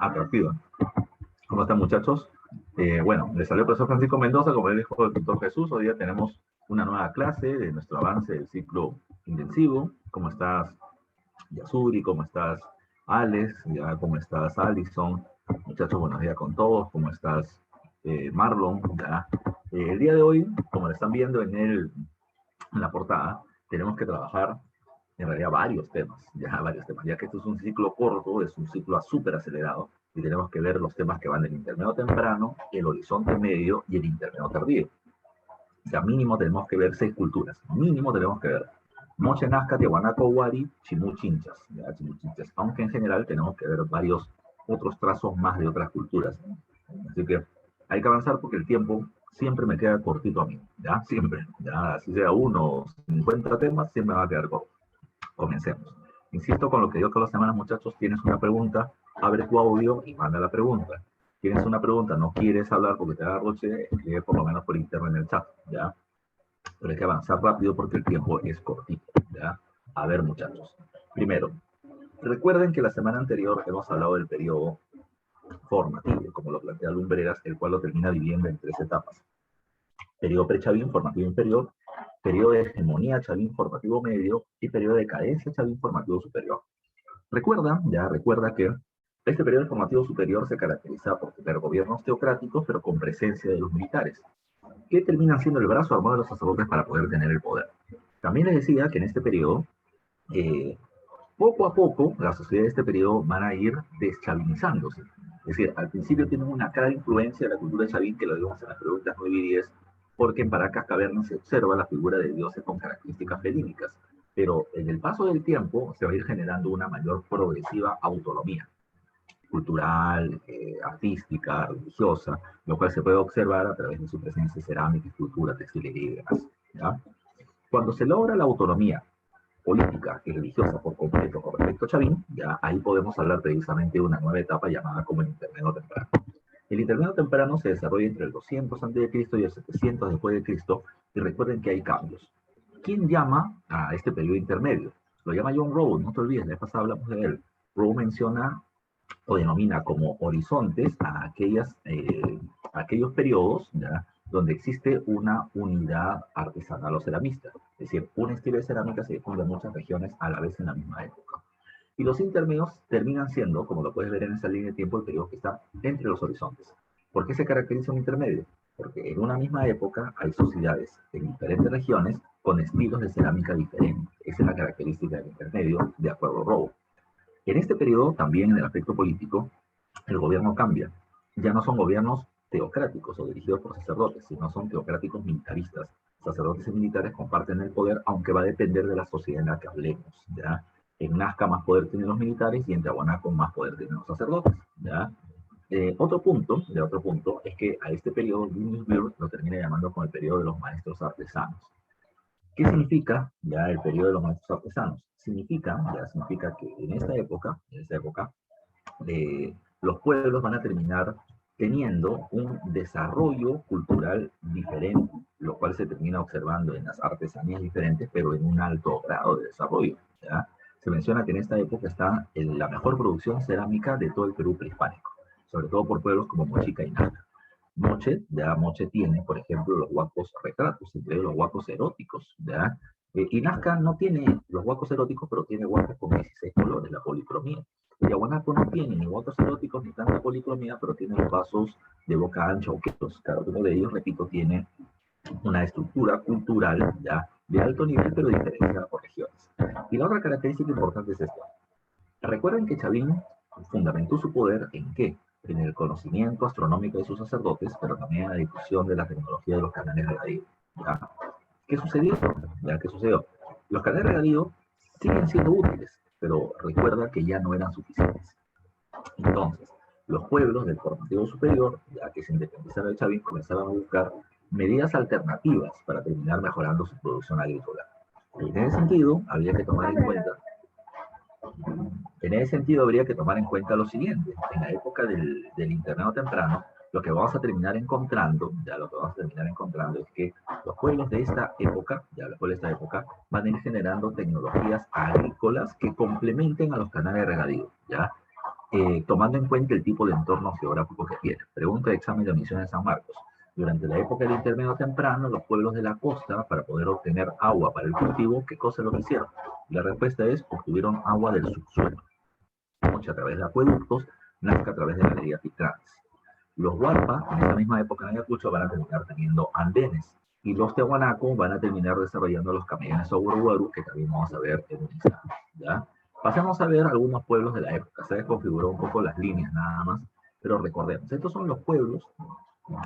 atractiva. ¿Cómo están, muchachos? Bueno, les salió el profesor Francisco Mendoza, como le dijo el doctor Jesús. Hoy día tenemos una nueva clase de nuestro avance del ciclo intensivo. ¿Cómo estás, Yasuri? ¿Cómo estás, Alex? ¿Ya? ¿Cómo estás, Alison? Muchachos, buenos días con todos. ¿Cómo estás, Marlon? ¿Ya? El día de hoy, como lo están viendo en la portada, tenemos que trabajar en realidad varios temas, ya que esto es un ciclo corto, es un ciclo súper acelerado, y tenemos que ver los temas que van del intermedio temprano, el horizonte medio y el intermedio tardío. O sea, mínimo tenemos que ver 6 culturas, mínimo tenemos que ver Moche Nazca, Tiahuanaco, Wari, Chimuchinchas, Chimuchinchas, aunque en general tenemos que ver varios otros trazos más de otras culturas. Así que hay que avanzar porque el tiempo siempre me queda cortito a mí, ya, siempre, ya, así sea 1 o 50 temas, siempre me va a quedar corto. Comencemos. Insisto con lo que digo todas las semanas, muchachos. Tienes una pregunta, abre tu audio y manda la pregunta. Tienes una pregunta, no quieres hablar porque te da roche, escribe por lo menos por interno en el chat, ¿ya? Pero hay que avanzar rápido porque el tiempo es cortito, ¿ya? A ver, muchachos. Primero, recuerden que la semana anterior hemos hablado del periodo formativo, como lo plantea Lumbreras, el cual lo termina dividiendo en 3 etapas. Periodo pre-Chavín, formativo inferior, periodo de hegemonía Chavín formativo medio y periodo de decadencia Chavín formativo superior. Recuerda que este periodo formativo superior se caracteriza por tener gobiernos teocráticos, pero con presencia de los militares, que terminan siendo el brazo armado de los sacerdotes para poder tener el poder. También les decía que en este periodo, poco a poco, las sociedades de este periodo van a ir deschavinizándose. Es decir, al principio tienen una clara influencia de la cultura chavín, que lo vimos en las preguntas 9 y 10, porque en Paracas Cavernas se observa la figura de dioses con características felínicas, pero en el paso del tiempo se va a ir generando una mayor progresiva autonomía cultural, artística, religiosa, lo cual se puede observar a través de su presencia en cerámica, escultura, textilería y demás, ¿ya? Cuando se logra la autonomía política y religiosa por completo con respecto a Chavín, ya ahí podemos hablar precisamente de una nueva etapa llamada como el intermedio temprano. El intermedio temprano se desarrolla entre el 200 a.C. y el 700 después de Cristo, y recuerden que hay cambios. ¿Quién llama a este periodo intermedio? Lo llama John Rowe, no te olvides, la vez pasada hablamos de él. Rowe menciona o denomina como horizontes a aquellos periodos, ¿ya?, donde existe una unidad artesanal o ceramista. Es decir, un estilo de cerámica se difunde en muchas regiones a la vez en la misma época. Y los intermedios terminan siendo, como lo puedes ver en esa línea de tiempo, el periodo que está entre los horizontes. ¿Por qué se caracteriza un intermedio? Porque en una misma época hay sociedades en diferentes regiones con estilos de cerámica diferentes. Esa es la característica del intermedio, de acuerdo a Rowe. En este periodo, también en el aspecto político, el gobierno cambia. Ya no son gobiernos teocráticos o dirigidos por sacerdotes, sino son teocráticos militaristas. Sacerdotes y militares comparten el poder, aunque va a depender de la sociedad en la que hablemos, ¿ya? En Nazca más poder tienen los militares y en Tiahuanaco más poder tienen los sacerdotes, ¿ya? Otro punto es que a este periodo Julius Baer lo termina llamando como el periodo de los maestros artesanos. ¿Qué significa ya el periodo de los maestros artesanos? Significa que en esta época los pueblos van a terminar teniendo un desarrollo cultural diferente, lo cual se termina observando en las artesanías diferentes, pero en un alto grado de desarrollo, ¿ya? Se menciona que en esta época está la mejor producción cerámica de todo el Perú prehispánico, sobre todo por pueblos como Mochica y Nazca. Moche tiene, por ejemplo, los huacos retratos, entre los huacos eróticos, ¿ya? Y Nazca no tiene los huacos eróticos, pero tiene huacos con 16 colores, la policromía. Tiahuanaco no tiene ni huacos eróticos ni tanta policromía, pero tiene los vasos de boca ancha o quesos. Cada uno de ellos, repito, tiene una estructura cultural, ya, de alto nivel, pero diferenciada por regiones. Y la otra característica importante es esta. Recuerden que Chavín fundamentó su poder ¿en qué? En el conocimiento astronómico de sus sacerdotes, pero también en la difusión de la tecnología de los canales de radio. ¿Ya? ¿Qué sucedió? ¿Qué sucedió? Los canales de radio siguen siendo útiles, pero recuerda que ya no eran suficientes. Entonces, los pueblos del formativo superior, ya que se independizaron de Chavín, comenzaron a buscar medidas alternativas para terminar mejorando su producción agrícola. Y en ese sentido, habría que tomar en cuenta habría que tomar en cuenta lo siguiente. En la época del intermedio temprano, lo que vamos a terminar encontrando, ya lo que vamos a terminar encontrando es que los pueblos de esta época, ya los pueblos de esta época, van a ir generando tecnologías agrícolas que complementen a los canales de regadío, ¿ya? Tomando en cuenta el tipo de entorno geográfico que tiene. Pregunta de examen de admisión de San Marcos. Durante la época del intermedio temprano, los pueblos de la costa, para poder obtener agua para el cultivo, ¿qué cosa es lo que hicieron? La respuesta es, obtuvieron agua del subsuelo. Mocha a través de acueductos, Nazca a través de galerías filtrantes. Los Huarpa, en esta misma época en Ayacucho, van a terminar teniendo andenes. Y los Tiahuanaco van a terminar desarrollando los camellones Oguaru, que también vamos a ver en un instante, ¿ya? Pasemos a ver algunos pueblos de la época. Se desconfiguró un poco las líneas nada más, pero recordemos, estos son los pueblos,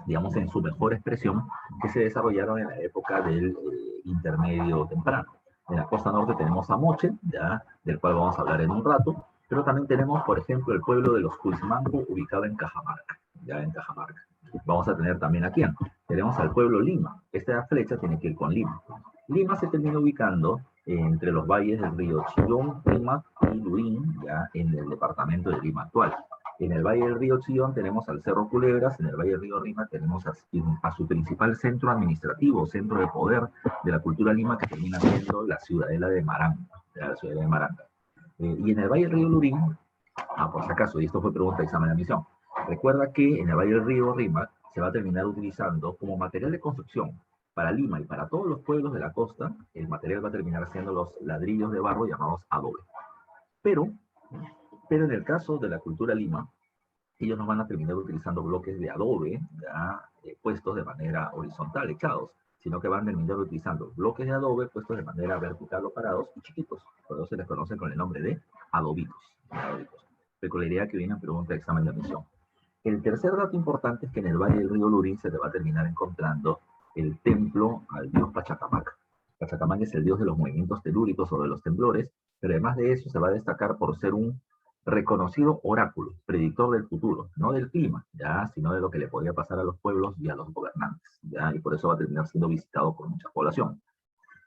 digamos en su mejor expresión, que se desarrollaron en la época del intermedio temprano. En la costa norte tenemos a Moche, ¿ya? Del cual vamos a hablar en un rato, pero también tenemos, por ejemplo, el pueblo de los Cuismanco, ubicado en Cajamarca, ya en Cajamarca. Vamos a tener también aquí, tenemos al pueblo Lima. Esta flecha tiene que ir con Lima. Lima se termina ubicando entre los valles del río Chillón, Lima y Lurín, ya en el departamento de Lima actual. En el valle del río Chillón tenemos al Cerro Culebras, en el valle del río Lima tenemos a su principal centro administrativo, centro de poder de la cultura Lima, que termina siendo la ciudadela de Maranga, la ciudadela de Maranga. Y en el valle del río Lurín, por si acaso, y esto fue pregunta de examen de admisión, recuerda que en el valle del río Rímac se va a terminar utilizando como material de construcción para Lima y para todos los pueblos de la costa. El material va a terminar siendo los ladrillos de barro llamados adobe. Pero en el caso de la cultura Lima, ellos no van a terminar utilizando bloques de adobe ya puestos de manera horizontal, echados, sino que van a terminar utilizando bloques de adobe puestos de manera vertical o parados y chiquitos. Por eso se les conoce con el nombre de adobitos. Peculiaridad que viene en pregunta de examen de admisión. El tercer dato importante es que en el valle del río Lurín se te va a terminar encontrando el templo al dios Pachacamac. Pachacamac es el dios de los movimientos telúricos o de los temblores, pero además de eso se va a destacar por ser un reconocido oráculo, predictor del futuro, no del clima, ya, sino de lo que le podría pasar a los pueblos y a los gobernantes, ya, y por eso va a terminar siendo visitado por mucha población.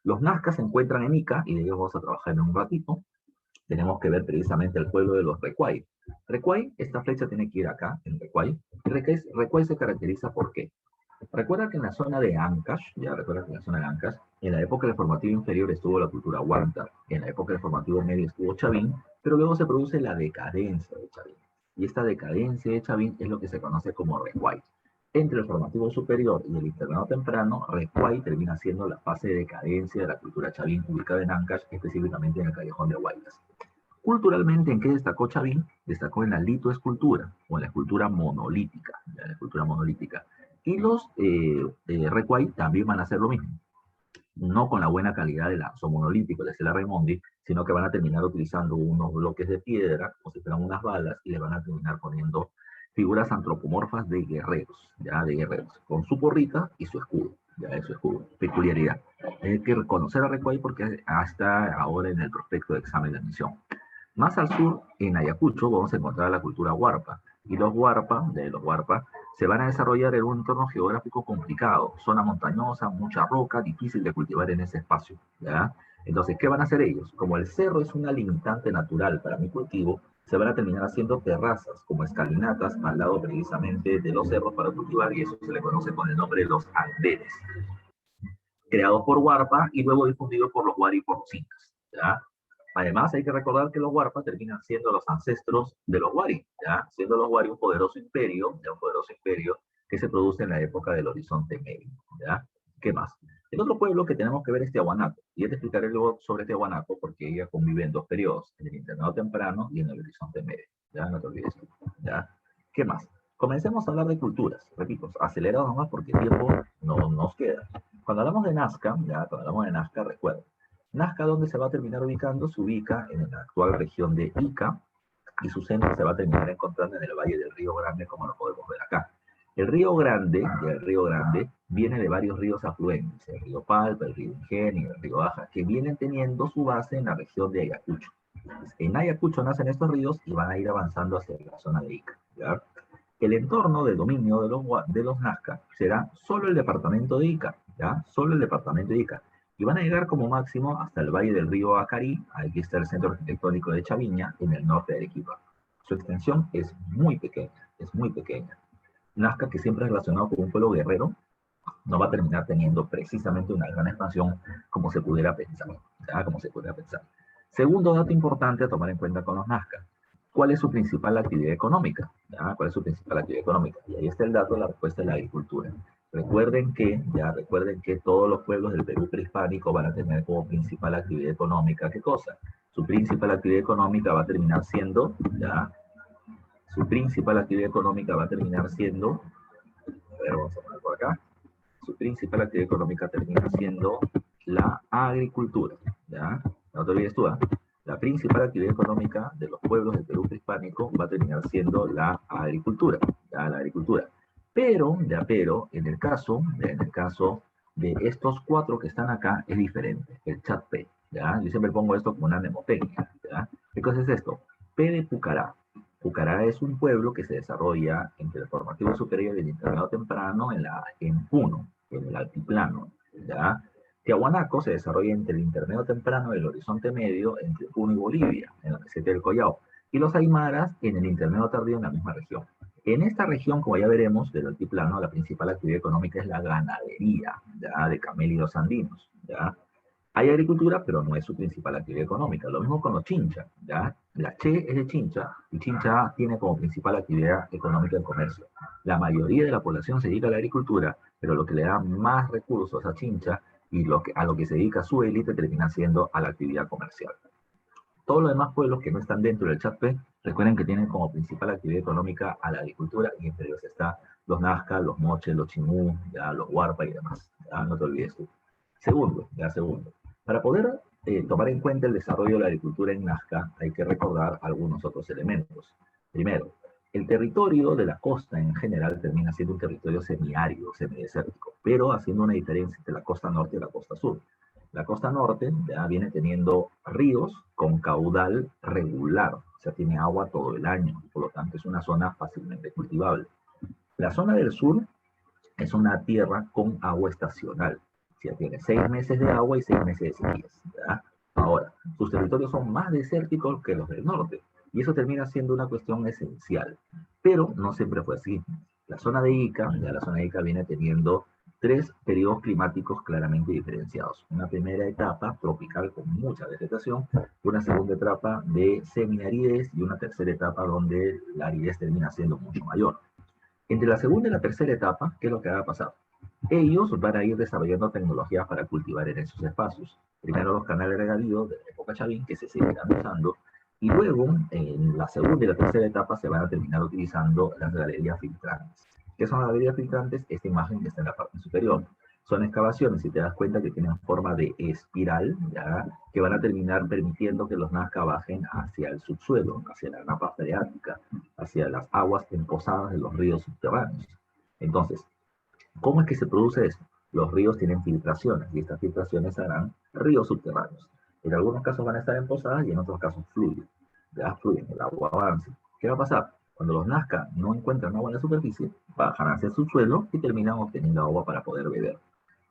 Los Nazcas se encuentran en Ica, y de ellos vamos a trabajar en un ratito. Tenemos que ver precisamente el pueblo de los Recuay. Recuay, esta flecha tiene que ir acá, en Recuay. Recuay se caracteriza por qué. Recuerda que en la zona de Ancash, ya recuerda que en la zona de Ancash, en la época del formativo inferior estuvo la cultura Huanta, en la época del formativo medio estuvo Chavín, pero luego se produce la decadencia de Chavín. Y esta decadencia de Chavín es lo que se conoce como Recuay. Entre el formativo superior y el internado temprano, Recuay termina siendo la fase de decadencia de la cultura Chavín ubicada en Ancash, específicamente en el callejón de Huaylas. Culturalmente, ¿en qué destacó Chavín? Destacó en la litoescultura, o en la escultura monolítica, ya, la escultura monolítica. Y los Recuay también van a hacer lo mismo. No con la buena calidad del lazo monolítico de Cela Raimondi, sino que van a terminar utilizando unos bloques de piedra, como si fueran unas balas, y le van a terminar poniendo figuras antropomorfas de guerreros, ya de guerreros, con su porrita y su escudo, ya es su escudo. Peculiaridad. Hay que reconocer a Recuay porque hasta ahora en el prospecto de examen de admisión. Más al sur, en Ayacucho, vamos a encontrar la cultura Huarpa. Y los Huarpa, se van a desarrollar en un entorno geográfico complicado, zona montañosa, mucha roca, difícil de cultivar en ese espacio, ¿ya? Entonces, ¿qué van a hacer ellos? Como el cerro es una limitante natural para mi cultivo, se van a terminar haciendo terrazas, como escalinatas, al lado precisamente de los cerros para cultivar, y eso se le conoce con el nombre de los andenes, creados por Huarpa y luego difundidos por los Huari y por los incas, ¿ya? Además, hay que recordar que los Huarpa terminan siendo los ancestros de los Huari, ¿ya? Siendo los Huari un poderoso imperio, ¿ya? Un poderoso imperio que se produce en la época del Horizonte Medio, ¿ya? ¿Qué más? El otro pueblo que tenemos que ver es Tiahuanaco, y ya te explicaré luego sobre Tiahuanaco porque ella convive en dos periodos, en el internado temprano y en el Horizonte Medio, ¿ya? No te olvides, ¿ya? ¿Qué más? Comencemos a hablar de culturas, repito, acelerados nomás porque el tiempo no nos queda. Cuando hablamos de Nazca, ya, cuando hablamos de Nazca, recuerda, Nazca, ¿dónde se va a terminar ubicando? Se ubica en la actual región de Ica y su centro se va a terminar encontrando en el Valle del Río Grande, como lo podemos ver acá. El Río Grande viene de varios ríos afluentes, el río Palpa, el río Ingenio, el río Baja, que vienen teniendo su base en la región de Ayacucho. En Ayacucho nacen estos ríos y van a ir avanzando hacia la zona de Ica, ¿ya? El entorno de dominio de los Nazca será solo el departamento de Ica, ¿ya? Solo el departamento de Ica. Y van a llegar como máximo hasta el valle del río Acarí, aquí está el centro arquitectónico de Chaviña, en el norte de Arequipa. Su extensión es muy pequeña, es muy pequeña. Nazca, que siempre es relacionado con un pueblo guerrero, no va a terminar teniendo precisamente una gran expansión como se pudiera pensar. ¿Ya? Como se pudiera pensar. Segundo dato importante a tomar en cuenta con los Nazca. ¿Cuál es su principal actividad económica? ¿Ya? ¿Cuál es su principal actividad económica? Y ahí está el dato, la respuesta es la agricultura. Recuerden que todos los pueblos del Perú prehispánico van a tener como principal actividad económica, ¿qué cosa? Su principal actividad económica va a terminar siendo, ¿ya? Su principal actividad económica va a terminar siendo, a ver, vamos a poner por acá, su principal actividad económica termina siendo la agricultura, ¿ya? No te olvides tú, ¿eh? La principal actividad económica de los pueblos del Perú prehispánico va a terminar siendo la agricultura, ¿ya? La agricultura. Pero, en el caso de estos cuatro que están acá, es diferente. El chat P, ¿ya? Yo siempre pongo esto como una mnemotecnia, ¿ya? ¿Qué cosa es esto? P de Pucará. Pucará es un pueblo que se desarrolla entre el formativo superior y el internado temprano en Puno, en el altiplano, ¿ya? Tiahuanaco se desarrolla entre el internado temprano y el horizonte medio entre Puno y Bolivia, en la meseta del Collao, y los Aymaras en el internado tardío en la misma región. En esta región, como ya veremos, del altiplano, la principal actividad económica es la ganadería, ¿ya? De camélidos andinos, ¿ya? Hay agricultura, pero no es su principal actividad económica. Lo mismo con los chincha, ¿ya? La Che es de Chincha y Chincha tiene como principal actividad económica el comercio. La mayoría de la población se dedica a la agricultura, pero lo que le da más recursos a Chincha y a lo que se dedica su élite termina siendo a la actividad comercial. Todos los demás pueblos que no están dentro del Chatpe, recuerden que tienen como principal actividad económica a la agricultura y entre ellos está los Nazca, los Moche, los Chimú, ya, los Huarpa y demás. Ya, no te olvides tú. Segundo. Para poder tomar en cuenta el desarrollo de la agricultura en Nazca, hay que recordar algunos otros elementos. Primero, el territorio de la costa en general termina siendo un territorio semiárido, semidesértico, pero haciendo una diferencia entre la costa norte y la costa sur. La costa norte ya viene teniendo ríos con caudal regular, o sea, tiene agua todo el año, por lo tanto es una zona fácilmente cultivable. La zona del sur es una tierra con agua estacional, o sea, tiene 6 meses de agua y 6 meses de sequías. ¿Ya? Ahora, sus territorios son más desérticos que los del norte, y eso termina siendo una cuestión esencial, pero no siempre fue así. La zona de Ica viene teniendo 3 periodos climáticos claramente diferenciados. Una primera etapa tropical con mucha vegetación, una segunda etapa de semiaridez y una tercera etapa donde la aridez termina siendo mucho mayor. Entre la segunda y la tercera etapa, ¿qué es lo que va a pasar? Ellos van a ir desarrollando tecnologías para cultivar en esos espacios. Primero los canales regadíos de la época Chavín, que se seguirán usando, y luego en la segunda y la tercera etapa se van a terminar utilizando las galerías filtrantes. ¿Qué son las galerías filtrantes? Esta imagen que está en la parte superior. Son excavaciones, si te das cuenta, que tienen forma de espiral, ¿ya? Que van a terminar permitiendo que los Nazca bajen hacia el subsuelo, hacia la napa freática, hacia las aguas emposadas de los ríos subterráneos. Entonces, ¿cómo es que se produce eso? Los ríos tienen filtraciones y estas filtraciones harán ríos subterráneos. En algunos casos van a estar emposadas y en otros casos fluyen. Ya fluyen, el agua avanza. ¿Qué va a pasar? Cuando los Nazca no encuentran agua en la superficie, bajan hacia el subsuelo y terminan obteniendo agua para poder beber.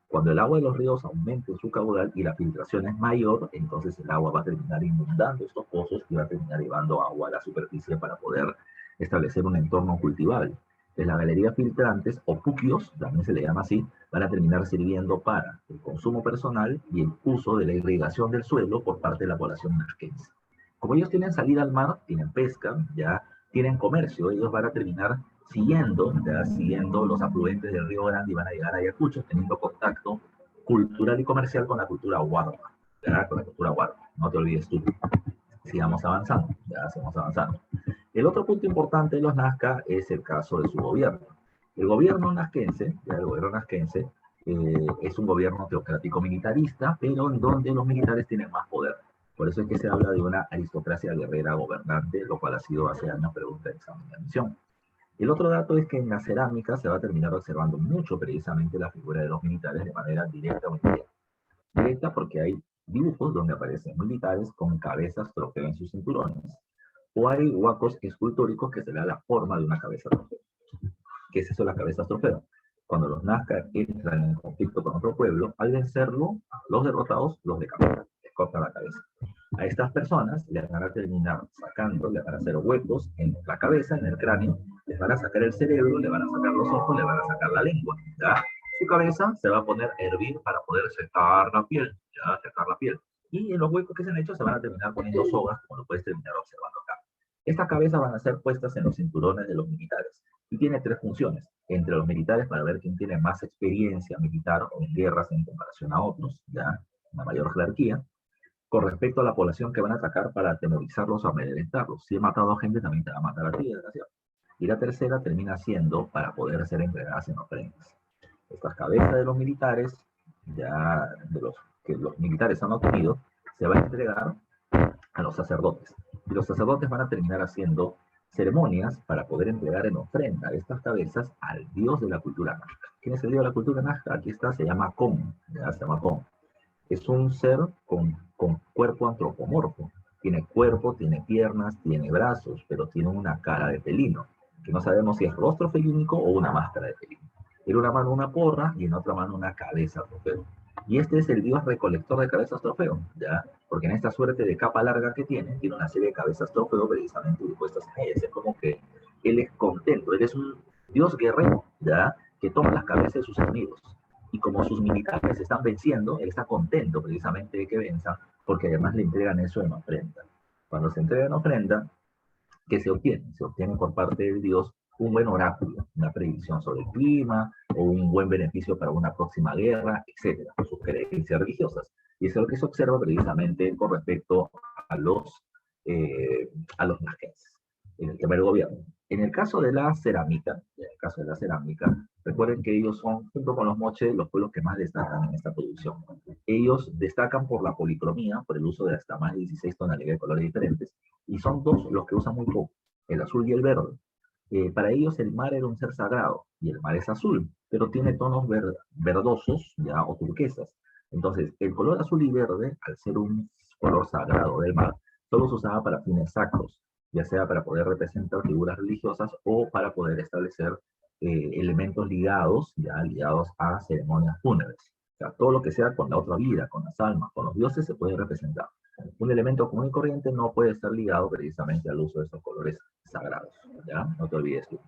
Cuando el agua de los ríos aumente su caudal y la filtración es mayor, entonces el agua va a terminar inundando estos pozos y va a terminar llevando agua a la superficie para poder establecer un entorno cultivable. Entonces, las galerías filtrantes o puquios, también se le llama así, van a terminar sirviendo para el consumo personal y el uso de la irrigación del suelo por parte de la población nazquense. Como ellos tienen salida al mar, tienen pesca, ya tienen comercio, ellos van a terminar siguiendo los afluentes del río Grande y van a llegar a Ayacucho teniendo contacto cultural y comercial con la cultura Huarpa, con la cultura Huarpa. No te olvides tú. Sigamos avanzando, ya sigamos avanzando. El otro punto importante de los Nazca es el caso de su gobierno. El gobierno nazquense, es un gobierno teocrático militarista, pero en donde los militares tienen más poder. Por eso es que se habla de una aristocracia guerrera gobernante, lo cual ha sido hace años pregunta de examen de admisión. El otro dato es que en la cerámica se va a terminar observando mucho precisamente la figura de los militares de manera directa o indirecta. Directa porque hay dibujos donde aparecen militares con cabezas trofeo en sus cinturones, o hay huacos escultóricos que se le da la forma de una cabeza trofeo. ¿Qué es eso, la cabeza trofeo? Cuando los Nazca entran en conflicto con otro pueblo, al vencerlo, los derrotados los decapitan, les cortan la cabeza. A estas personas le van a terminar sacando, le van a hacer huecos en la cabeza, en el cráneo, Les van a sacar el cerebro, le van a sacar los ojos, le van a sacar la lengua, ¿ya? Su cabeza se va a poner a hervir para poder secar la piel, ¿ya? Secar la piel. Y en los huecos que se han hecho se van a terminar poniendo sogas, como lo puedes terminar observando acá. Estas cabezas van a ser puestas en los cinturones de los militares y tiene tres funciones entre los militares para ver quién tiene más experiencia militar o en guerras en comparación a otros, ¿ya? Una mayor jerarquía. Con respecto a la población que van a atacar para atemorizarlos o amedrentarlos. Si he matado a gente, también te va a matar a ti, desgraciado. Y la tercera termina siendo para poder ser entregadas en ofrendas. Estas cabezas de los militares, ya de los que los militares han obtenido, se van a entregar a los sacerdotes. Y los sacerdotes van a terminar haciendo ceremonias para poder entregar en ofrenda estas cabezas al dios de la cultura nazca. ¿Quién es el dios de la cultura nazca? Aquí está, se llama Kom, ya se llama Kom. Es un ser con cuerpo antropomorfo. Tiene cuerpo, tiene piernas, tiene brazos, pero tiene una cara de felino, que no sabemos si es rostro felínico o una máscara de felino. En una mano una porra y en otra mano una cabeza trofeo. Y este es el dios recolector de cabezas trofeo, ¿ya? Porque en esta suerte de capa larga que tiene una serie de cabezas trofeo precisamente dispuestas en ellas. Es como que él es contento, él es un dios guerrero, ¿ya? Que toma las cabezas de sus enemigos. Y como sus militares están venciendo, él está contento precisamente de que venzan, porque además le entregan eso en ofrenda. Cuando se entrega en ofrenda, ¿qué se obtiene? Se obtiene por parte del dios un buen oráculo, una predicción sobre el clima, o un buen beneficio para una próxima guerra, etcétera, por sus creencias religiosas. Y eso es lo que se observa precisamente con respecto a los nazquenses, en el tema del gobierno. En el caso de la cerámica, recuerden que ellos son, junto con los moches, los pueblos que más destacan en esta producción. Ellos destacan por la policromía, por el uso de hasta más de 16 tonalidades de colores diferentes, y son dos los que usan muy poco, el azul y el verde. Para ellos el mar era un ser sagrado, y el mar es azul, pero tiene tonos verdosos, ya, o turquesas. Entonces, el color azul y verde, al ser un color sagrado del mar, solo se usaba para fines sacros, ya sea para poder representar figuras religiosas o para poder establecer elementos ligados, ya ligados a ceremonias fúnebres. O sea, todo lo que sea con la otra vida, con las almas, con los dioses, se puede representar. Un elemento común y corriente no puede estar ligado precisamente al uso de estos colores sagrados, ¿ya? No te olvides tú.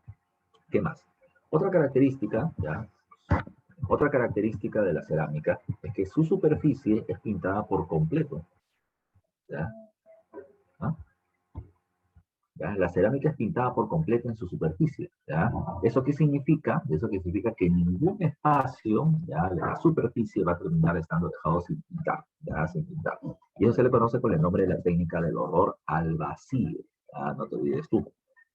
¿Qué más? Otra característica, ¿ya? Otra característica de la cerámica es que su superficie es pintada por completo, ¿ya? ¿No? ¿Ya? La cerámica es pintada por completo en su superficie, ¿ya? ¿Eso qué significa? Eso que significa que ningún espacio, ¿ya? De la superficie va a terminar estando dejado sin pintar, ¿ya? Sin pintar. Y eso se le conoce con el nombre de la técnica del horror al vacío, ¿ya? No te olvides tú.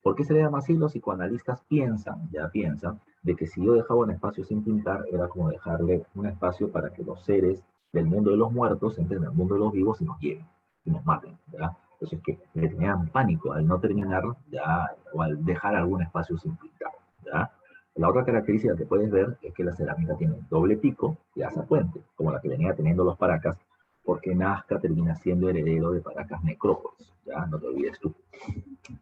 ¿Por qué se le llama así? Los psicoanalistas piensan, ya piensan, de que si yo dejaba un espacio sin pintar, era como dejarle un espacio para que los seres del mundo de los muertos entren al mundo de los vivos y nos lleven, y nos maten, ¿ya? Entonces, que le tenían pánico al no terminar, ya, o al dejar algún espacio sin pintar, ¿ya? La otra característica que puedes ver es que la cerámica tiene doble pico y asa puente, como la que venía teniendo los Paracas, porque Nazca termina siendo heredero de Paracas Necrópolis, ¿ya? No te olvides tú.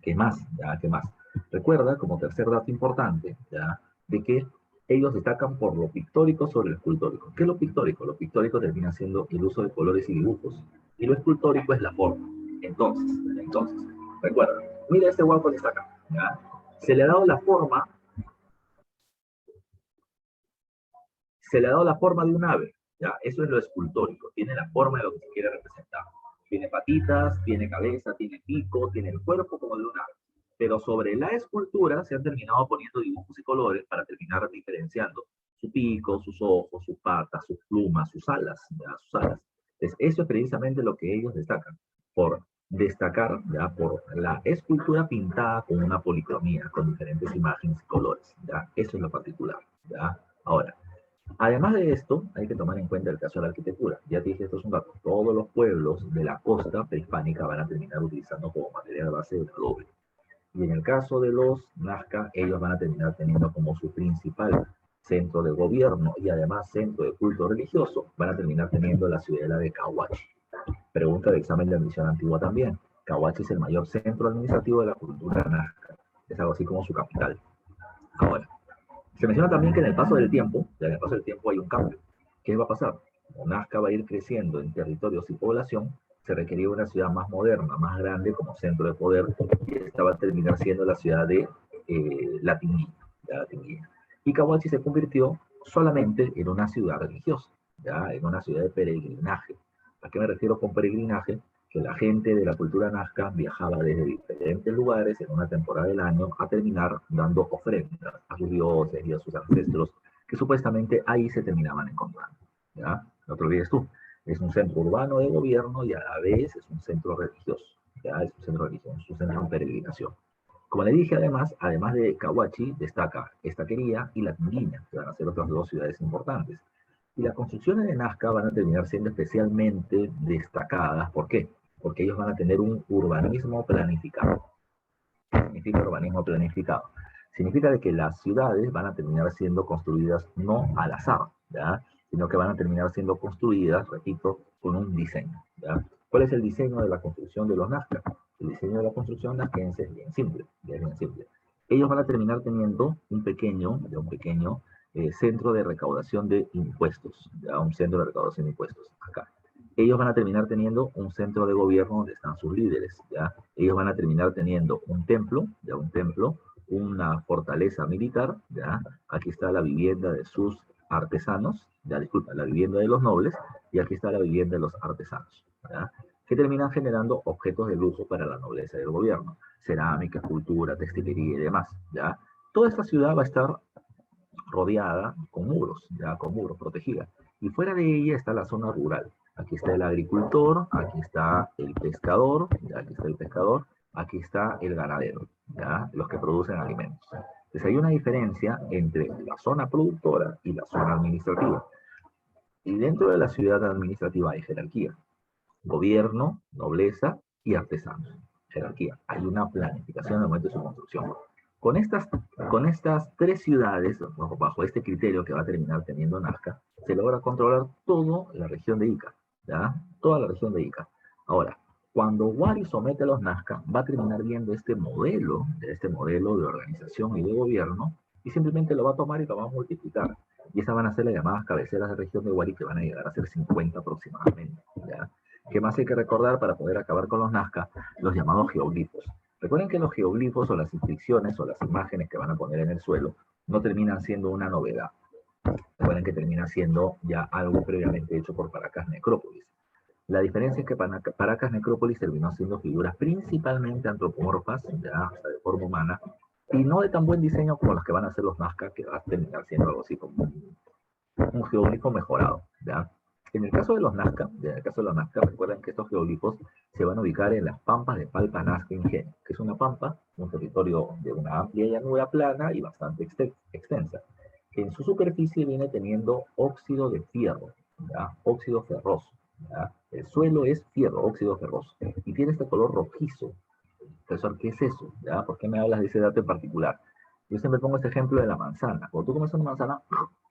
¿Qué más? ¿Ya? ¿Qué más? Recuerda, como tercer dato importante, ¿ya? De que ellos destacan por lo pictórico sobre lo escultórico. ¿Qué es lo pictórico? Lo pictórico termina siendo el uso de colores y dibujos, y lo escultórico es la forma. Entonces, recuerda, mira este guapo que está acá, ¿ya? Se le ha dado la forma, de un ave, ¿ya? Eso es lo escultórico, tiene la forma de lo que se quiere representar. Tiene patitas, tiene cabeza, tiene pico, tiene el cuerpo como de un ave. Pero sobre la escultura se han terminado poniendo dibujos y colores para terminar diferenciando su pico, sus ojos, sus patas, sus plumas, sus alas, ¿ya? Sus alas. Entonces, eso es precisamente lo que ellos destacan, por destacar, ¿ya? Por la escultura pintada con una policromía, con diferentes imágenes y colores, ¿ya? Eso es lo particular, ¿ya? Ahora, además de esto, hay que tomar en cuenta el caso de la arquitectura. Ya te dije, esto es un dato. Todos los pueblos de la costa prehispánica van a terminar utilizando como material base el adobe. Y en el caso de los Nazca, ellos van a terminar teniendo como su principal centro de gobierno y además centro de culto religioso, van a terminar teniendo la ciudadela de Cahuachi. Pregunta de examen de admisión antigua también. Cahuachi es el mayor centro administrativo de la cultura Nazca. Es algo así como su capital. Ahora, se menciona también que en el paso del tiempo, ya en el paso del tiempo hay un cambio. ¿Qué va a pasar? Como Nazca va a ir creciendo en territorios y población, se requería una ciudad más moderna, más grande como centro de poder, y esta va a terminar siendo la ciudad de la Tinguina, ¿ya? La Tinguina. Y Cahuachi se convirtió solamente en una ciudad religiosa, ¿ya? En una ciudad de peregrinaje. ¿A qué me refiero con peregrinaje? Que la gente de la cultura nazca viajaba desde diferentes lugares en una temporada del año a terminar dando ofrendas a sus dioses y a sus ancestros, que supuestamente ahí se terminaban encontrando, ¿ya? No te olvides tú, es un centro urbano de gobierno y a la vez es un centro religioso, ¿ya? Es un centro religioso, es un centro de peregrinación. Como le dije, además de Cahuachi, destaca Estaquería y La Tinguina, que van a ser otras dos ciudades importantes. Y las construcciones de Nazca van a terminar siendo especialmente destacadas. ¿Por qué? Porque ellos van a tener un urbanismo planificado. ¿Qué significa urbanismo planificado? Significa de que las ciudades van a terminar siendo construidas no al azar, ¿ya? Sino que van a terminar siendo construidas, repito, con un diseño, ¿ya? ¿Cuál es el diseño de la construcción de los Nazca? El diseño de la construcción nazquense es bien simple, es bien simple. Ellos van a terminar teniendo un pequeño centro de recaudación de impuestos, ¿ya? Un centro de recaudación de impuestos, acá. Ellos van a terminar teniendo un centro de gobierno donde están sus líderes, ¿ya? Ellos van a terminar teniendo un templo, ¿ya? Un templo, una fortaleza militar, ¿ya? Aquí está la vivienda de sus artesanos, ya disculpa, la vivienda de los nobles, y aquí está la vivienda de los artesanos, ¿ya? Que terminan generando objetos de lujo para la nobleza del gobierno, cerámica, escultura, textilería y demás, ¿ya? Toda esta ciudad va a estar rodeada con muros, ya con muros, protegida. Y fuera de ella está la zona rural. Aquí está el agricultor, aquí está el pescador, ya aquí está el pescador, aquí está el ganadero, ya los que producen alimentos. Entonces hay una diferencia entre la zona productora y la zona administrativa. Y dentro de la ciudad administrativa hay jerarquía, gobierno, nobleza y artesanos. Jerarquía. Hay una planificación en el momento de su construcción. Con estas, con estas tres ciudades, bajo este criterio que va a terminar teniendo Nazca, se logra controlar toda la región de Ica, ¿ya? Toda la región de Ica. Ahora, cuando Wari somete a los Nazca, va a terminar viendo este modelo de organización y de gobierno, y simplemente lo va a tomar y lo va a multiplicar. Y esas van a ser las llamadas cabeceras de región de Wari, que van a llegar a ser 50 aproximadamente, ¿ya? ¿Qué más hay que recordar para poder acabar con los Nazca? Los llamados geoglifos. Recuerden que los geoglifos o las inscripciones o las imágenes que van a poner en el suelo no terminan siendo una novedad. Recuerden que termina siendo ya algo previamente hecho por Paracas Necrópolis. La diferencia es que Paracas Necrópolis terminó siendo figuras principalmente antropomorfas, ya, o sea, de forma humana, y no de tan buen diseño como las que van a hacer los Nazca, que va a terminar siendo algo así como un geoglifo mejorado, ¿ya? En el caso de los Nazca, recuerden que estos geoglifos se van a ubicar en las pampas de Palpa Nazca Ingenio, que es una pampa, un territorio de una amplia llanura plana y bastante extensa, que en su superficie viene teniendo óxido de fierro, ¿ya? Óxido ferroso, ¿ya? El suelo es fierro, óxido ferroso, y tiene este color rojizo. Profesor, ¿qué es eso? ¿Ya? ¿Por qué me hablas de ese dato en particular? Yo siempre pongo este ejemplo de la manzana. Cuando tú comes una manzana,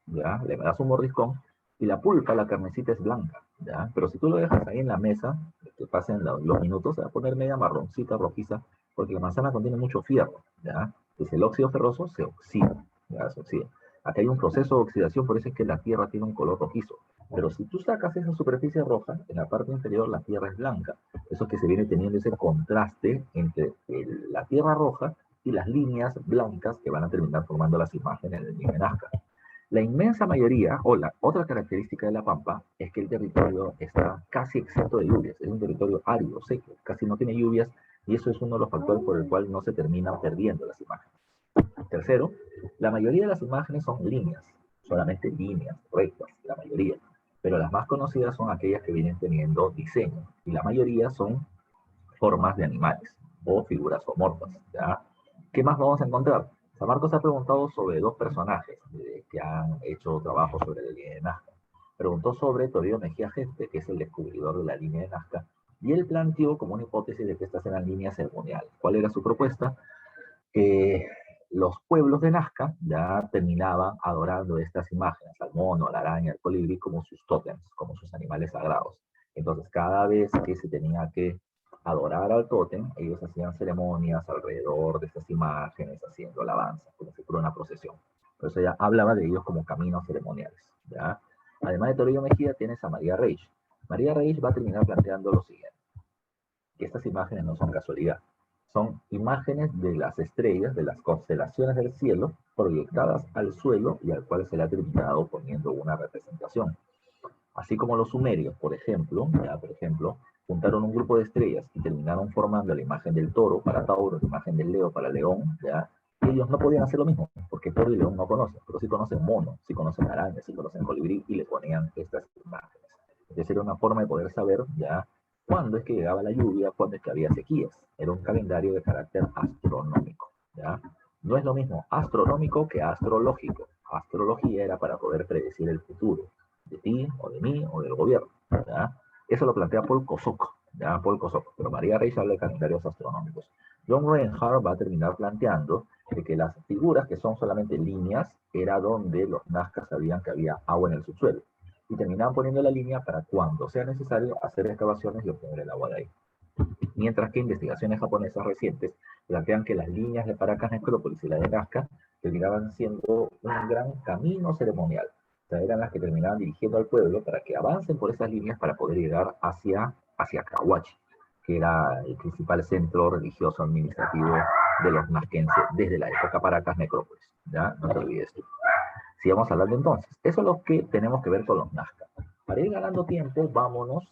¿ya? Le das un mordiscón y la pulpa, la carnecita es blanca, ¿ya? Pero si tú lo dejas ahí en la mesa, que pasen los minutos, se va a poner media marroncita, rojiza, porque la manzana contiene mucho fierro, ¿ya? Entonces el óxido ferroso se oxida, ¿ya? Se oxida. Aquí hay un proceso de oxidación, por eso es que la tierra tiene un color rojizo. Pero si tú sacas esa superficie roja, en la parte inferior la tierra es blanca. Eso es que se viene teniendo ese contraste entre la tierra roja y las líneas blancas que van a terminar formando las imágenes del nivel Nazca. La inmensa mayoría, o la otra característica de La Pampa, es que el territorio está casi exento de lluvias. Es un territorio árido, seco, casi no tiene lluvias, y eso es uno de los factores por el cual no se terminan perdiendo las imágenes. Tercero, la mayoría de las imágenes son líneas, solamente líneas rectas, la mayoría. Pero las más conocidas son aquellas que vienen teniendo diseño, y la mayoría son formas de animales o figuras zoomorfas, ¿ya? ¿Qué más vamos a encontrar? San Marcos ha preguntado sobre dos personajes que han hecho trabajo sobre la línea de Nazca. Preguntó sobre Toribio Mejía Gente, que es el descubridor de la línea de Nazca, y él planteó como una hipótesis de que estas eran líneas ceremoniales. ¿Cuál era su propuesta? Que los pueblos de Nazca ya terminaban adorando estas imágenes, al mono, a la araña, al colibrí, como sus tótems, como sus animales sagrados. Entonces, cada vez que se tenía que adorar al tótem, ellos hacían ceremonias alrededor de estas imágenes, haciendo alabanza, como si fuera una procesión. Por eso ya hablaba de ellos como caminos ceremoniales, ¿ya? Además de Toribio Mejía, tienes a María Reich. María Reich va a terminar planteando lo siguiente, que estas imágenes no son casualidad, Son imágenes de las estrellas, de las constelaciones del cielo, proyectadas al suelo y al cual se le ha terminado poniendo una representación. Así como los sumerios, por ejemplo, juntaron un grupo de estrellas y terminaron formando la imagen del toro para Tauro, la imagen del Leo para León, ¿ya? Y ellos no podían hacer lo mismo, porque toro y león no conocen, pero sí conocen mono, sí conocen araña, sí conocen colibrí, y le ponían estas imágenes. Entonces era una forma de poder saber, ¿ya?, cuándo es que llegaba la lluvia, cuándo es que había sequías. Era un calendario de carácter astronómico, ¿ya? No es lo mismo astronómico que astrológico. Astrología era para poder predecir el futuro, de ti, o de mí, o del gobierno, ¿ya? Eso lo plantea Paul Kosok, ¿ya? Paul Kosok, pero María Reis habla de calendarios astronómicos. John Reinhardt va a terminar planteando de que las figuras que son solamente líneas era donde los nazcas sabían que había agua en el subsuelo y terminaban poniendo la línea para cuando sea necesario hacer excavaciones y obtener el agua de ahí. Mientras que investigaciones japonesas recientes plantean que las líneas de Paracas Necrópolis y la de Nazca terminaban siendo un gran camino ceremonial. O sea, eran las que terminaban dirigiendo al pueblo para que avancen por esas líneas para poder llegar hacia Cahuachi, que era el principal centro religioso administrativo de los nazquenses desde la época Paracas Necrópolis. ¿Ya? No te olvides tú. Sigamos hablando entonces. Eso es lo que tenemos que ver con los nazcas. Para ir ganando tiempo, vámonos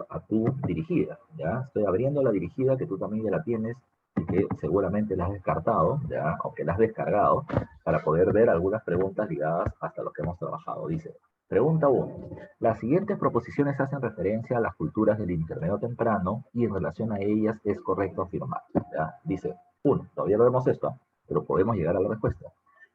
a tu dirigida, ¿ya? Estoy abriendo la dirigida que tú también ya la tienes y que seguramente la has descartado, ¿ya? Aunque la has descargado, para poder ver algunas preguntas ligadas hasta lo que hemos trabajado. Dice, pregunta 1. Las siguientes proposiciones hacen referencia a las culturas del intermedio temprano y en relación a ellas es correcto afirmar, ¿ya? Dice, 1. Todavía no vemos esto, pero podemos llegar a la respuesta.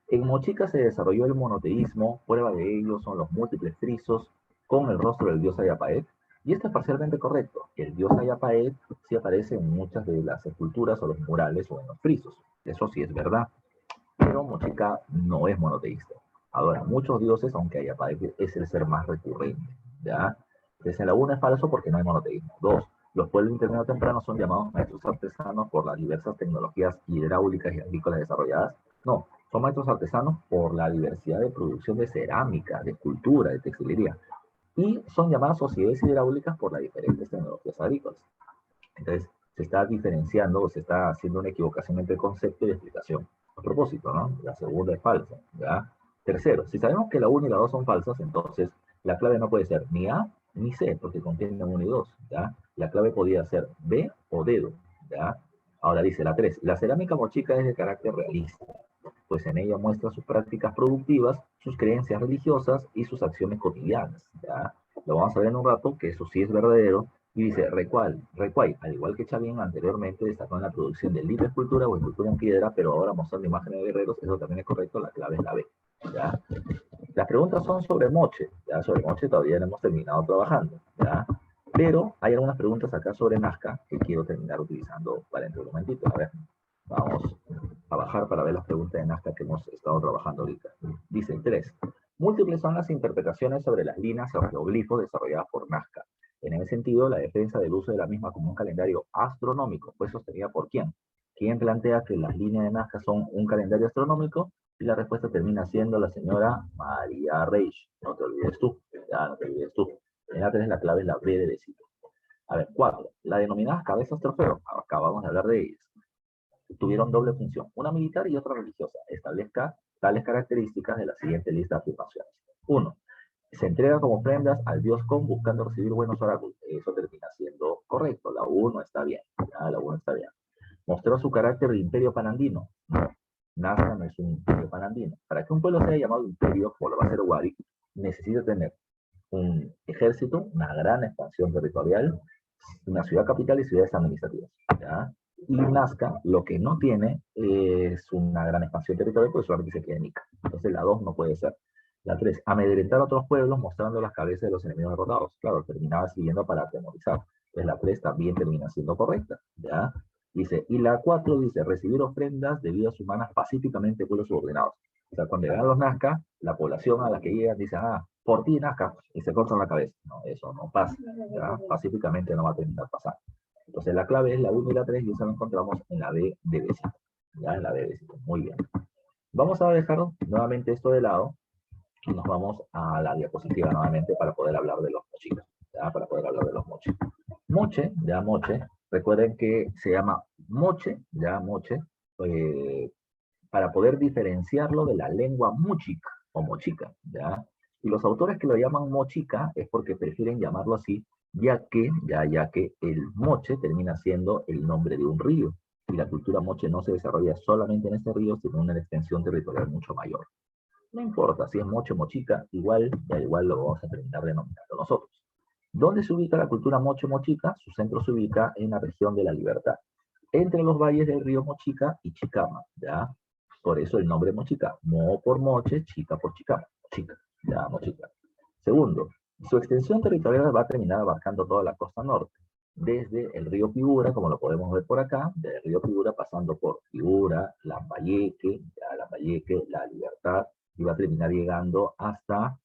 En Mochica se desarrolló el monoteísmo, prueba de ello son los múltiples frizos con el rostro del dios Ayapaet, y esto es parcialmente correcto. El dios Ayapaet sí aparece en muchas de las esculturas o los murales o en los frisos. Eso sí es verdad, pero Mochica no es monoteísta. Ahora, muchos dioses, aunque Ayapaet es el ser más recurrente, ¿ya? Entonces, en la 1 es falso porque no hay monoteísmo. 2. Los pueblos intermedio tempranos son llamados maestros artesanos por las diversas tecnologías hidráulicas y agrícolas desarrolladas. No, son maestros artesanos por la diversidad de producción de cerámica, de escultura, de textilería. Y son llamadas sociedades hidráulicas por las diferentes tecnologías agrícolas. Entonces, se está diferenciando o se está haciendo una equivocación entre concepto y explicación. A propósito, ¿no? La segunda es falsa, ¿ya? Tercero, si sabemos que la 1 y la 2 son falsas, entonces la clave no puede ser ni A ni C, porque contienen 1 y 2, ¿ya? La clave podría ser B o dedo, ¿ya? Ahora dice la 3, la cerámica mochica es de carácter realista, pues en ella muestra sus prácticas productivas, sus creencias religiosas y sus acciones cotidianas, ¿ya? Lo vamos a ver en un rato, que eso sí es verdadero, y dice, Recuay, al igual que Chavín anteriormente, destacó en la producción de libre escultura o escultura en piedra, pero ahora mostrando imágenes de guerreros, eso también es correcto, la clave es la B, ¿ya? Las preguntas son sobre Moche, ¿ya? Sobre Moche todavía no hemos terminado trabajando, ¿ya? Pero hay algunas preguntas acá sobre Nazca que quiero terminar utilizando para dentro de un momentito. A ver, vamos a bajar para ver las preguntas de Nazca que hemos estado trabajando ahorita. Dice 3. Múltiples son las interpretaciones sobre las líneas o geoglifos desarrolladas por Nazca. En ese sentido, la defensa del uso de la misma como un calendario astronómico fue sostenida por ¿quién? ¿Quién plantea que las líneas de Nazca son un calendario astronómico? Y la respuesta termina siendo la señora María Reich. No te olvides tú. Ya no te olvides tú. En la 3 la clave es la B de besito. A ver, 4. Las denominadas cabezas trofeo. Acabamos de hablar de ellas. Tuvieron doble función, una militar y otra religiosa. Establezca tales características de la siguiente lista de afirmaciones. 1. Se entrega como prendas al dios Con buscando recibir buenos oráculos. Eso termina siendo correcto. La 1 está bien. Ya, la 1 está bien. Mostró su carácter de imperio panandino. No. Nazca no es un imperio panandino. Para que un pueblo sea llamado imperio, como lo va a ser Wari, necesita tener un ejército, una gran expansión territorial, una ciudad capital y ciudades administrativas, ¿ya? Y Nazca lo que no tiene es una gran expansión territorial, porque solamente se queda en Ica. Entonces la 2 no puede ser. La 3, amedrentar a otros pueblos mostrando las cabezas de los enemigos derrotados. Claro, terminaba siguiendo para atemorizar. Entonces la 3 también termina siendo correcta, ¿ya? Dice, y la 4 dice, recibir ofrendas de vidas humanas pacíficamente de pueblos subordinados. O sea, cuando llegan los Nazca, la población a la que llegan dice, por ti Nazca, y se cortan la cabeza. No, eso no pasa, ¿ya? Pacíficamente no va a terminar pasando. Entonces la clave es la 1 y la 3 y eso lo encontramos en la B de besito. Ya en la B de besito. Muy bien. Vamos a dejar nuevamente esto de lado y nos vamos a la diapositiva nuevamente para poder hablar de los mochitos. Ya, para poder hablar de los moches. Moche, ya moche, recuerden que se llama Moche, ya Moche, eh, para poder diferenciarlo de la lengua muchica o mochica, ¿ya? Y los autores que lo llaman mochica es porque prefieren llamarlo así, ya que el moche termina siendo el nombre de un río, y la cultura moche no se desarrolla solamente en este río, sino en una extensión territorial mucho mayor. No importa si es moche o mochica, igual, ya igual lo vamos a terminar denominando nosotros. ¿Dónde se ubica la cultura moche mochica? Su centro se ubica en la región de La Libertad, entre los valles del río Mochica y Chicama, ¿ya? Por eso el nombre Mochica, Mo por Moche, Chica por Chicama, Chica, ya, Mochica. Segundo, su extensión territorial va a terminar abarcando toda la costa norte, desde el río Piura, como lo podemos ver por acá, desde el río Piura pasando por Piura, Lambayeque, ya, Lambayeque, La Libertad, y va a terminar llegando hasta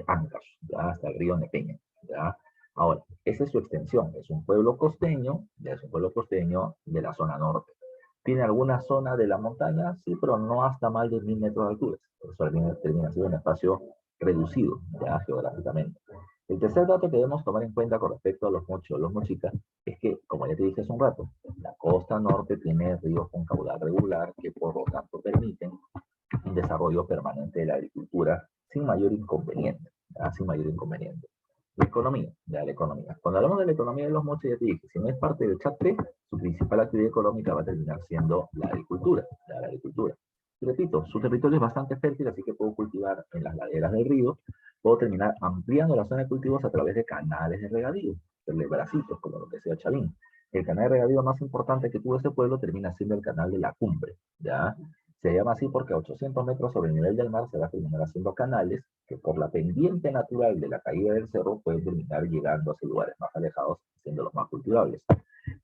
Ancash, ya, hasta el río Nepeña, ya. Ahora, esa es su extensión, es un pueblo costeño, ya es un pueblo costeño de la zona norte. ¿Tiene alguna zona de la montaña? Sí, pero no hasta más de 1000 metros de altura. Por eso termina siendo un espacio reducido, ya geográficamente. El tercer dato que debemos tomar en cuenta con respecto a los mochis o los mochicas es que, como ya te dije hace un rato, la costa norte tiene ríos con caudal regular que por lo tanto permiten un desarrollo permanente de la agricultura sin mayor inconveniente, ¿ya? Sin mayor inconveniente. La economía, ya la economía. Cuando hablamos de la economía de los mochis, ya te dije, si no es parte del chat 3, su principal actividad económica va a terminar siendo la agricultura, ya, la agricultura. Y repito, su territorio es bastante fértil, así que puedo cultivar en las laderas del río, puedo terminar ampliando la zona de cultivos a través de canales de regadío, de bracitos, como lo que sea Chavín. El canal de regadío más importante que tuvo ese pueblo termina siendo el canal de la Cumbre, ¿ya? Se llama así porque a 800 metros sobre el nivel del mar se va a terminar haciendo canales que por la pendiente natural de la caída del cerro pueden terminar llegando hacia lugares más alejados, siendo los más cultivables.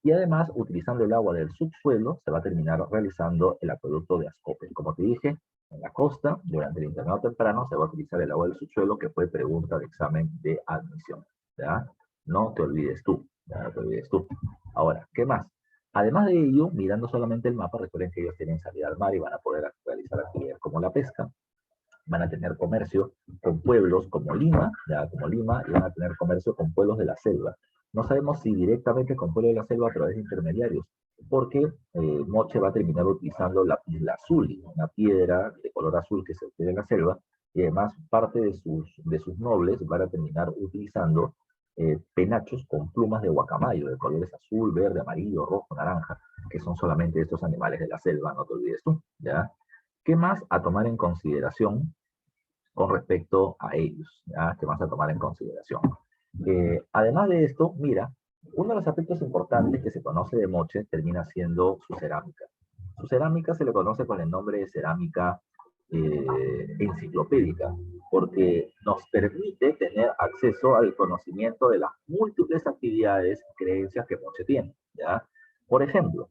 Y además, utilizando el agua del subsuelo, se va a terminar realizando el acueducto de Ascope. Como te dije, en la costa, durante el internado temprano, se va a utilizar el agua del subsuelo, que fue pregunta de examen de admisión. ¿Ya? No te olvides tú. Ya no te olvides tú. Ahora, ¿qué más? Además de ello, mirando solamente el mapa, recuerden que ellos tienen salida al mar y van a poder realizar actividades como la pesca, van a tener comercio con pueblos como Lima, ya como Lima, y van a tener comercio con pueblos de la selva. No sabemos si directamente con pueblos de la selva a través de intermediarios, porque Moche va a terminar utilizando la pila azul, una piedra de color azul que se obtiene en la selva, y además parte de sus nobles van a terminar utilizando penachos con plumas de guacamayo, de colores azul, verde, amarillo, rojo, naranja, que son solamente estos animales de la selva, no te olvides tú, ¿ya? ¿Qué más a tomar en consideración con respecto a ellos? ¿Ya? ¿Qué más a tomar en consideración? Además de esto, mira, uno de los aspectos importantes que se conoce de Moche termina siendo su cerámica. Su cerámica se le conoce con el nombre de cerámica enciclopédica, porque nos permite tener acceso al conocimiento de las múltiples actividades y creencias que Moche tiene, ¿ya? Por ejemplo,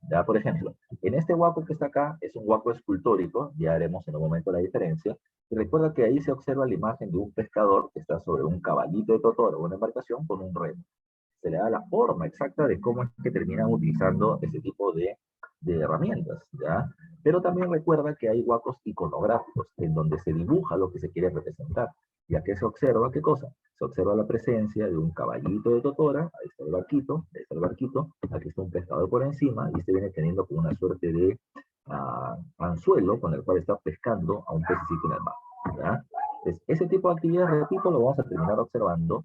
en este huaco que está acá es un huaco escultórico, ya haremos en un momento la diferencia, y recuerda que ahí se observa la imagen de un pescador que está sobre un caballito de totoro o una embarcación con un remo. Se le da la forma exacta de cómo es que terminan utilizando ese tipo de herramientas, ¿ya? Pero también recuerda que hay huacos iconográficos en donde se dibuja lo que se quiere representar. Ya que se observa, ¿qué cosa? Se observa la presencia de un caballito de totora, ahí está el barquito, aquí está un pescador por encima, y se viene teniendo como una suerte de anzuelo con el cual está pescando a un pececito en el mar, ¿ya? Entonces, ese tipo de actividades, repito, lo vamos a terminar observando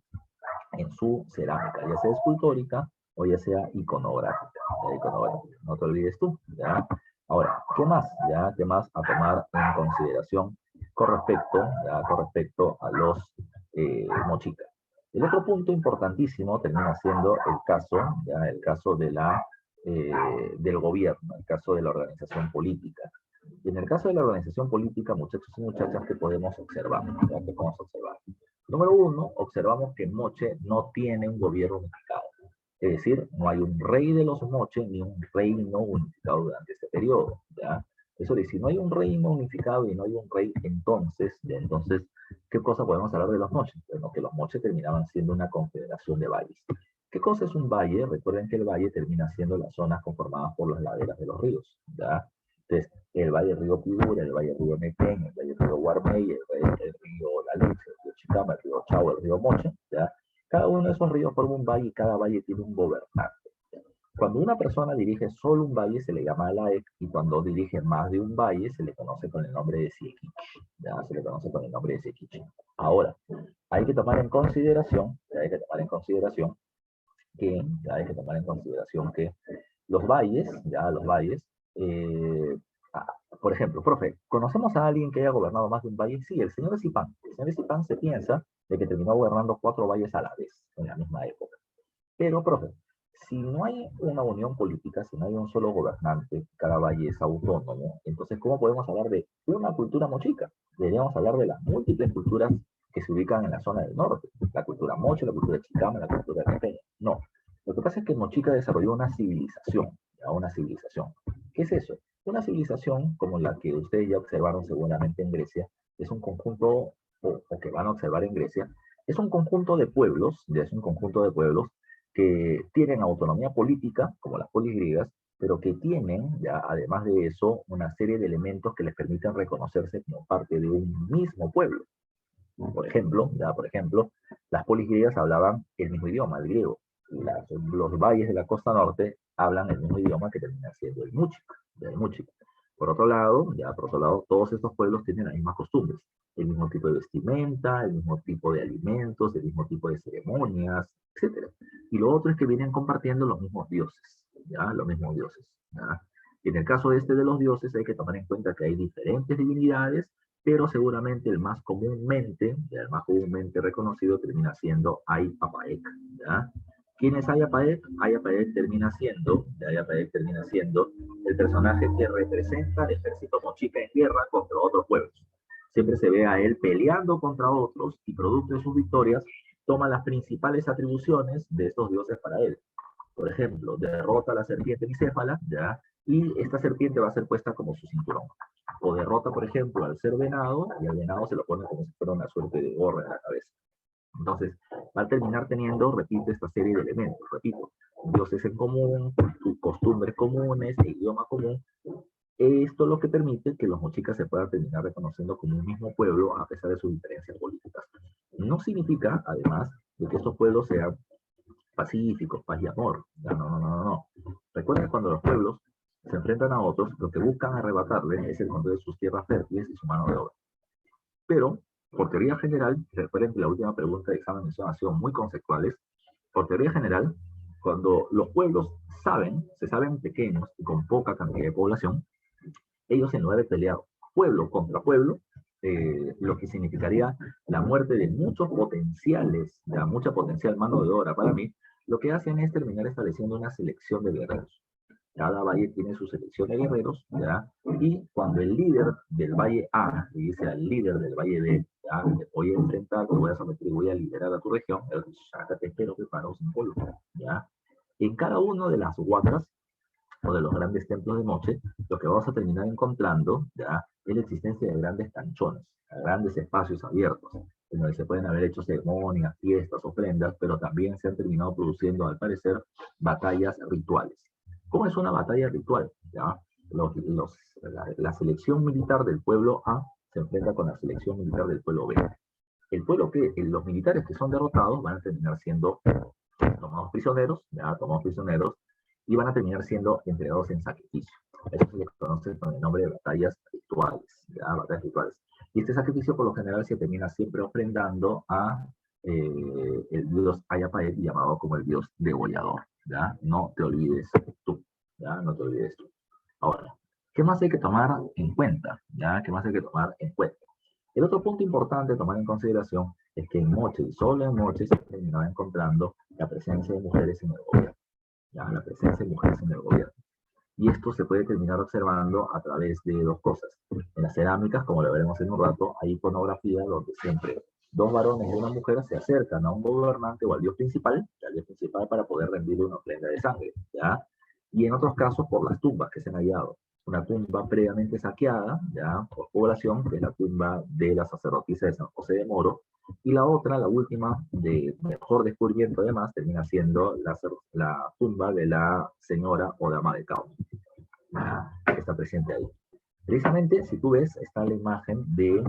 en su cerámica, ya sea escultórica o ya sea iconográfica, no te olvides tú, ¿ya? Ahora, ¿qué más? ¿Ya? ¿Qué más a tomar en consideración con respecto a los mochicas? El otro punto importantísimo termina siendo el caso de del gobierno, el caso de la organización política. Y en el caso de la organización política, muchachos y muchachas, ¿qué podemos observar? ¿Ya? ¿Qué podemos observar? Número uno, observamos que Moche no tiene un gobierno unificado. Es decir, no hay un rey de los Moche ni un reino unificado durante este periodo, ¿ya? Eso es, si no hay un reino unificado y no hay un rey, entonces, ¿qué cosa podemos hablar de los Moche? Bueno, que los Moche terminaban siendo una confederación de valles. ¿Qué cosa es un valle? Recuerden que el valle termina siendo las zonas conformadas por las laderas de los ríos, ¿ya? Entonces, el valle del río Piura, el valle del río Nequén, el valle del río Guarmey, el río La Lucha, el río Chicama, el río Chau, el río Moche, ¿ya? Cada uno de esos ríos forma un valle y cada valle tiene un gobernante. Cuando una persona dirige solo un valle se le llama Alaec, y cuando dirige más de un valle se le conoce con el nombre de Siequichi. Ya se le conoce con el nombre de Siequichi. Ahora, hay que tomar en consideración, hay que tomar en consideración que los valles, ya los valles, eh, por ejemplo, profe, ¿conocemos a alguien que haya gobernado más de un valle? Sí, el señor Esipán. El señor Esipán se piensa de que terminó gobernando 4 valles a la vez, en la misma época. Pero, profe, si no hay una unión política, si no hay un solo gobernante, cada valle es autónomo, entonces, ¿cómo podemos hablar de una cultura mochica? Deberíamos hablar de las múltiples culturas que se ubican en la zona del norte. La cultura moche, la cultura chicama, la cultura quiteña. No. Lo que pasa es que Mochica desarrolló una civilización, ¿ya? Una civilización. ¿Qué es eso? Una civilización como la que ustedes ya observaron seguramente en Grecia, es un conjunto, o que van a observar en Grecia, es un conjunto de pueblos, ya es un conjunto de pueblos que tienen autonomía política, como las polis griegas, pero que tienen, ya además de eso, una serie de elementos que les permiten reconocerse como parte de un mismo pueblo. Por ejemplo, las polis griegas hablaban el mismo idioma, el griego. Los valles de la costa norte hablan el mismo idioma que termina siendo el múchic. Por otro lado, todos estos pueblos tienen las mismas costumbres, el mismo tipo de vestimenta, el mismo tipo de alimentos, el mismo tipo de ceremonias, etc. Y lo otro es que vienen compartiendo los mismos dioses, ¿ya? Los mismos dioses, ¿ya? En el caso de los dioses hay que tomar en cuenta que hay diferentes divinidades, pero seguramente el más comúnmente reconocido termina siendo Ayapaec, ¿ya? ¿Quién es Ayapaec? Ayapaec termina siendo el personaje que representa el ejército mochica en guerra contra otros pueblos. Siempre se ve a él peleando contra otros y producto de sus victorias toma las principales atribuciones de estos dioses para él. Por ejemplo, derrota a la serpiente bicéfala, ¿ya? Y esta serpiente va a ser puesta como su cinturón. O derrota, por ejemplo, al ser venado, y al venado se lo pone como si fuera una suerte de gorra en la cabeza. Entonces, va a terminar teniendo, repito, esta serie de elementos, repito, dioses en común, costumbres comunes, idioma común. Esto es lo que permite que los mochicas se puedan terminar reconociendo como un mismo pueblo a pesar de sus diferencias políticas. No significa, además, de que estos pueblos sean pacíficos, paz y amor. No. Recuerden que cuando los pueblos se enfrentan a otros, lo que buscan arrebatarle es el control de sus tierras fértiles y su mano de obra. Pero, por teoría general, recuerden que la última pregunta de examen han sido muy conceptuales, por teoría general, cuando los pueblos se saben pequeños y con poca cantidad de población, ellos en lugar de pelear pueblo contra pueblo, lo que significaría la muerte de muchos potenciales, de mucha potencial mano de obra para mí, lo que hacen es terminar estableciendo una selección de guerreros. Cada valle tiene su selección de guerreros, ¿ya? Y cuando el líder del valle A le dice al líder del valle B, ¿ya? Te voy a enfrentar, te voy a someter y voy a liderar a tu región, él dice, sácate, pero preparaos en polvo, ¿ya? En cada uno de las huacras o de los grandes templos de noche, lo que vamos a terminar encontrando, ¿ya? Es la existencia de grandes canchones, grandes espacios abiertos, en donde se pueden haber hecho ceremonias, fiestas, ofrendas, pero también se han terminado produciendo, al parecer, batallas rituales. ¿Cómo es una batalla ritual? ¿Ya? La selección militar del pueblo A se enfrenta con la selección militar del pueblo B. Los militares que son derrotados van a terminar siendo tomados prisioneros, ¿ya? Tomados prisioneros, y van a terminar siendo entregados en sacrificio. Eso se le conoce con el nombre de batallas rituales, ¿ya? Batallas rituales. Y este sacrificio por lo general se termina siempre ofrendando a el dios Ayapaec, llamado como el dios degollador, ¿ya? No te olvides tú, ¿ya? No te olvides tú. Ahora, ¿qué más hay que tomar en cuenta? ¿Ya? ¿Qué más hay que tomar en cuenta? El otro punto importante a tomar en consideración es que en Moche y solo en Moche se terminaba encontrando la presencia de mujeres en el gobierno. ¿Ya? La presencia de mujeres en el gobierno. Y esto se puede terminar observando a través de dos cosas. En las cerámicas, como lo veremos en un rato, hay iconografía donde siempre dos varones y una mujer se acercan a un gobernante o al dios principal para poder rendirle una ofrenda de sangre, ¿ya? Y en otros casos por las tumbas que se han hallado. Una tumba previamente saqueada, ¿ya? Por población, que es la tumba de la sacerdotisa de San José de Moro, y la otra, la última, de mejor descubrimiento además, termina siendo la tumba de la señora o dama de Cao, que está presente ahí. Precisamente, si tú ves, está la imagen de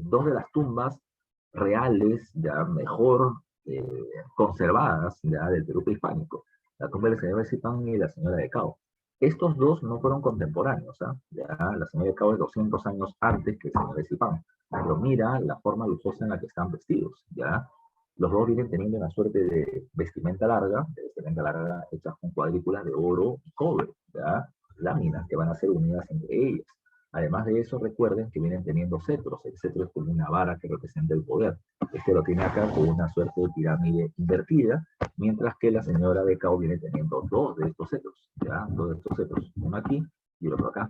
dos de las tumbas reales, ya mejor conservadas, ya del Perú prehispánico. la tumba del señor Zipán y la señora de Cao. Estos dos no fueron contemporáneos, ¿ah? Ya, la señora de Cao es 200 años antes que el señor Zipán. Pero mira la forma lujosa en la que están vestidos, ¿ya? Los dos vienen teniendo una suerte de vestimenta larga hecha con cuadrículas de oro y cobre, ¿ya? Láminas que van a ser unidas entre ellas. Además de eso, recuerden que vienen teniendo cetros. El cetro es como una vara que representa el poder. Este lo tiene acá con una suerte de pirámide invertida, mientras que la señora de Cao viene teniendo dos de estos cetros, ¿ya? Dos de estos cetros, uno aquí y el otro acá.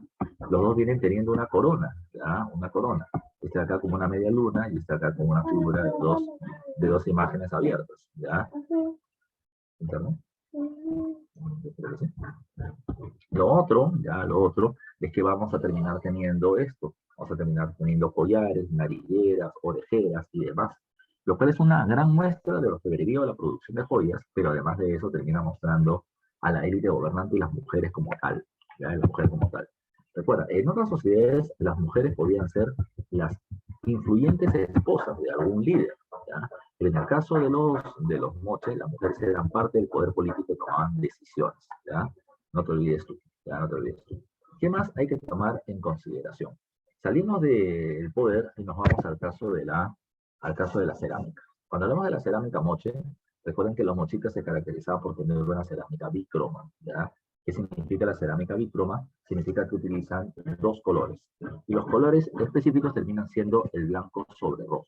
Los dos vienen teniendo una corona, ¿ya? Una corona. Este acá como una media luna y este acá como una figura de dos imágenes abiertas, ¿ya? ¿Interno? Lo otro es que vamos a terminar teniendo esto. Vamos a terminar teniendo collares, narigueras, orejeras y demás. Lo cual es una gran muestra de lo que deriva la producción de joyas, pero además de eso termina mostrando a la élite gobernante y las mujeres como tal. ¿Ya? Las mujeres como tal. Recuerda, en otras sociedades las mujeres podían ser las influyentes esposas de algún líder. ¿Ya? Pero en el caso de los moches, las mujeres eran parte del poder político y tomaban decisiones. ¿Ya? No te olvides tú. Ya no te olvides tú. ¿Qué más hay que tomar en consideración? Salimos del poder y nos vamos al caso de la cerámica. Cuando hablamos de la cerámica moche, recuerden que los mochicas se caracterizaban por tener una cerámica bicroma. ¿Ya? ¿Qué significa la cerámica bicroma? Significa que utilizan dos colores. Y los colores específicos terminan siendo el blanco sobre rojo.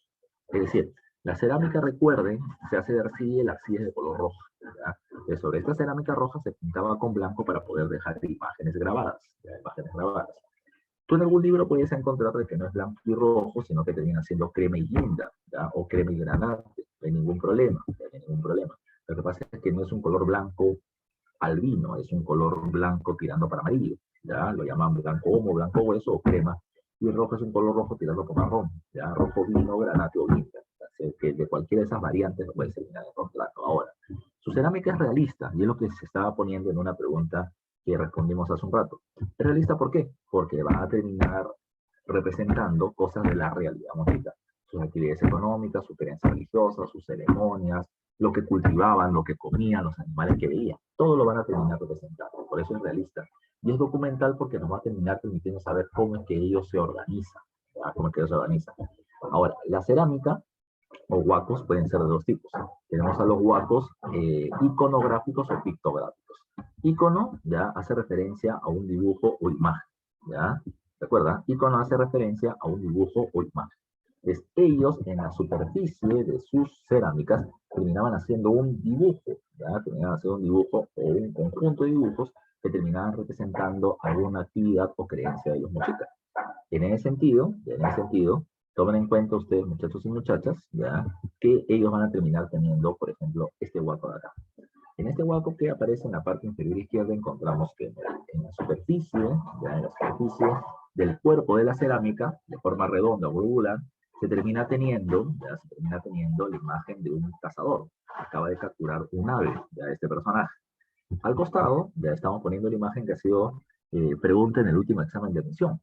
Es decir, la cerámica, recuerden, se hace de arcilla y la arcilla es de color rojo. ¿Ya? Sobre esta cerámica roja se pintaba con blanco para poder dejar imágenes grabadas. ¿Ya? Imágenes grabadas. Tú en algún libro puedes encontrar de que no es blanco y rojo, sino que termina siendo crema y guinda, ¿ya? O crema y granate. No hay ningún problema. No hay ningún problema. Lo que pasa es que no es un color blanco albino, es un color blanco tirando para amarillo, ¿ya? Lo llaman blanco homo, blanco hueso o crema, y el rojo es un color rojo tirando para marrón, ¿ya? Rojo vino, granate o guinda. Así que de cualquiera de esas variantes lo puedes eliminar encontrando. Ahora, su cerámica es realista, y es lo que se estaba poniendo en una pregunta que respondimos hace un rato. ¿Es realista por qué? Porque va a terminar representando cosas de la realidad mochica, sus actividades económicas, sus creencias religiosas, sus ceremonias, lo que cultivaban, lo que comían, los animales que veían. Todo lo van a terminar representando. Por eso es realista. Y es documental porque nos va a terminar permitiendo saber cómo es que ellos se organizan. ¿Ya? Cómo es que ellos se organizan. Ahora, la cerámica o huacos pueden ser de dos tipos. Tenemos a los huacos iconográficos o pictográficos. Icono ya hace referencia a un dibujo o imagen. ¿Ya? ¿Recuerda? Icono hace referencia a un dibujo o imagen. Entonces, ellos en la superficie de sus cerámicas terminaban haciendo un dibujo, ¿ya? Terminaban haciendo un dibujo o un conjunto de dibujos que terminaban representando alguna actividad o creencia de los mexicas. En ese sentido, tomen en cuenta ustedes, muchachos y muchachas, ¿ya? Que ellos van a terminar teniendo, por ejemplo, este huaco de acá. En este huaco que aparece en la parte inferior izquierda encontramos que en la superficie, ¿ya? En la superficie del cuerpo de la cerámica, de forma redonda o globular, se termina teniendo la imagen de un cazador. Acaba de capturar un ave, ya este personaje. Al costado, ya estamos poniendo la imagen que ha sido pregunta en el último examen de admisión.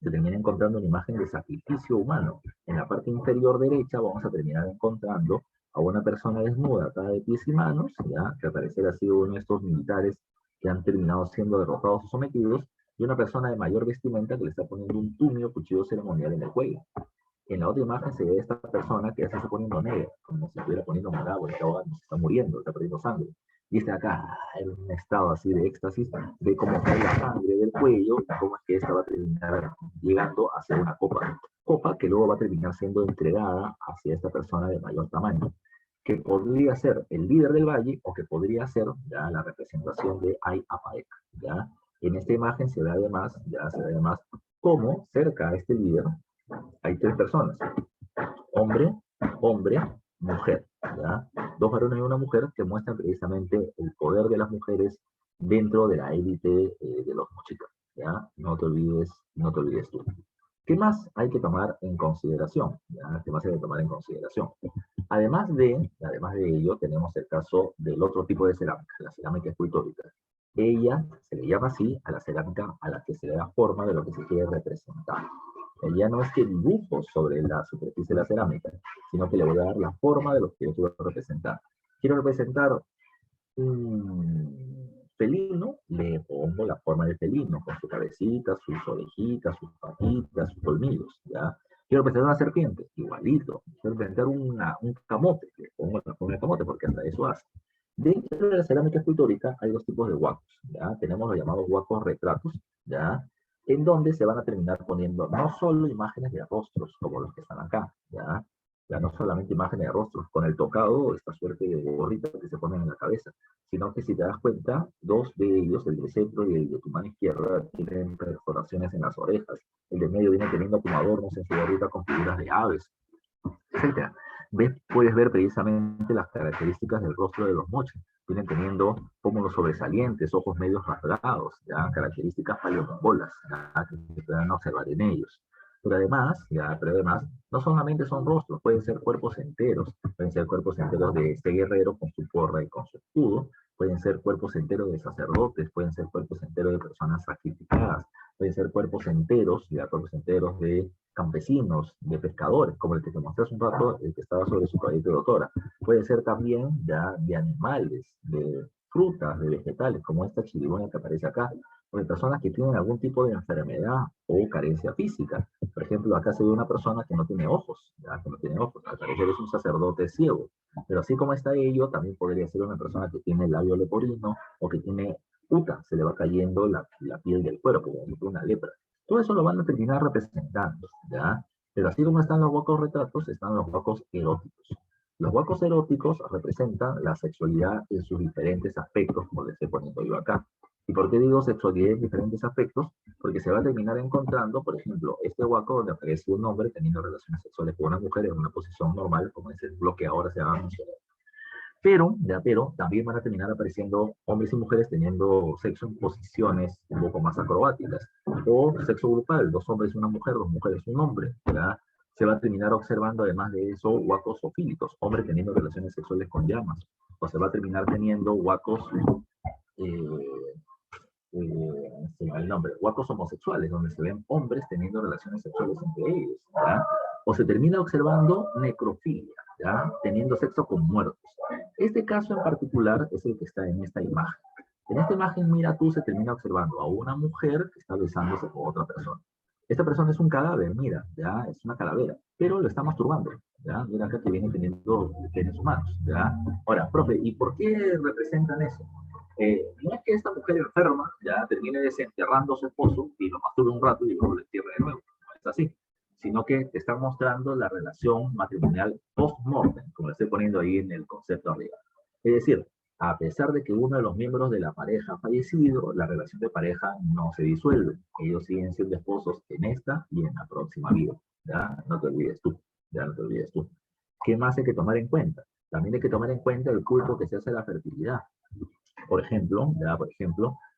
Se termina encontrando una imagen de sacrificio humano. En la parte inferior derecha vamos a terminar encontrando a una persona desnuda, atada de pies y manos, ¿ya? Que al parecer ha sido uno de estos militares que han terminado siendo derrotados o sometidos, y una persona de mayor vestimenta que le está poniendo un tumio cuchillo ceremonial en el cuello. En la otra imagen se ve esta persona que ya se está poniendo negra, como si estuviera poniendo morado, está ahogando, se está muriendo, está perdiendo sangre. Y está acá, en un estado así de éxtasis, ve cómo cae la sangre del cuello y cómo es que esta va a terminar llegando hacia una copa. Copa que luego va a terminar siendo entregada hacia esta persona de mayor tamaño, que podría ser el líder del valle o que podría ser ya la representación de Ay Apaek. ¿Ya? En esta imagen se ve además, cómo cerca a este líder hay tres personas, hombre, mujer, ¿ya? Dos varones y una mujer que muestran precisamente el poder de las mujeres dentro de la élite de los mochicas, ¿ya? No te olvides tú. ¿Qué más hay que tomar en consideración? ¿Ya? ¿Qué más hay que tomar en consideración? Además de ello, tenemos el caso del otro tipo de cerámica, la cerámica escultórica. Ella se le llama así a la cerámica a la que se le da forma de lo que se quiere representar. Ya no es que dibujo sobre la superficie de la cerámica, sino que le voy a dar la forma de lo que yo quiero representar. Quiero representar un felino, le pongo la forma de felino, con su cabecita, sus orejitas, sus patitas, sus colmillos, ¿ya? Quiero representar una serpiente, igualito. Quiero representar un camote, le pongo la forma de camote, porque hasta eso hace. Dentro de la cerámica escultórica hay dos tipos de huacos, ¿ya? Tenemos los llamados huacos retratos, ¿ya? En donde se van a terminar poniendo no solo imágenes de rostros, como los que están acá, ¿ya? Ya no solamente imágenes de rostros, con el tocado, esta suerte de gorrita que se ponen en la cabeza, sino que si te das cuenta, dos de ellos, el del centro y el de tu mano izquierda, tienen perforaciones en las orejas, el de medio viene teniendo como adornos en su gorrita con figuras de aves, etcétera. Puedes ver precisamente las características del rostro de los moches. Vienen teniendo pómulos sobresalientes, ojos medios rasgados, ¿ya? Características paleomongolas, ¿ya? Que se pueden observar en ellos. Pero además, no solamente son rostros, pueden ser cuerpos enteros de este guerrero con su porra y con su escudo, pueden ser cuerpos enteros de sacerdotes, pueden ser cuerpos enteros de personas sacrificadas, pueden ser cuerpos enteros, ya cuerpos enteros de campesinos, de pescadores, como el que te mostré hace un rato, el que estaba sobre su caballito de doctora. Puede ser también ya de animales, de frutas, de vegetales, como esta chirimoya que aparece acá, o de personas que tienen algún tipo de enfermedad o carencia física. Por ejemplo, acá se ve una persona que no tiene ojos, ya que no tiene ojos, al parecer es un sacerdote ciego. Pero así como está ello, también podría ser una persona que tiene labio leporino o que tiene puta, se le va cayendo la piel del cuerpo, como una lepra. Todo eso lo van a terminar representando, ¿ya? Pero así como están los huacos retratos, están los huacos eróticos. Los huacos eróticos representan la sexualidad en sus diferentes aspectos, como les estoy poniendo yo acá. ¿Y por qué digo sexualidad en diferentes aspectos? Porque se va a terminar encontrando, por ejemplo, este huaco donde aparece un hombre teniendo relaciones sexuales con una mujer en una posición normal, como es el bloque ahora se va a mencionar. Pero también van a terminar apareciendo hombres y mujeres teniendo sexo en posiciones un poco más acrobáticas. O sexo grupal, dos hombres y una mujer, dos mujeres y un hombre. ¿Ya? Se va a terminar observando, además de eso, huacos zoofílicos, hombres teniendo relaciones sexuales con llamas. O se va a terminar teniendo huacos eh, se me va el nombre, huacos homosexuales, donde se ven hombres teniendo relaciones sexuales entre ellos, ¿ya? O se termina observando necrofilia, ¿ya? Teniendo sexo con muertos. Este caso en particular es el que está en esta imagen. En esta imagen, mira tú, se termina observando a una mujer que está besándose con otra persona. Esta persona es un cadáver, mira, ya, es una calavera, pero lo está masturbando, ya, mira acá que viene teniendo penes humanos, ya. Ahora, profe, ¿y por qué representan eso? No es que esta mujer enferma ya termine desenterrando a su esposo y lo masturbe un rato y luego lo entierre de nuevo. No es así. Sino que te están mostrando la relación matrimonial post-mortem, como le estoy poniendo ahí en el concepto arriba. Es decir, a pesar de que uno de los miembros de la pareja ha fallecido, la relación de pareja no se disuelve. Ellos siguen siendo esposos en esta y en la próxima vida. ¿Ya? No te olvides tú. Ya no te olvides tú. ¿Qué más hay que tomar en cuenta? También hay que tomar en cuenta el culto que se hace a la fertilidad. Por ejemplo,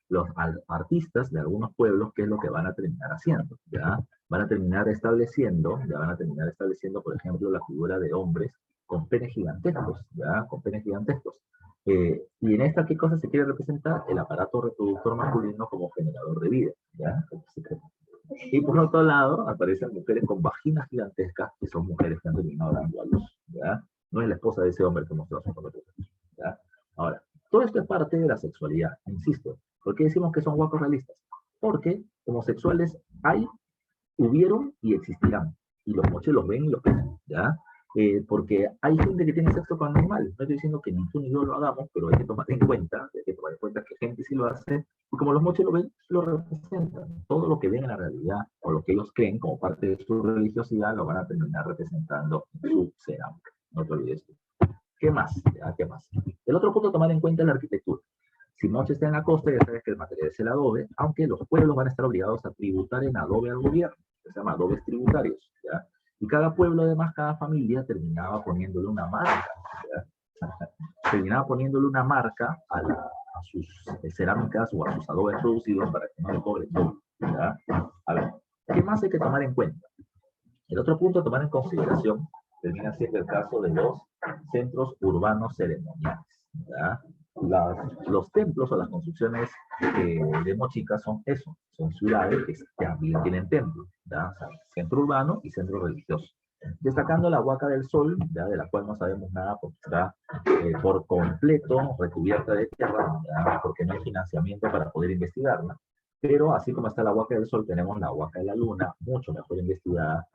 los artistas de algunos pueblos, ¿qué es lo que van a terminar haciendo? ¿Ya? Van a terminar estableciendo, por ejemplo, la figura de hombres con penes gigantescos, ¿ya? Con penes gigantescos. Y en esta, ¿qué cosa se quiere representar? El aparato reproductor masculino como generador de vida, ¿ya? Y por otro lado, aparecen mujeres con vaginas gigantescas, que son mujeres que han terminado dando a luz, ¿ya? No es la esposa de ese hombre que mostró su fotografía, ¿ya? Ahora, todo esto es parte de la sexualidad, insisto. ¿Por qué decimos que son huacos realistas? Porque homosexuales hay, hubieron y existirán. Y los moches los ven y los ven, ¿ya? Porque hay gente que tiene sexo con animales. No estoy diciendo que ni tú ni yo lo hagamos, pero hay que tomar en cuenta que gente sí lo hace. Y como los moches lo ven, lo representan. Todo lo que ven en la realidad, o lo que ellos creen como parte de su religiosidad, lo van a terminar representando en su cerámica. No te olvides. ¿Qué más? ¿Qué más? El otro punto a tomar en cuenta es la arquitectura. Si Moche está en la costa, ya sabes que el material es el adobe, aunque los pueblos van a estar obligados a tributar en adobe al gobierno, que se llama adobes tributarios, ¿ya? Y cada pueblo, además, cada familia terminaba poniéndole una marca, ¿ya? Terminaba poniéndole una marca a sus cerámicas o a sus adobes producidos para que no le cobren todo, ¿ya? A ver, ¿qué más hay que tomar en cuenta? El otro punto a tomar en consideración termina siendo el caso de los centros urbanos ceremoniales, ¿ya? Los templos o las construcciones de Mochica son eso, son ciudades que también tienen templos, ¿ya? O sea, centro urbano y centro religioso. Destacando la Huaca del Sol, ya, de la cual no sabemos nada porque está por completo recubierta de tierra, ya, porque no hay financiamiento para poder investigarla. Pero así como está la Huaca del Sol, tenemos la Huaca de la Luna, mucho mejor investigada,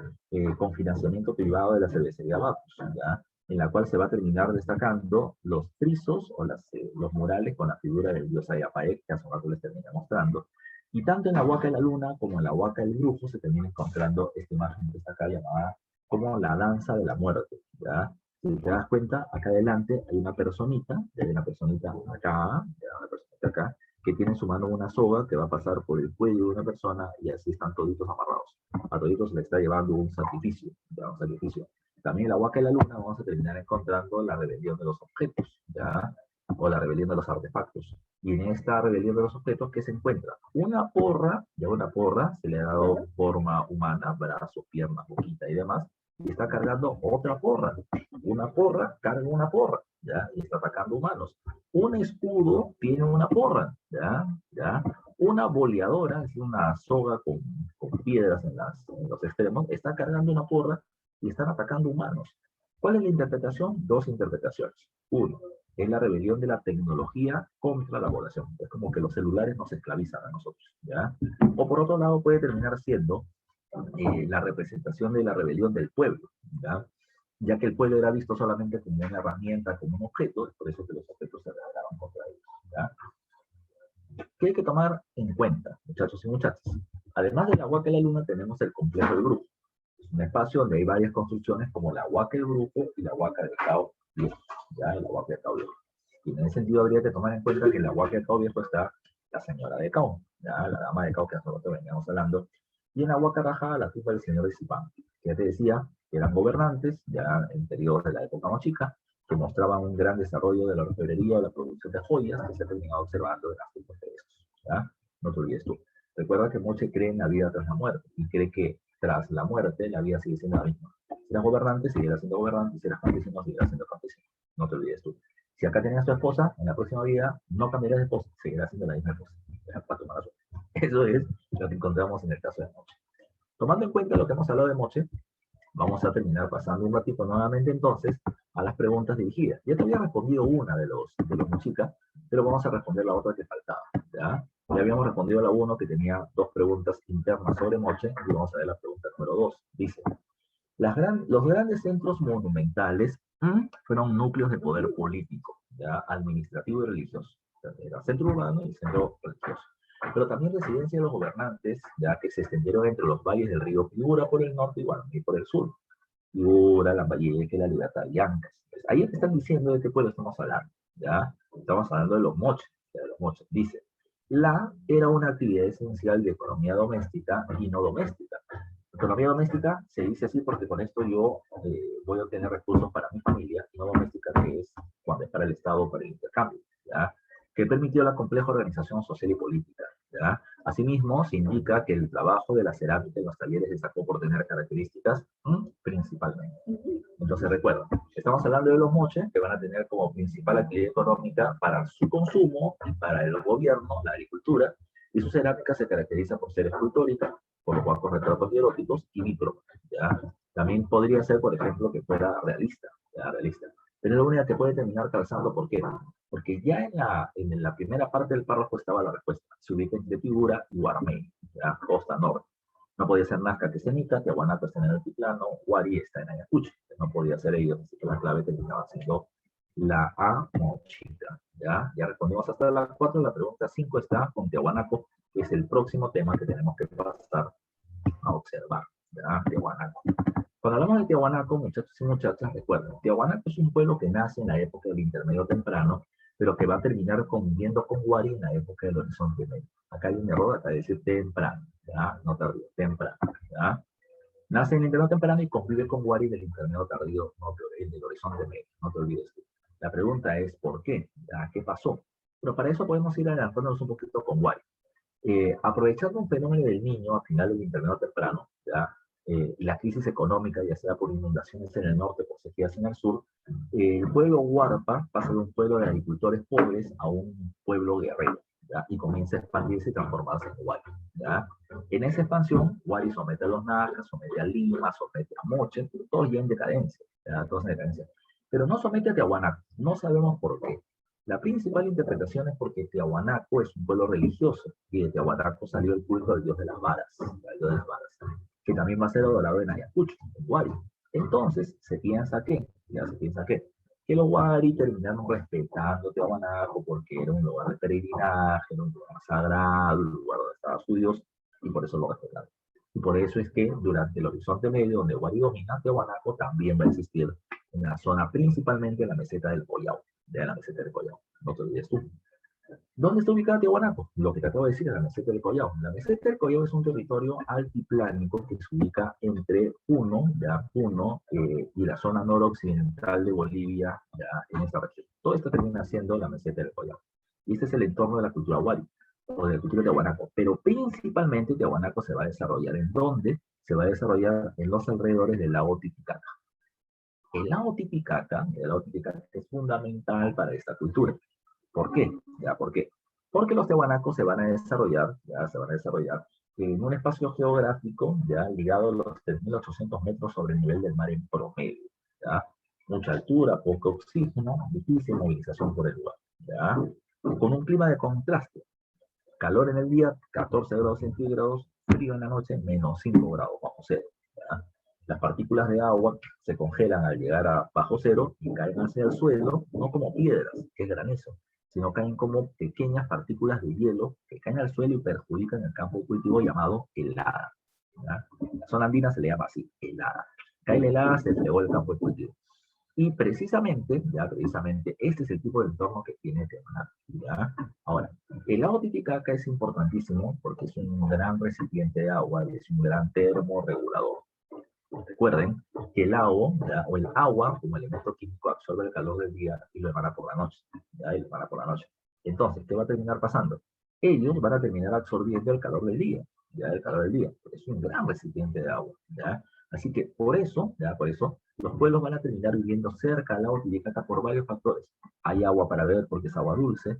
con financiamiento privado de la cervecería Bacus, ¿ya? En la cual se va a terminar destacando los frisos o los murales con la figura del dios Ayapaec, que hace un rato les terminé mostrando. Y tanto en la Huaca de la Luna como en la Huaca del Brujo se termina encontrando esta imagen que está acá llamada como la danza de la muerte, ¿ya? Si te das cuenta, acá adelante hay una personita acá, ¿ya? Una personita acá, que tiene en su mano una soga que va a pasar por el cuello de una persona y así están toditos amarrados. A toditos se le está llevando un sacrificio, ¿ya? Un sacrificio. También en la Huaca de la Luna vamos a terminar encontrando la rebelión de los objetos, ¿ya? O la rebelión de los artefactos. Y en esta rebelión de los objetos, ¿qué se encuentra? Una porra, ya una porra, se le ha dado forma humana, brazos, piernas, boquita y demás, y está cargando otra porra. Una porra carga una porra, ¿ya? Y está atacando humanos. Un escudo tiene una porra, ¿ya? ¿Ya? Una boleadora, es una soga con piedras en los extremos, está cargando una porra y están atacando humanos. ¿Cuál es la interpretación? Dos interpretaciones. Uno, es la rebelión de la tecnología contra la población. Es como que los celulares nos esclavizan a nosotros, ¿ya? O por otro lado puede terminar siendo la representación de la rebelión del pueblo, ¿ya? Ya que el pueblo era visto solamente como una herramienta, como un objeto, es por eso que los objetos se rebelaron contra ellos, ¿ya? ¿Qué hay que tomar en cuenta, muchachos y muchachas? Además de la Huaca de la Luna, tenemos el complejo del Brujo. Es un espacio donde hay varias construcciones como la Huaca del Brujo y la Huaca del Cao Viejo, ¿ya? La Huaca del Cao Viejo. Y en ese sentido habría que tomar en cuenta que en la Huaca del Cao Viejo está la señora de Cao, ¿ya? La dama de Cao que hace rato veníamos hablando, y en la Huaca Rajada la tumba del señor de Zipán, que ya te decía que eran gobernantes, ya en periodos de la época mochica, que mostraban un gran desarrollo de la orfebrería o la producción de joyas que se ha terminado observando en las tumbas de estos, ¿ya? No te olvides tú. Recuerda que Moche cree en la vida tras la muerte y cree que tras la muerte la vida sigue siendo la misma. Si eras gobernante, seguirás siendo gobernante, si eras campesino, seguirás siendo campesino. No te olvides tú. Si acá tenías tu esposa, en la próxima vida no cambiarás de esposa, seguirás siendo la misma esposa. Para tomar eso. Eso es lo que encontramos en el caso de Moche. Tomando en cuenta lo que hemos hablado de Moche, vamos a terminar pasando un ratito nuevamente entonces a las preguntas dirigidas. Ya te había respondido una de los mochicas, pero vamos a responder la otra que faltaba, ¿ya? Ya habíamos respondido a la 1 que tenía dos preguntas internas sobre Moche y vamos a ver la pregunta número 2. Dice, los grandes centros monumentales fueron núcleos de poder político, ¿ya? Administrativo y religioso. Era centro urbano y centro religioso. Pero también residencia de los gobernantes, ya que se extendieron entre los valles del río Piura por el norte y Guaraní por el sur. Piura, Lambayeque, La Libertad y Ancas. Pues ahí te están diciendo de qué pueblo estamos hablando, ¿ya? Estamos hablando de los moches, de los moches. Dice, la era una actividad esencial de economía doméstica y no doméstica. Economía doméstica se dice así porque con esto yo voy a obtener recursos para mi familia, y no doméstica, que es cuando es para el Estado, para el intercambio, ¿ya? Que permitió la compleja organización social y política, ¿ya? Asimismo, se indica que el trabajo de la cerámica en los talleres destacó por tener características principalmente. Entonces, recuerda, estamos hablando de los moches que van a tener como principal actividad económica para su consumo y para el gobierno, la agricultura, y su cerámica se caracteriza por ser escultórica, por los cuartos retratos eróticos y micro, ¿ya? También podría ser, por ejemplo, que fuera realista, ¿ya? Realista. Pero es la única que puede terminar calzando, ¿por qué? Porque ya en la primera parte del párrafo estaba la respuesta. Se ubica entre Piura y Guarmey, ¿ya? Costa norte. No podía ser Nazca que está en Ica, Tiahuanaco está en el altiplano, Huari está en Ayacucho. No podía ser ellos, así que la clave terminaba siendo la A mochica, ¿ya? Ya respondimos hasta la 4, la pregunta 5 está con Tiahuanaco, que es el próximo tema que tenemos que pasar a observar, ¿ya? Tiahuanaco. Cuando hablamos de Tiahuanaco, muchachos y muchachas, recuerden, Tiahuanaco es un pueblo que nace en la época del intermedio temprano, pero que va a terminar conviviendo con Huari en la época del horizonte medio. Acá hay un error, acá decir temprano, ¿ya? No tardío, temprano, ¿ya? Nace en el intermedio temprano y convive con Huari del intermedio tardío, no, del horizonte medio, no te olvides. La pregunta es, ¿por qué? ¿Ya? ¿Qué pasó? Pero para eso podemos ir adelantándonos un poquito con Huari. Aprovechando un fenómeno del niño a final del intermedio temprano, ¿ya? La crisis económica, ya sea por inundaciones en el norte, por sequías en el sur, el pueblo Huarpa pasa de un pueblo de agricultores pobres a un pueblo guerrero, ¿ya? Y comienza a expandirse y transformarse en Wari, ¿ya? En esa expansión, Wari somete a los Nacas, somete a Lima, somete a Moche, todos ya en decadencia, ¿ya? Todos en decadencia. Pero no somete a Tiahuanaco, no sabemos por qué. La principal interpretación es porque Tiahuanaco es un pueblo religioso y de Tiahuanaco salió el culto al dios de las varas, al dios de las varas, que también va a ser adorado en Ayacucho, en Wari. Entonces, ya se piensa que los Wari terminaron respetando Tiahuanaco porque era un lugar de peregrinaje, era un lugar sagrado, un lugar donde estaba su dios, y por eso lo respetaron. Y por eso es que durante el Horizonte Medio, donde Wari domina, Tiahuanaco también va a existir en la zona, principalmente en la meseta del Collao, de la meseta del Collao, no te olvides tú. ¿Dónde está ubicada Tiahuanaco? Lo que te acabo de decir, en la meseta del Collao. La meseta del Collao es un territorio altiplánico que se ubica entre Puno y la zona noroccidental de Bolivia, ya, en esta región. Todo esto termina siendo la meseta del Collao. Y este es el entorno de la cultura Wari, o de la cultura Tiahuanaco. Pero principalmente Tiahuanaco se va a desarrollar ¿en dónde? Se va a desarrollar en los alrededores del lago Titicaca. El lago Titicaca es fundamental para esta cultura. ¿Por qué? ¿Por qué? Porque los tehuanacos se van a desarrollar, en un espacio geográfico, ya, ligado a los 3.800 metros sobre el nivel del mar en promedio, ya. Mucha altura, poco oxígeno, difícil movilización por el lugar, ya. Con un clima de contraste. Calor en el día, 14 grados centígrados, frío en la noche, menos 5 grados bajo cero, ¿ya? Las partículas de agua se congelan al llegar a bajo cero y caen hacia el suelo, no como piedras, que es granizo, sino caen como pequeñas partículas de hielo que caen al suelo y perjudican el campo de cultivo llamado helada, ¿ya? En la zona andina se le llama así, helada. Cae la helada, se fregó el campo de cultivo. Y precisamente, este es el tipo de entorno que tiene Tiahuanaco, ¿ya? Ahora, el lago Titicaca es importantísimo porque es un gran recipiente de agua y es un gran termorregulador. Recuerden que el lago, ¿ya? O el agua, como elemento químico, absorbe el calor del día y lo emana por la noche, ¿ya? Y lo emana por la noche. Entonces, ¿qué va a terminar pasando? Ellos van a terminar absorbiendo el calor del día, ¿ya? El calor del día, porque es un gran recipiente de agua, ¿ya? Así que por eso, los pueblos van a terminar viviendo cerca al lago Titicaca por varios factores. Hay agua para beber porque es agua dulce,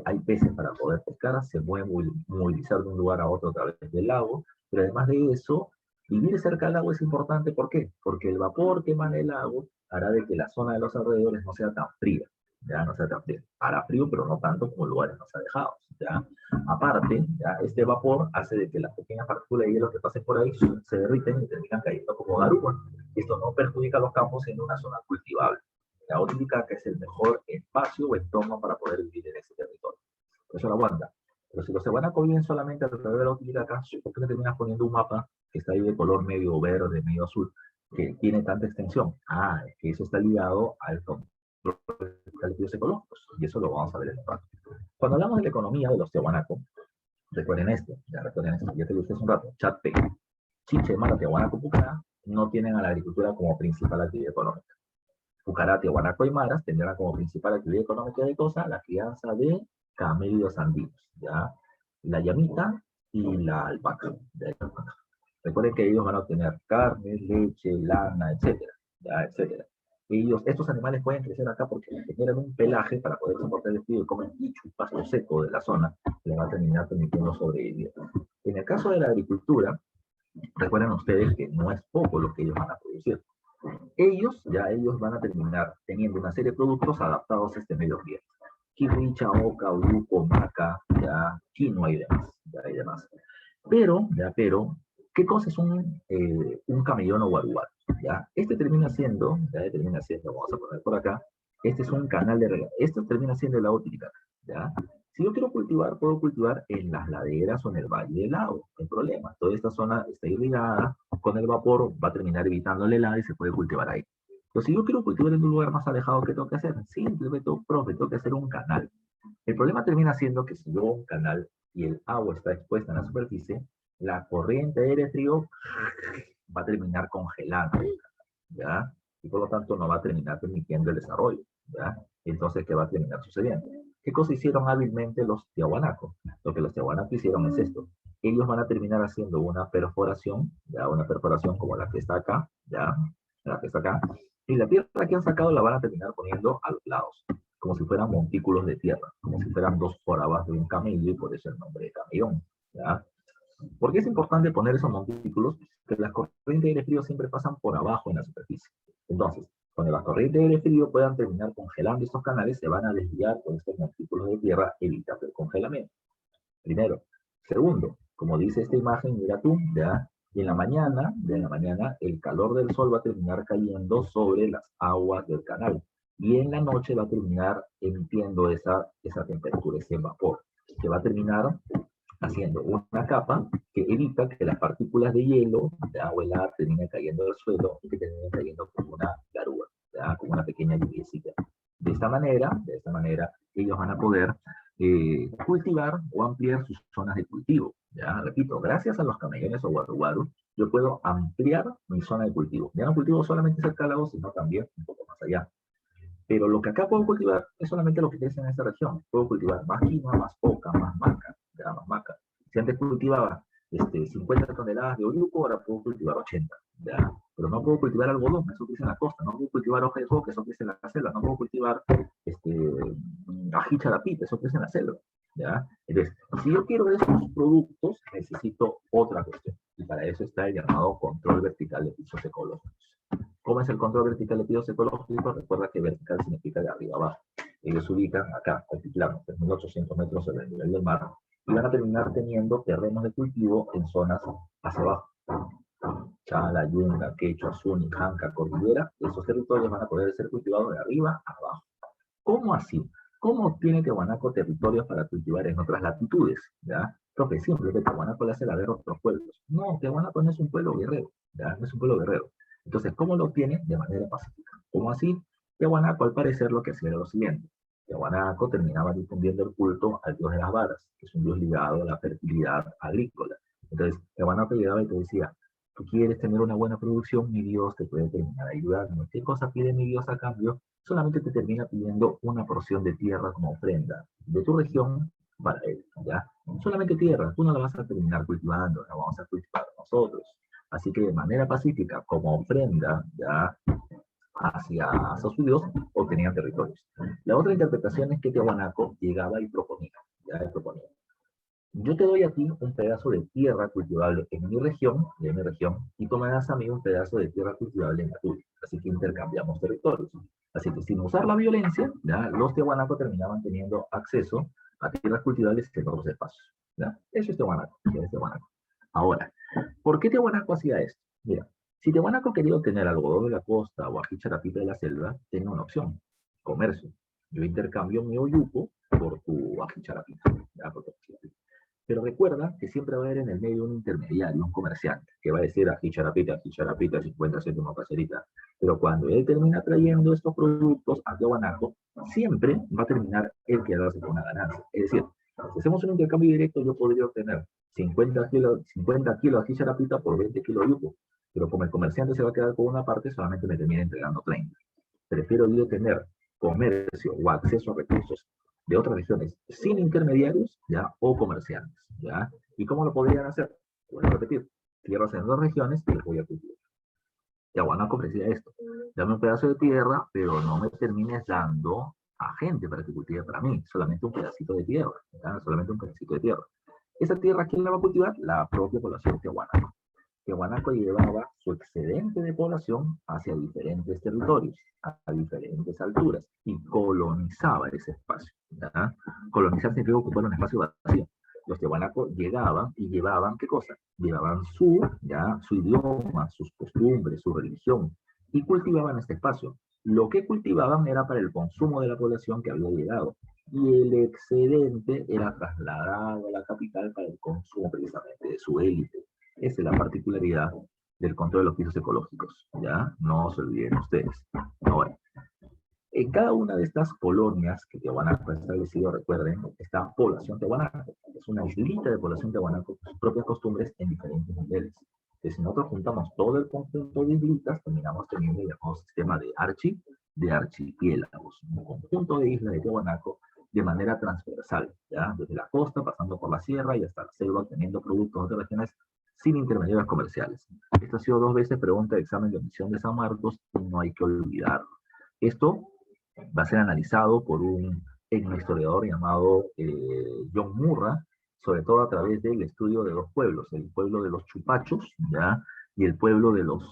hay peces para poder pescar, se pueden movilizar de un lugar a otro a través del lago, pero además de eso, vivir cerca del lago es importante. ¿Por qué? Porque el vapor que emana el lago hará de que la zona de los alrededores no sea tan fría, ya no sea tan fría. Hará frío, pero no tanto como lugares más alejados, ya. Aparte, ya, este vapor hace de que las pequeñas partículas de hielo que pasen por ahí se derriten y terminan cayendo como garuba. Esto no perjudica a los campos en una zona cultivable. La Titicaca es el mejor espacio o entorno para poder vivir en ese territorio. Por eso la aguanta. Pero si los tehuanacos viven solamente alrededor de la Titicaca, ¿por qué le terminas poniendo un mapa que está ahí de color medio verde, medio azul, que tiene tanta extensión? Ah, es que eso está ligado al control de calidad ecológicos, y eso lo vamos a ver en un rato. Cuando hablamos de la economía de los tehuanacos, recuerden esto, ya te lo dije hace un rato, Chatpe, Chiche, Mara, Tiahuanaco, Pucará, no tienen a la agricultura como principal actividad económica. Pucará, Tiahuanaco y Maras tendrán como principal actividad económica de cosa la crianza de camellos andinos, ¿ya? La llamita y la alpaca, Recuerden que ellos van a obtener carne, leche, lana, etcétera, ¿ya? Etcétera. Estos animales pueden crecer acá porque generan un pelaje para poder soportar el frío y comen pichu, pasto seco de la zona, que le va a terminar permitiendo sobrevivir. En el caso de la agricultura, recuerden ustedes que no es poco lo que ellos van a producir. Ellos van a terminar teniendo una serie de productos adaptados a este medio ambiente. Kiwicha, oca, uruco, maca, ya, quinoa y demás. Pero, ¿qué cosa es un camellón o guaruar? ¿Ya? Termina siendo, vamos a poner por acá, este es un canal de regadío. Esto termina siendo el lago Titicaca, ¿ya? Si yo quiero cultivar, puedo cultivar en las laderas o en el valle del lago, no hay problema. Toda esta zona está irrigada, con el vapor va a terminar evitando el helado y se puede cultivar ahí. Pero si yo quiero cultivar en un lugar más alejado, ¿qué tengo que hacer? Simplemente, profe, tengo que hacer un canal. El problema termina siendo que si yo un canal y el agua está expuesta en la superficie, la corriente de aire frío va a terminar congelando, ¿ya? Y por lo tanto no va a terminar permitiendo el desarrollo, ¿ya? Entonces, ¿qué va a terminar sucediendo? ¿Qué cosa hicieron hábilmente los tiahuanacos? Lo que los tiahuanacos hicieron es esto. Ellos van a terminar haciendo una perforación, ¿ya? Una perforación como la que está acá, ¿ya? La que está acá. Y la tierra que han sacado la van a terminar poniendo a los lados. como si fueran montículos de tierra, como si fueran dos jorabas de un camello, y por eso el nombre de camellón, ¿ya? ¿Por qué es importante poner esos montículos? Que las corrientes de aire frío siempre pasan por abajo en la superficie. Entonces, cuando las corrientes de aire frío puedan terminar congelando estos canales, se van a desviar por estos montículos de tierra, evitando el congelamiento. Primero. Segundo, como dice esta imagen, mira tú, ¿ya? Y en la mañana, el calor del sol va a terminar cayendo sobre las aguas del canal. Y en la noche va a terminar emitiendo esa temperatura, ese vapor, que va a terminar haciendo una capa que evita que las partículas de hielo, de agua helada, terminen cayendo al suelo y que terminen cayendo como una garúa, ¿ya? Como una pequeña lluviecita. De esta manera, ellos van a poder cultivar o ampliar sus zonas de cultivo. Ya, repito, gracias a los camellones o guaru, yo puedo ampliar mi zona de cultivo. Ya no cultivo solamente cerca del lago, sino también un poco más allá. Pero lo que acá puedo cultivar es solamente lo que crece en esta región. Puedo cultivar más quinoa, más oca, más maca, ya, más maca. Si antes cultivaba 50 toneladas de oyuco, ahora puedo cultivar 80. ¿Ya? Pero no puedo cultivar algodón, eso crece en la costa. No puedo cultivar hoja de coca, eso crece en la selva. No puedo cultivar ají charapita, eso crece en la selva. ¿Ya? Entonces, si yo quiero esos productos, necesito otra cuestión. Y para eso está el llamado control vertical de pisos ecológicos. ¿Cómo es el control vertical de pisos ecológicos? Recuerda que vertical significa de arriba abajo. Ellos se ubican acá, altiplano, 3.800 metros sobre el nivel del mar, y van a terminar teniendo terrenos de cultivo en zonas hacia abajo. Chala, Yunga, Quechua, Zuni, Janca, Cordillera, esos territorios van a poder ser cultivados de arriba a abajo. ¿Cómo así? ¿Cómo tiene Tiahuanaco territorios para cultivar en otras latitudes? ¿Ya? Profe, simple, que Tiahuanaco le hace la guerra a otros pueblos. No, Tiahuanaco no es un pueblo guerrero, ¿ya? No es un pueblo guerrero. Entonces, ¿cómo lo obtiene? De manera pacífica. ¿Cómo así? Tiahuanaco, al parecer, lo que hacía era lo siguiente. Tiahuanaco terminaba difundiendo el culto al dios de las varas, que es un dios ligado a la fertilidad agrícola. Entonces, Tiahuanaco llegaba y te decía, tú quieres tener una buena producción, mi Dios te puede terminar ayudando. ¿Qué cosa pide mi Dios a cambio? Solamente te termina pidiendo una porción de tierra como ofrenda de tu región para él, ¿ya? Solamente tierra, tú no la vas a terminar cultivando, la vamos a cultivar nosotros. Así que de manera pacífica, como ofrenda, ¿ya? Hacia su Dios, obtenían territorios. La otra interpretación es que Tiahuanaco llegaba y proponía, ¿ya? Y proponía. Yo te doy a ti un pedazo de tierra cultivable en mi región, y tú me das a mí un pedazo de tierra cultivable en la tuya. Así que intercambiamos territorios. Así que sin usar la violencia, ¿ya? Los tiahuanacos terminaban teniendo acceso a tierras cultivables en otros espacios. ¿Ya? Eso es Tiahuanaco, es Tiahuanaco. Ahora, ¿por qué Tiahuanaco hacía esto? Mira, si Tiahuanaco quería obtener algodón de la costa o ají charapita de la selva, tenía una opción, comercio. Yo intercambio mi oyuco por tu ají charapita. ¿Ya? Por tu ají charapita. Pero recuerda que siempre va a haber en el medio un intermediario, un comerciante, que va a decir ají charapita, 50 céntimos caserita. Pero cuando él termina trayendo estos productos a Tiahuanaco, siempre va a terminar él quedándose con una ganancia. Es decir, si hacemos un intercambio directo, yo podría obtener 50 kilos de ají charapita por 20 kilos de yuco. Pero como el comerciante se va a quedar con una parte, solamente me termina entregando 30. Prefiero yo tener comercio o acceso a recursos de otras regiones sin intermediarios, ¿ya? O comerciantes, ¿ya? ¿Y cómo lo podrían hacer? Voy a repetir, tierras en dos regiones y les voy a cultivar. Tiahuanaco ofrecía esto, dame un pedazo de tierra, pero no me termines dando a gente para que cultive para mí, solamente un pedacito de tierra, ¿ya? Solamente un pedacito de tierra. Esa tierra, ¿quién la va a cultivar? La propia población de Tiahuanaco. Tiahuanaco llevaba su excedente de población hacia diferentes territorios, a diferentes alturas, y colonizaba ese espacio. ¿Ya? Colonizar significa ocupar un espacio vacío. Los tiahuanacos llegaban y llevaban, ¿qué cosa? Llevaban su idioma, sus costumbres, su religión, y cultivaban este espacio. Lo que cultivaban era para el consumo de la población que había llegado, y el excedente era trasladado a la capital para el consumo precisamente de su élite. Esa es la particularidad del control de los pisos ecológicos, ¿ya? No se olviden ustedes. Ahora, en cada una de estas colonias que Tiahuanaco ha establecido, recuerden, está población Tiahuanaco. Es una islita de población Tiahuanaco con sus propias costumbres en diferentes niveles. Entonces, si nosotros juntamos todo el conjunto de islitas, terminamos teniendo el llamado sistema de archipiélagos, un conjunto de islas de Tiahuanaco de manera transversal, ¿ya? Desde la costa, pasando por la sierra y hasta la selva, obteniendo productos de regiones sin intermediarios comerciales. Esto ha sido 2 veces pregunta de examen de admisión de San Marcos y no hay que olvidarlo. Esto va a ser analizado por un etnohistoriador llamado John Murray, sobre todo a través del estudio de dos pueblos, el pueblo de los Chupachos, ¿ya? Y el pueblo de los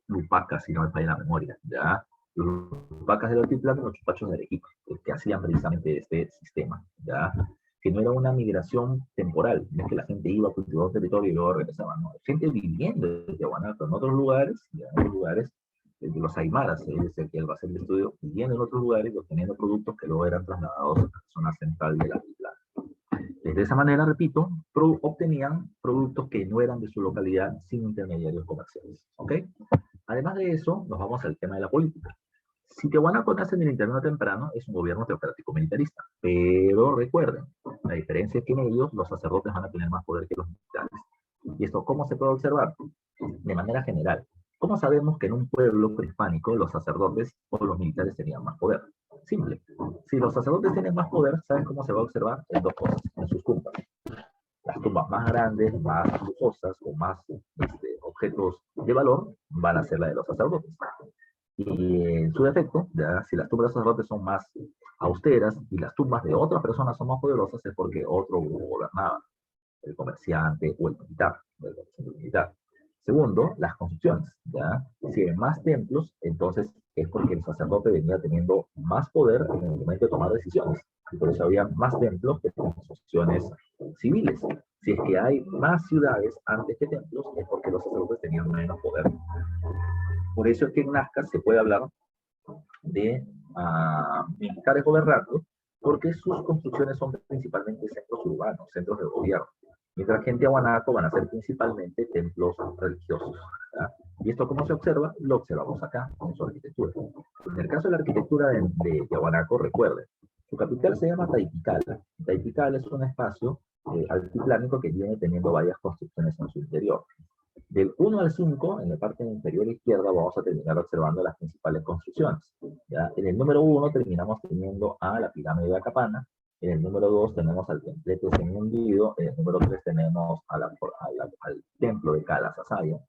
Lupacas, si no me falla la memoria, ¿ya? Los Lupacas del Altiplano y los Chupachos de Arequipa, que hacían precisamente este sistema, ¿ya? Que no era una migración temporal, no es que la gente iba a cultivar un territorio y luego regresaba, no, gente viviendo en Tiahuanaco, en otros lugares, ¿ya? En otros lugares, de los aymaras, es el que él va a hacer el estudio, viviendo en otros lugares, obteniendo productos que luego eran trasladados a la zona central de la isla. De esa manera, repito, obtenían productos que no eran de su localidad sin intermediarios comerciales. ¿Ok? Además de eso, nos vamos al tema de la política. Si Tiahuanaco nace en el interno temprano, es un gobierno teocrático militarista. Pero recuerden, la diferencia es que en ellos los sacerdotes van a tener más poder que los militares. ¿Y esto cómo se puede observar? De manera general. ¿Cómo sabemos que en un pueblo prehispánico los sacerdotes o los militares tenían más poder? Simple. Si los sacerdotes tienen más poder, ¿saben cómo se va a observar? En dos cosas, en sus tumbas. Las tumbas más grandes, más lujosas, con más objetos de valor, van a ser las de los sacerdotes. Y en su defecto, ya, si las tumbas de los sacerdotes son más austeras y las tumbas de otras personas son más poderosas, es porque otro gobernaba, el comerciante o el militar. Segundo, las construcciones. ¿Ya? Si hay más templos, entonces es porque el sacerdote venía teniendo más poder en el momento de tomar decisiones. Y por eso había más templos que construcciones civiles. Si es que hay más ciudades antes que templos, es porque los sacerdotes tenían menos poder. Por eso es que en Nazca se puede hablar de militares gobernando, porque sus construcciones son principalmente centros urbanos, centros de gobierno. Mientras que en Tiahuanaco van a ser principalmente templos religiosos. ¿Ya? ¿Y esto cómo se observa? Lo observamos acá en su arquitectura. En el caso de la arquitectura de Tiahuanaco, recuerden, su capital se llama Taytical. Taytical es un espacio altiplánico que viene teniendo varias construcciones en su interior. Del 1 al 5, en la parte inferior izquierda, vamos a terminar observando las principales construcciones. ¿Ya? En el número 1 terminamos teniendo a la pirámide de Acapana, en el número 2 tenemos al templete semi-hundido, en el número 3 tenemos al templo de Calasasaya,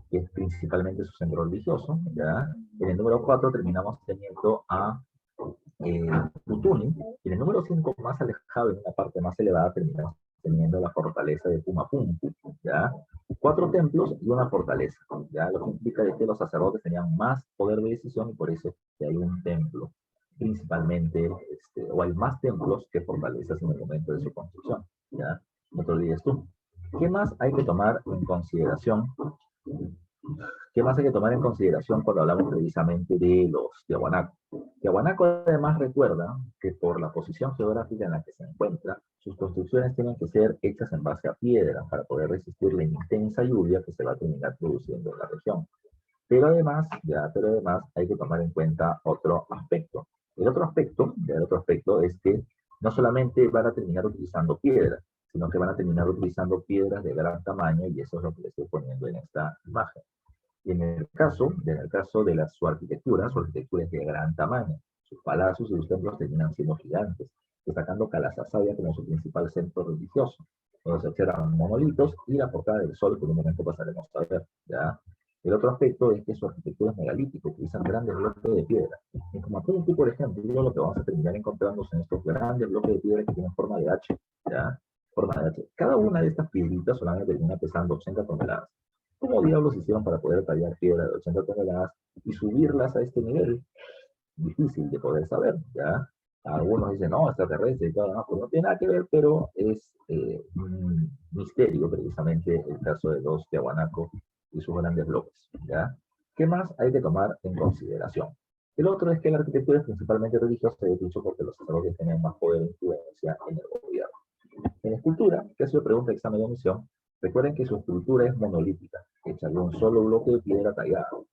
que es principalmente su centro religioso. ¿Ya? En el número 4 terminamos teniendo a Putuni, y en el número 5, más alejado, en una parte más elevada, terminamos teniendo la fortaleza de Pumapunku, ¿ya? 4 templos y una fortaleza, ¿ya? Lo que implica es que los sacerdotes tenían más poder de decisión y por eso que hay un templo, principalmente, o hay más templos que fortalezas en el momento de su construcción, ¿ya? No te olvides tú. ¿Qué más hay que tomar en consideración? ¿Qué más hay que tomar en consideración cuando hablamos precisamente de los Tiahuanaco? Tiahuanaco además recuerda que por la posición geográfica en la que se encuentra, sus construcciones tienen que ser hechas en base a piedra para poder resistir la intensa lluvia que se va a terminar produciendo en la región. Pero además hay que tomar en cuenta otro aspecto. El otro aspecto es que no solamente van a terminar utilizando piedra, sino que van a terminar utilizando piedras de gran tamaño y eso es lo que les estoy poniendo en esta imagen. Y en el caso de su arquitectura es de gran tamaño. Sus palacios y sus templos terminan siendo gigantes, destacando Calasasaya como su principal centro religioso, donde se observan monolitos y la portada del sol, que en un momento pasaremos a ver. ¿Ya? El otro aspecto es que su arquitectura es megalítica, utilizan grandes bloques de piedra. En Pumapunku, por ejemplo, lo que vamos a terminar encontrándonos en estos grandes bloques de piedra que tienen forma de H. ¿Ya? Forma de H. Cada una de estas piedritas solamente termina pesando 80 toneladas. ¿Cómo diablos hicieron para poder tallar piedra de 80 toneladas y subirlas a este nivel? Difícil de poder saber, ¿ya? Algunos dicen, no, extraterrestre y todo, no, pues no tiene nada que ver, pero es un misterio precisamente el caso de los Tiahuanaco y sus grandes bloques, ¿ya? ¿Qué más hay que tomar en consideración? El otro es que la arquitectura es principalmente religiosa, de hecho, porque los sacerdotes tienen más poder e influencia en el gobierno. En escultura, que ha sido pregunta de examen de admisión, recuerden que su estructura es monolítica, hecha de un solo bloque de piedra tallado.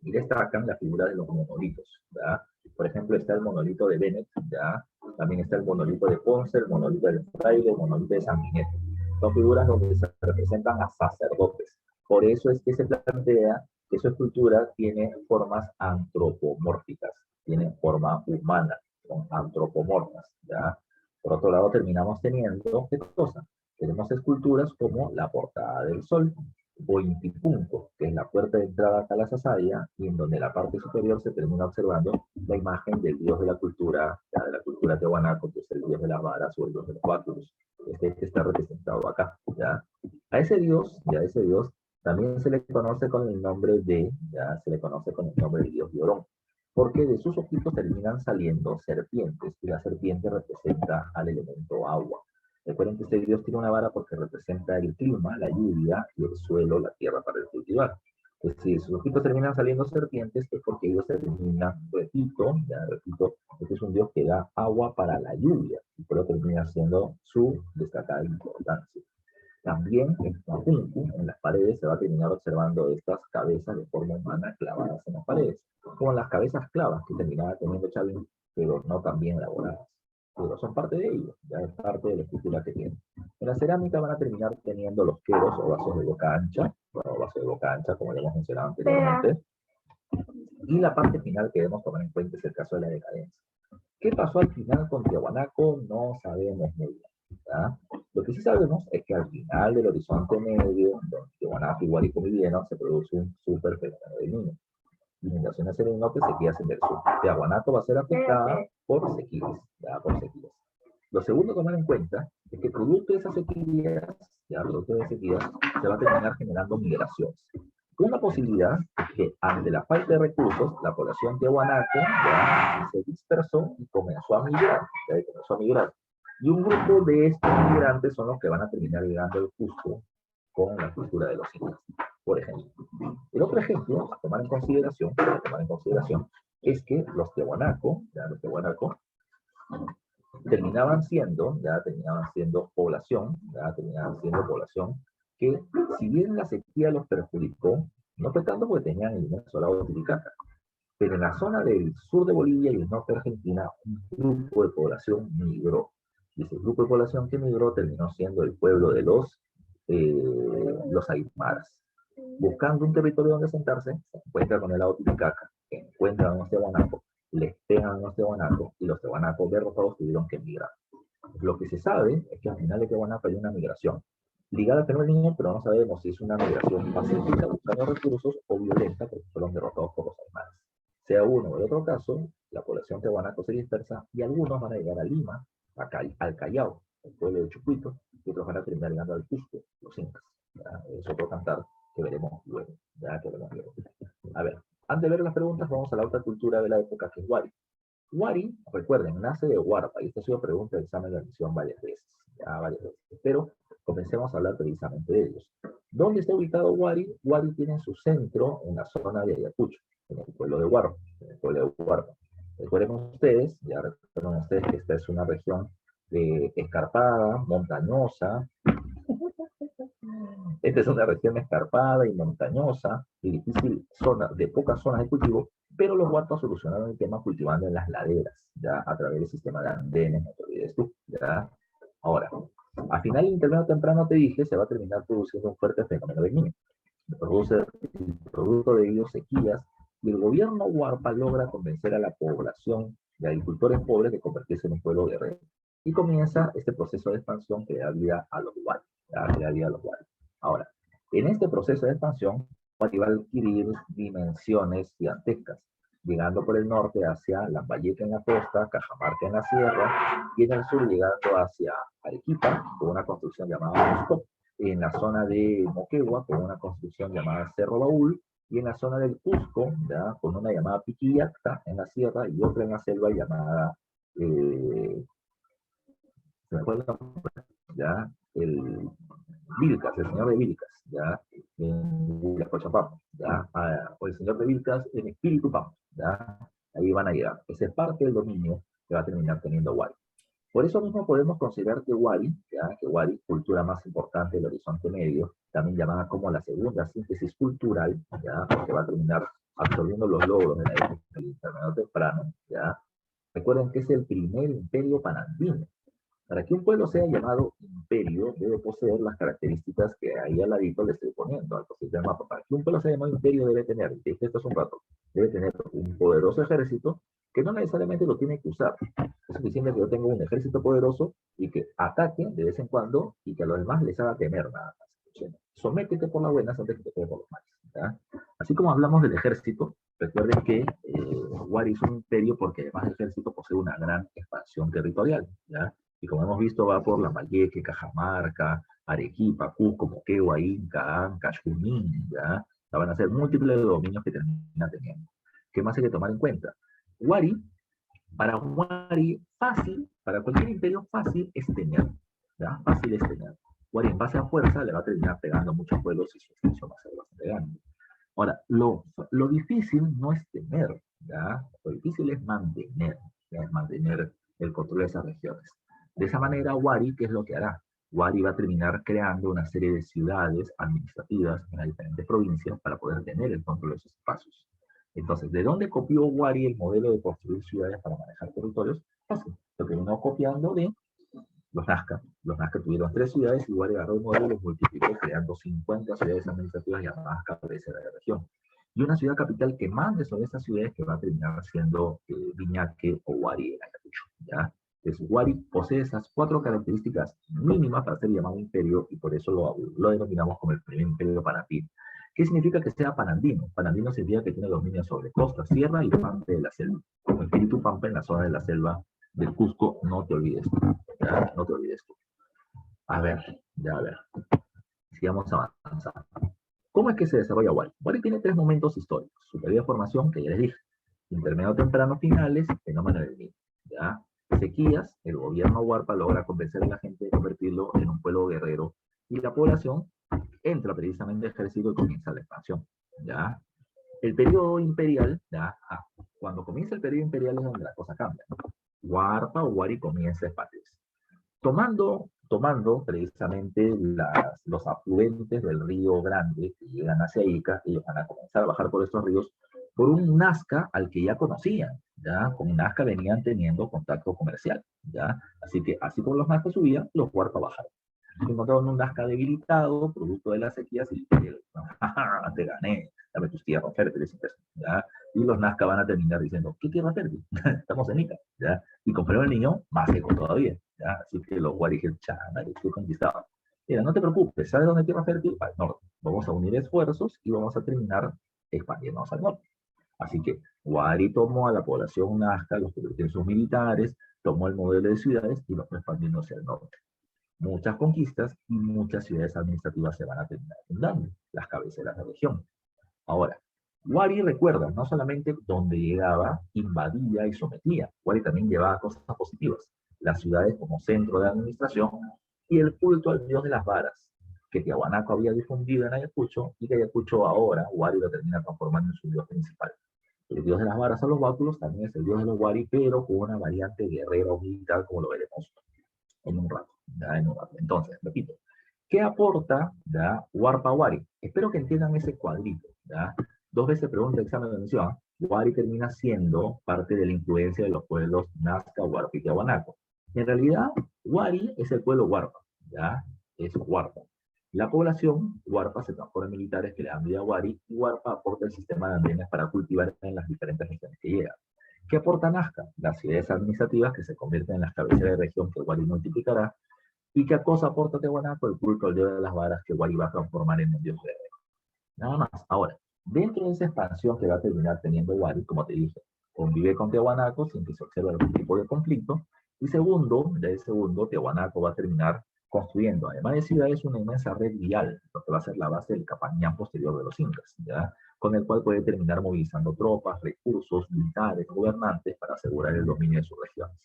Y destacan la figura de los monolitos, ¿ya? Por ejemplo, está el monolito de Bennett, ¿ya? También está el monolito de Ponce, el monolito del Fraile, el monolito de San Miguel. Son figuras donde se representan a sacerdotes. Por eso es que se plantea que su escultura tiene formas antropomórficas, tiene forma humana, son antropomorfas, ¿ya? Por otro lado, terminamos teniendo, ¿qué cosa? Tenemos esculturas como la portada del sol, Ointipunco, que es la puerta de entrada a Calasasaya, y en donde la parte superior se termina observando la imagen del dios de la cultura Tiahuanaco, que es el dios de las varas o el dios de los báculos. Este está representado acá, ¿ya? A ese dios también se le conoce con el nombre de, ya se le conoce con el nombre de dios Llorón, porque de sus ojitos terminan saliendo serpientes, y la serpiente representa al elemento agua. Recuerden que este dios tiene una vara porque representa el clima, la lluvia y el suelo, la tierra para el cultivar. Es decir, sus ojitos terminan saliendo serpientes, es porque ellos terminan, repito, este es un dios que da agua para la lluvia, y por eso termina siendo su destacada importancia. También en Papunku, en las paredes, se va a terminar observando estas cabezas de forma humana clavadas en las paredes, como las cabezas clavas que terminaba teniendo Chavín, pero no tan bien elaboradas. Pero son parte de ello, ya es parte de la escultura que tienen. En la cerámica van a terminar teniendo los queros o vasos de boca ancha, bueno, vasos de boca ancha, como ya hemos mencionado anteriormente. Y la parte final que debemos tomar en cuenta es el caso de la decadencia. ¿Qué pasó al final con Tiahuanaco? No sabemos muy bien, ¿ya? Lo que sí sabemos es que al final del horizonte medio, donde Tiahuanaco igual y convivieron, se produce un súper fenómeno de niño. Inundaciones en el norte, sequías en el sur. Tiahuanaco va a ser afectada por sequías, ¿ya? Por sequías. Lo segundo a tomar en cuenta es que producto de esas sequías, ya producto de sequías, se va a terminar generando migraciones. Una posibilidad es que ante la falta de recursos, la población de Tiahuanaco ya se dispersó y comenzó a migrar, Y un grupo de estos migrantes son los que van a terminar llegando al Cusco con la cultura de los incas, por ejemplo. El otro ejemplo a tomar en consideración, es que los Tiahuanaco, terminaban siendo población que, si bien la sequía los perjudicó, no fue tanto porque tenían el inmenso lago Titicaca, pero en la zona del sur de Bolivia y el norte de Argentina, un grupo de población migró. Y ese grupo de población que migró terminó siendo el pueblo de los aymaras. Buscando un territorio donde sentarse, se encuentra con el lago Titicaca, encuentran a los Tiahuanaco, les pegan a los Tiahuanaco, y los Tiahuanaco derrotados tuvieron que emigrar. Lo que se sabe es que al final de Tiahuanaco hay una migración ligada al fenómeno niño, pero no sabemos si es una migración pacífica buscando recursos o violenta porque fueron derrotados por los aymaras. Sea uno o el otro caso, la población Tiahuanaco se dispersa y algunos van a llegar a Lima, al Callao, el pueblo de Chucuito, y otros van a terminar llegando al Cusco, los incas. ¿Ya? Es otro cantar que veremos luego. A ver, antes de ver las preguntas, vamos a la otra cultura de la época, que es Wari. Wari, recuerden, nace de Huarpa, y esta ha sido pregunta de examen de admisión varias veces, pero comencemos a hablar precisamente de ellos. ¿Dónde está ubicado Wari? Wari tiene su centro en la zona de Ayacucho, en el pueblo de Huarpa, Recuerden ustedes que esta es una región escarpada, montañosa. Esta es una región escarpada y montañosa, y difícil zona, de pocas zonas de cultivo, pero los huarpas solucionaron el tema cultivando en las laderas, ya a través del sistema de andenes, no te olvides tú, ya. Ahora, a final intermedio temprano te dije, se va a terminar produciendo un fuerte fenómeno de niño. Produce el producto de ellos sequías, y el gobierno huarpa logra convencer a la población de agricultores pobres de convertirse en un pueblo guerrero. Y comienza este proceso de expansión que da vida a los huarpas. Ahora, en este proceso de expansión, Wari va a adquirir dimensiones gigantescas, llegando por el norte hacia Lambayeque en la costa, Cajamarca en la sierra, y en el sur llegando hacia Arequipa, con una construcción llamada Cusco, en la zona de Moquegua, con una construcción llamada Cerro Baúl, y en la zona del Cusco, ¿ya? Con una llamada Piquillacta en la sierra, y otra en la selva llamada, ¿se me acuerda? ¿Ya? El Vilcas, el señor de Vilcas, ¿ya? En la Cochabamba, ¿ya? O el señor de Vilcas en Espíritu Pampa, ¿ya? Ahí van a llegar. Esa es parte del dominio que va a terminar teniendo Wari. Por eso mismo podemos considerar que Wari, cultura más importante del Horizonte Medio, también llamada como la segunda síntesis cultural, ¿ya? Porque va a terminar absorbiendo los logros de la época del intermedio temprano, ¿ya? Recuerden que es el primer imperio panandino. Para que un pueblo sea llamado imperio, debe poseer las características que ahí al ladito le estoy poniendo al cosito del mapa. Para que un pueblo sea llamado imperio debe tener, y dije esto hace un rato, debe tener un poderoso ejército que no necesariamente lo tiene que usar. Es suficiente que yo tenga un ejército poderoso y que ataque de vez en cuando y que a los demás les haga temer nada más. sométete por las buenas antes que te quede por los malos. ¿Ya? Así como hablamos del ejército, recuerden que Wari es un imperio porque además del ejército posee una gran expansión territorial. ¿Ya? Y como hemos visto, va por Lambayeque, Cajamarca, Arequipa, Cusco, Moquegua, Inca, Ancash, Junín, ¿ya? O sea, van a ser múltiples dominios que terminan teniendo. ¿Qué más hay que tomar en cuenta? Wari, para Wari, fácil, para cualquier imperio fácil es tener, ¿ya? Fácil es tener. Wari en base a fuerza le va a terminar pegando a muchos pueblos y su extensión va a ser bastante grande. Ahora, lo difícil no es tener, ¿ya? Lo difícil es mantener, ¿ya? Es mantener el control de esas regiones. De esa manera, Wari, ¿qué es lo que hará? Wari va a terminar creando una serie de ciudades administrativas en las diferentes provincias para poder tener el control de esos espacios. Entonces, ¿de dónde copió Wari el modelo de construir ciudades para manejar territorios? Fácil. Lo terminó copiando de los Nazca. Los Nazca tuvieron 3 ciudades y Wari agarró el modelo y los multiplicó, creando 50 ciudades administrativas llamadas cabeceras de región. Y una ciudad capital que mande sobre esas ciudades que va a terminar siendo Viñaque o Wari en Ayacucho. ¿Ya? Entonces, Wari posee esas 4 características mínimas para ser llamado imperio y por eso lo denominamos como el primer imperio panandino. ¿Qué significa que sea panandino? Panandino significa que tiene dominio sobre costa, sierra y parte de la selva. Como espíritu pampa en la zona de la selva del Cusco, no te olvides. ¿Ya? No te olvides tú. A ver, ya a ver. Sigamos avanzando. ¿Cómo es que se desarrolla Wari? Wari tiene 3 momentos históricos. Su periodo de formación, que ya les dije. Intermedio temprano finales, fenómeno del Niño. ¿Ya? Sequías, el gobierno Huarpa logra convencer a la gente de convertirlo en un pueblo guerrero y la población entra precisamente al ejército y comienza la expansión. ¿Ya? El periodo imperial, ¿ya? Cuando comienza el periodo imperial es donde la cosa cambia, ¿no? Huarpa o Wari comienza a expandirse. Tomando precisamente los afluentes del río Grande que llegan hacia Ica, ellos van a comenzar a bajar por estos ríos por un Nazca al que ya conocían, ¿ya? Con Nazca venían teniendo contacto comercial, ¿ya? Así que así como los Nazca subían, los Huarpa bajaron. Encontraron un Nazca debilitado, producto de las sequías, y te gané, dame tus tierras fértiles, ¿ya? Y los Nazca van a terminar diciendo, ¿qué tierra fértil? Estamos en Ica, ¿ya? Y con Fernando el Niño, más seco todavía, ¿ya? Así que los Wari dijeron, chana, estoy conquistado. Mira, no te preocupes, ¿sabes dónde hay tierra fértil? Al norte. Vamos a unir esfuerzos y vamos a terminar expandiéndonos al norte. Así que Wari tomó a la población Nazca, los convirtió en sus militares, tomó el modelo de ciudades y los fue expandiendo hacia el norte. Muchas conquistas y muchas ciudades administrativas se van a terminar fundando, las cabeceras de región. Ahora, Wari, recuerda, no solamente donde llegaba, invadía y sometía. Wari también llevaba cosas positivas. Las ciudades como centro de administración y el culto al dios de las varas, que Tiahuanaco había difundido en Ayacucho y que Ayacucho ahora, Wari lo termina transformando en su dios principal. El dios de las varas a los báculos también es el dios de los Wari, pero con una variante guerrera o militar, como lo veremos en un rato. ¿Ya? En un rato. Entonces, repito, ¿qué aporta, ¿ya? Huarpa Wari? Espero que entiendan ese cuadrito. ¿Ya? 2 veces pregunta examen de admisión. Wari termina siendo parte de la influencia de los pueblos Nazca, Huarpa y Tiahuanaco. En realidad, Wari es el pueblo Huarpa. ¿Ya? Es Huarpa. La población Huarpa se transforma en militares que le dan vida a Wari y Huarpa aporta el sistema de andenes para cultivar en las diferentes regiones que llegan. ¿Qué aporta Nazca? Las ciudades administrativas que se convierten en las cabeceras de región que Wari multiplicará. ¿Y qué cosa aporta Tiahuanaco? El culto al dios de las varas que Wari va a transformar en un dios guerrero. Nada más. Ahora, dentro de esa expansión que va a terminar teniendo Wari, como te dije, convive con Tiahuanaco sin que se observe algún tipo de conflicto. Y segundo, Tiahuanaco va a terminar construyendo, además de ciudades, una inmensa red vial, lo que va a ser la base del Capañán posterior de los incas, ¿ya? Con el cual puede terminar movilizando tropas, recursos, militares, gobernantes para asegurar el dominio de sus regiones.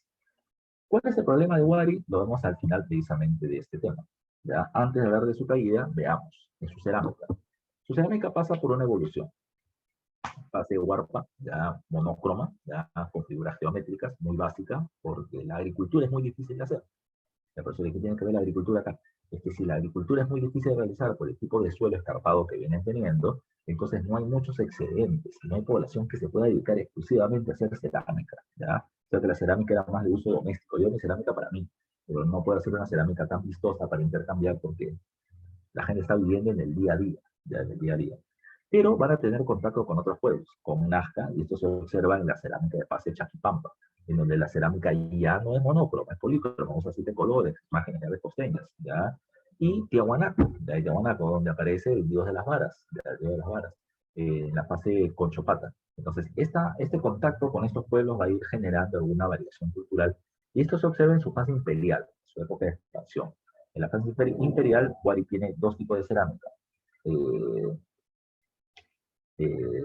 ¿Cuál es el problema de Wari? Lo vemos al final precisamente de este tema. ¿Ya? Antes de hablar de su caída, veamos en su cerámica. Su cerámica pasa por una evolución. Fase de Huarpa, ya monocroma, ya con figuras geométricas muy básicas, porque la agricultura es muy difícil de hacer. La persona que tiene que ver la agricultura acá es que si la agricultura es muy difícil de realizar por el tipo de suelo escarpado que vienen teniendo, entonces no hay muchos excedentes, no hay población que se pueda dedicar exclusivamente a hacer cerámica, ¿ya? O sea que la cerámica era más de uso doméstico. Yo mi cerámica para mí, pero no puedo hacer una cerámica tan vistosa para intercambiar porque la gente está viviendo en el día a día, ya en el día a día. Pero van a tener contacto con otros pueblos, con Nazca, y esto se observa en la cerámica de Pase Chaquipampa, en donde la cerámica ya no es monocroma, es polícroma, usa 7 colores, imágenes de costeñas, ¿ya? y Tiahuanaco, de Tiahuanaco, donde aparece el dios de las varas, el dios de las varas, en la fase Conchopata. Entonces, este contacto con estos pueblos va a ir generando alguna variación cultural, y esto se observa en su fase imperial, su época de expansión. En la fase imperial, Huari tiene dos tipos de cerámica. Eh,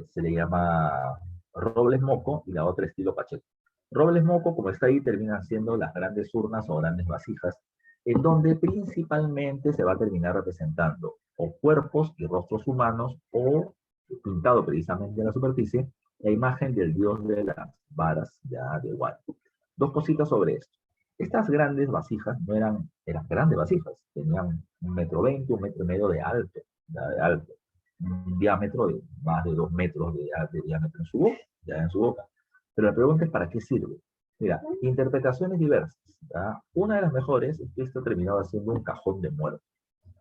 Se le llama robles moco y la otra estilo pacheco. Robles moco, como está ahí, terminan siendo las grandes urnas o grandes vasijas, en donde principalmente se va a terminar representando o cuerpos y rostros humanos o pintado precisamente en la superficie la imagen del dios de las varas, ya de Huari. Dos cositas sobre esto. Estas grandes vasijas no eran grandes vasijas, tenían 1,20 m, 1,5 m de alto, de alto, un diámetro de más de 2 metros de diámetro en su boca, ya en su boca. Pero la pregunta es, ¿para qué sirve? Mira, interpretaciones diversas. ¿Ya? Una de las mejores es que esto terminaba siendo un cajón de muerto.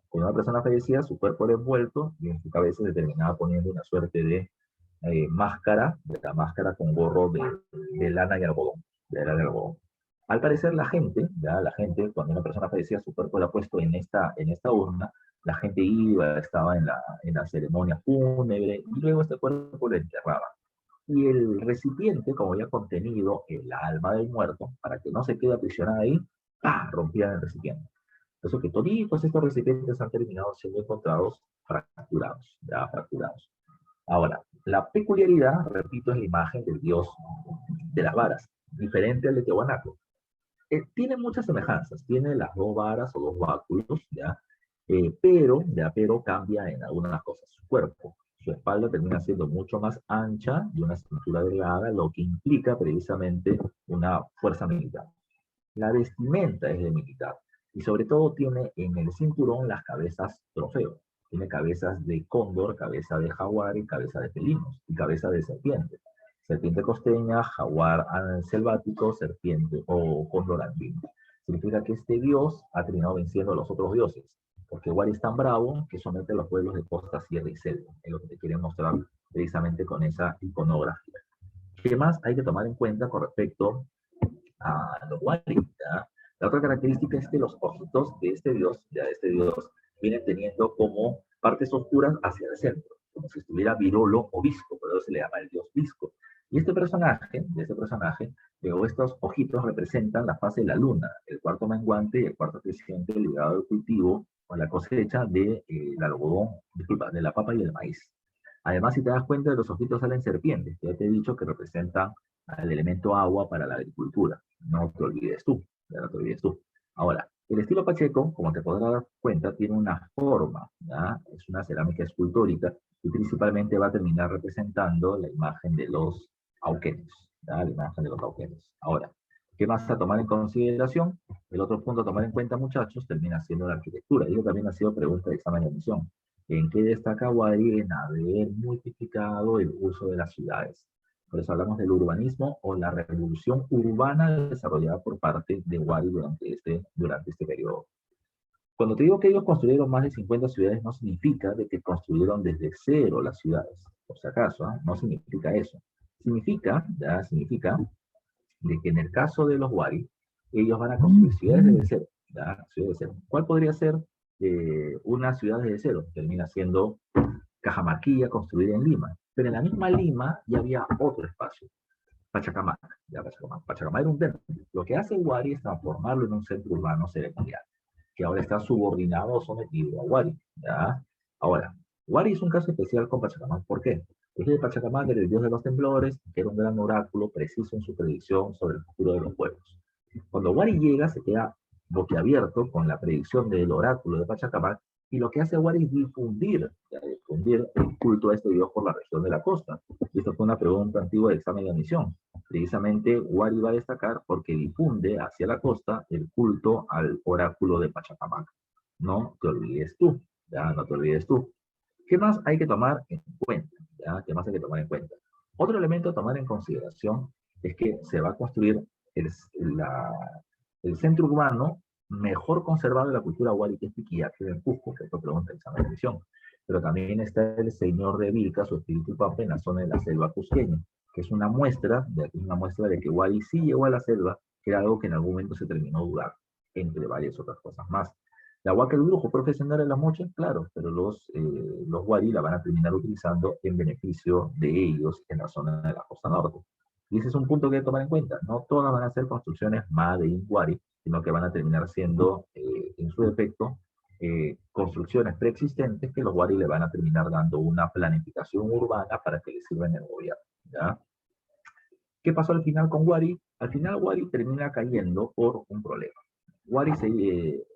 Cuando una persona fallecía, su cuerpo era envuelto y en su cabeza se terminaba poniendo una suerte de máscara, de la máscara con gorro de lana y algodón, de lana y algodón. Al parecer la gente, cuando una persona fallecía, su cuerpo era puesto en esta urna, la gente iba, estaba en la ceremonia fúnebre, y luego este cuerpo lo enterraba. Y el recipiente, como había contenido el alma del muerto, para que no se quede aprisionada ahí, ¡pah!, rompían el recipiente. Por eso que todos estos recipientes han terminado siendo encontrados fracturados, ya fracturados. Ahora, la peculiaridad, repito, es la imagen del dios de las varas, diferente al de Tiahuanaco. Tiene muchas semejanzas, tiene las dos varas o dos báculos, ¿ya? Pero cambia en algunas cosas. Su cuerpo, su espalda termina siendo mucho más ancha y una cintura delgada, lo que implica precisamente una fuerza militar. La vestimenta es de militar y sobre todo tiene en el cinturón las cabezas trofeo. Tiene cabezas de cóndor, cabeza de jaguar y cabeza de felinos y cabeza de serpiente. Serpiente costeña, jaguar selvático, serpiente o cóndor andino. Significa que este dios ha terminado venciendo a los otros dioses, porque Huari es tan bravo que somete a los pueblos de costa, sierra y selva. Es lo que te quieren mostrar precisamente con esa iconografía. ¿Qué más hay que tomar en cuenta con respecto a los Wari? ¿Ya? La otra característica es que los ojitos de este dios, vienen teniendo como partes oscuras hacia el centro, como si estuviera virolo o visco, por eso se le llama el dios visco. Y este personaje, luego estos ojitos representan la fase de la luna, el cuarto menguante y el cuarto creciente ligado al cultivo o la cosecha de algodón, disculpa, de la papa y el maíz. Además, si te das cuenta, de los ojitos salen serpientes, ya te he dicho que representan al elemento agua para la agricultura. No te olvides tú, ya no te olvides tú. Ahora, el estilo Pacheco, como te podrás dar cuenta, tiene una forma, ¿ya? Es una cerámica escultórica y principalmente va a terminar representando la imagen de los auquenes, ¿ya? La imagen de los auquenes. Ahora, ¿qué más a tomar en consideración? El otro punto a tomar en cuenta, muchachos, termina siendo la arquitectura. Y eso también ha sido pregunta de examen de admisión. ¿En qué destaca Huari? En haber multiplicado el uso de las ciudades. Por eso hablamos del urbanismo o la revolución urbana desarrollada por parte de Huari durante este periodo. Cuando te digo que ellos construyeron más de 50 ciudades, no significa de que construyeron desde cero las ciudades. Por si acaso, ¿eh? No significa eso. Significa de que en el caso de los Huari, ellos van a construir ciudades desde cero. ¿Ya? Ciudades de cero. ¿Cuál podría ser una ciudad desde cero? Termina siendo Cajamarquilla, construida en Lima. Pero en la misma Lima ya había otro espacio, Pachacamac. Pachacamac era un templo. Lo que hace Huari es transformarlo en un centro urbano ceremonial, que ahora está subordinado o sometido a Huari. ¿Ya? Ahora, Huari es un caso especial con Pachacamac. ¿Por qué? Porque Pachacamac era el dios de los temblores, que era un gran oráculo preciso en su predicción sobre el futuro de los pueblos. Cuando Huari llega, se queda boquiabierto con la predicción del oráculo de Pachacamac, y lo que hace Huari es difundir el culto a este dios por la región de la costa. Y esto fue una pregunta antigua de examen de admisión. Precisamente Huari va a destacar porque difunde hacia la costa el culto al oráculo de Pachacamac. No te olvides tú, ya no te olvides tú. ¿Qué más hay que tomar en cuenta? ¿Ya? ¿Qué más hay que tomar en cuenta? Otro elemento a tomar en consideración es que se va a construir el centro urbano mejor conservado de la cultura Huari, que es Piquillaque en Cusco, que fue pregunta de examen de admisión. Pero también está el señor de Vilca, su espíritu pampa, en la zona de la selva cusqueña, que es una muestra de que Huari sí llegó a la selva, que era algo que en algún momento se terminó dudar, entre varias otras cosas más. La huaca del brujo profesional en las mochas, claro, pero los wari la van a terminar utilizando en beneficio de ellos en la zona de la costa norte. Y ese es un punto que hay que tomar en cuenta. No todas van a ser construcciones made in wari, sino que van a terminar siendo, en su defecto, construcciones preexistentes que los wari le van a terminar dando una planificación urbana para que les sirva en el gobierno, ¿ya? ¿Qué pasó al final con Wari? Al final Wari termina cayendo por un problema. Wari se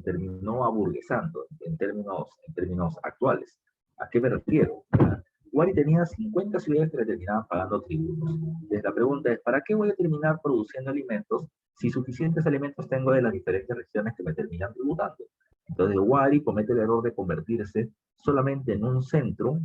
terminó aburguesando en términos actuales. ¿A qué me refiero? Wari tenía 50 ciudades que le terminaban pagando tributos. Entonces la pregunta es, ¿para qué voy a terminar produciendo alimentos si suficientes alimentos tengo de las diferentes regiones que me terminan tributando? Entonces Wari comete el error de convertirse solamente en un centro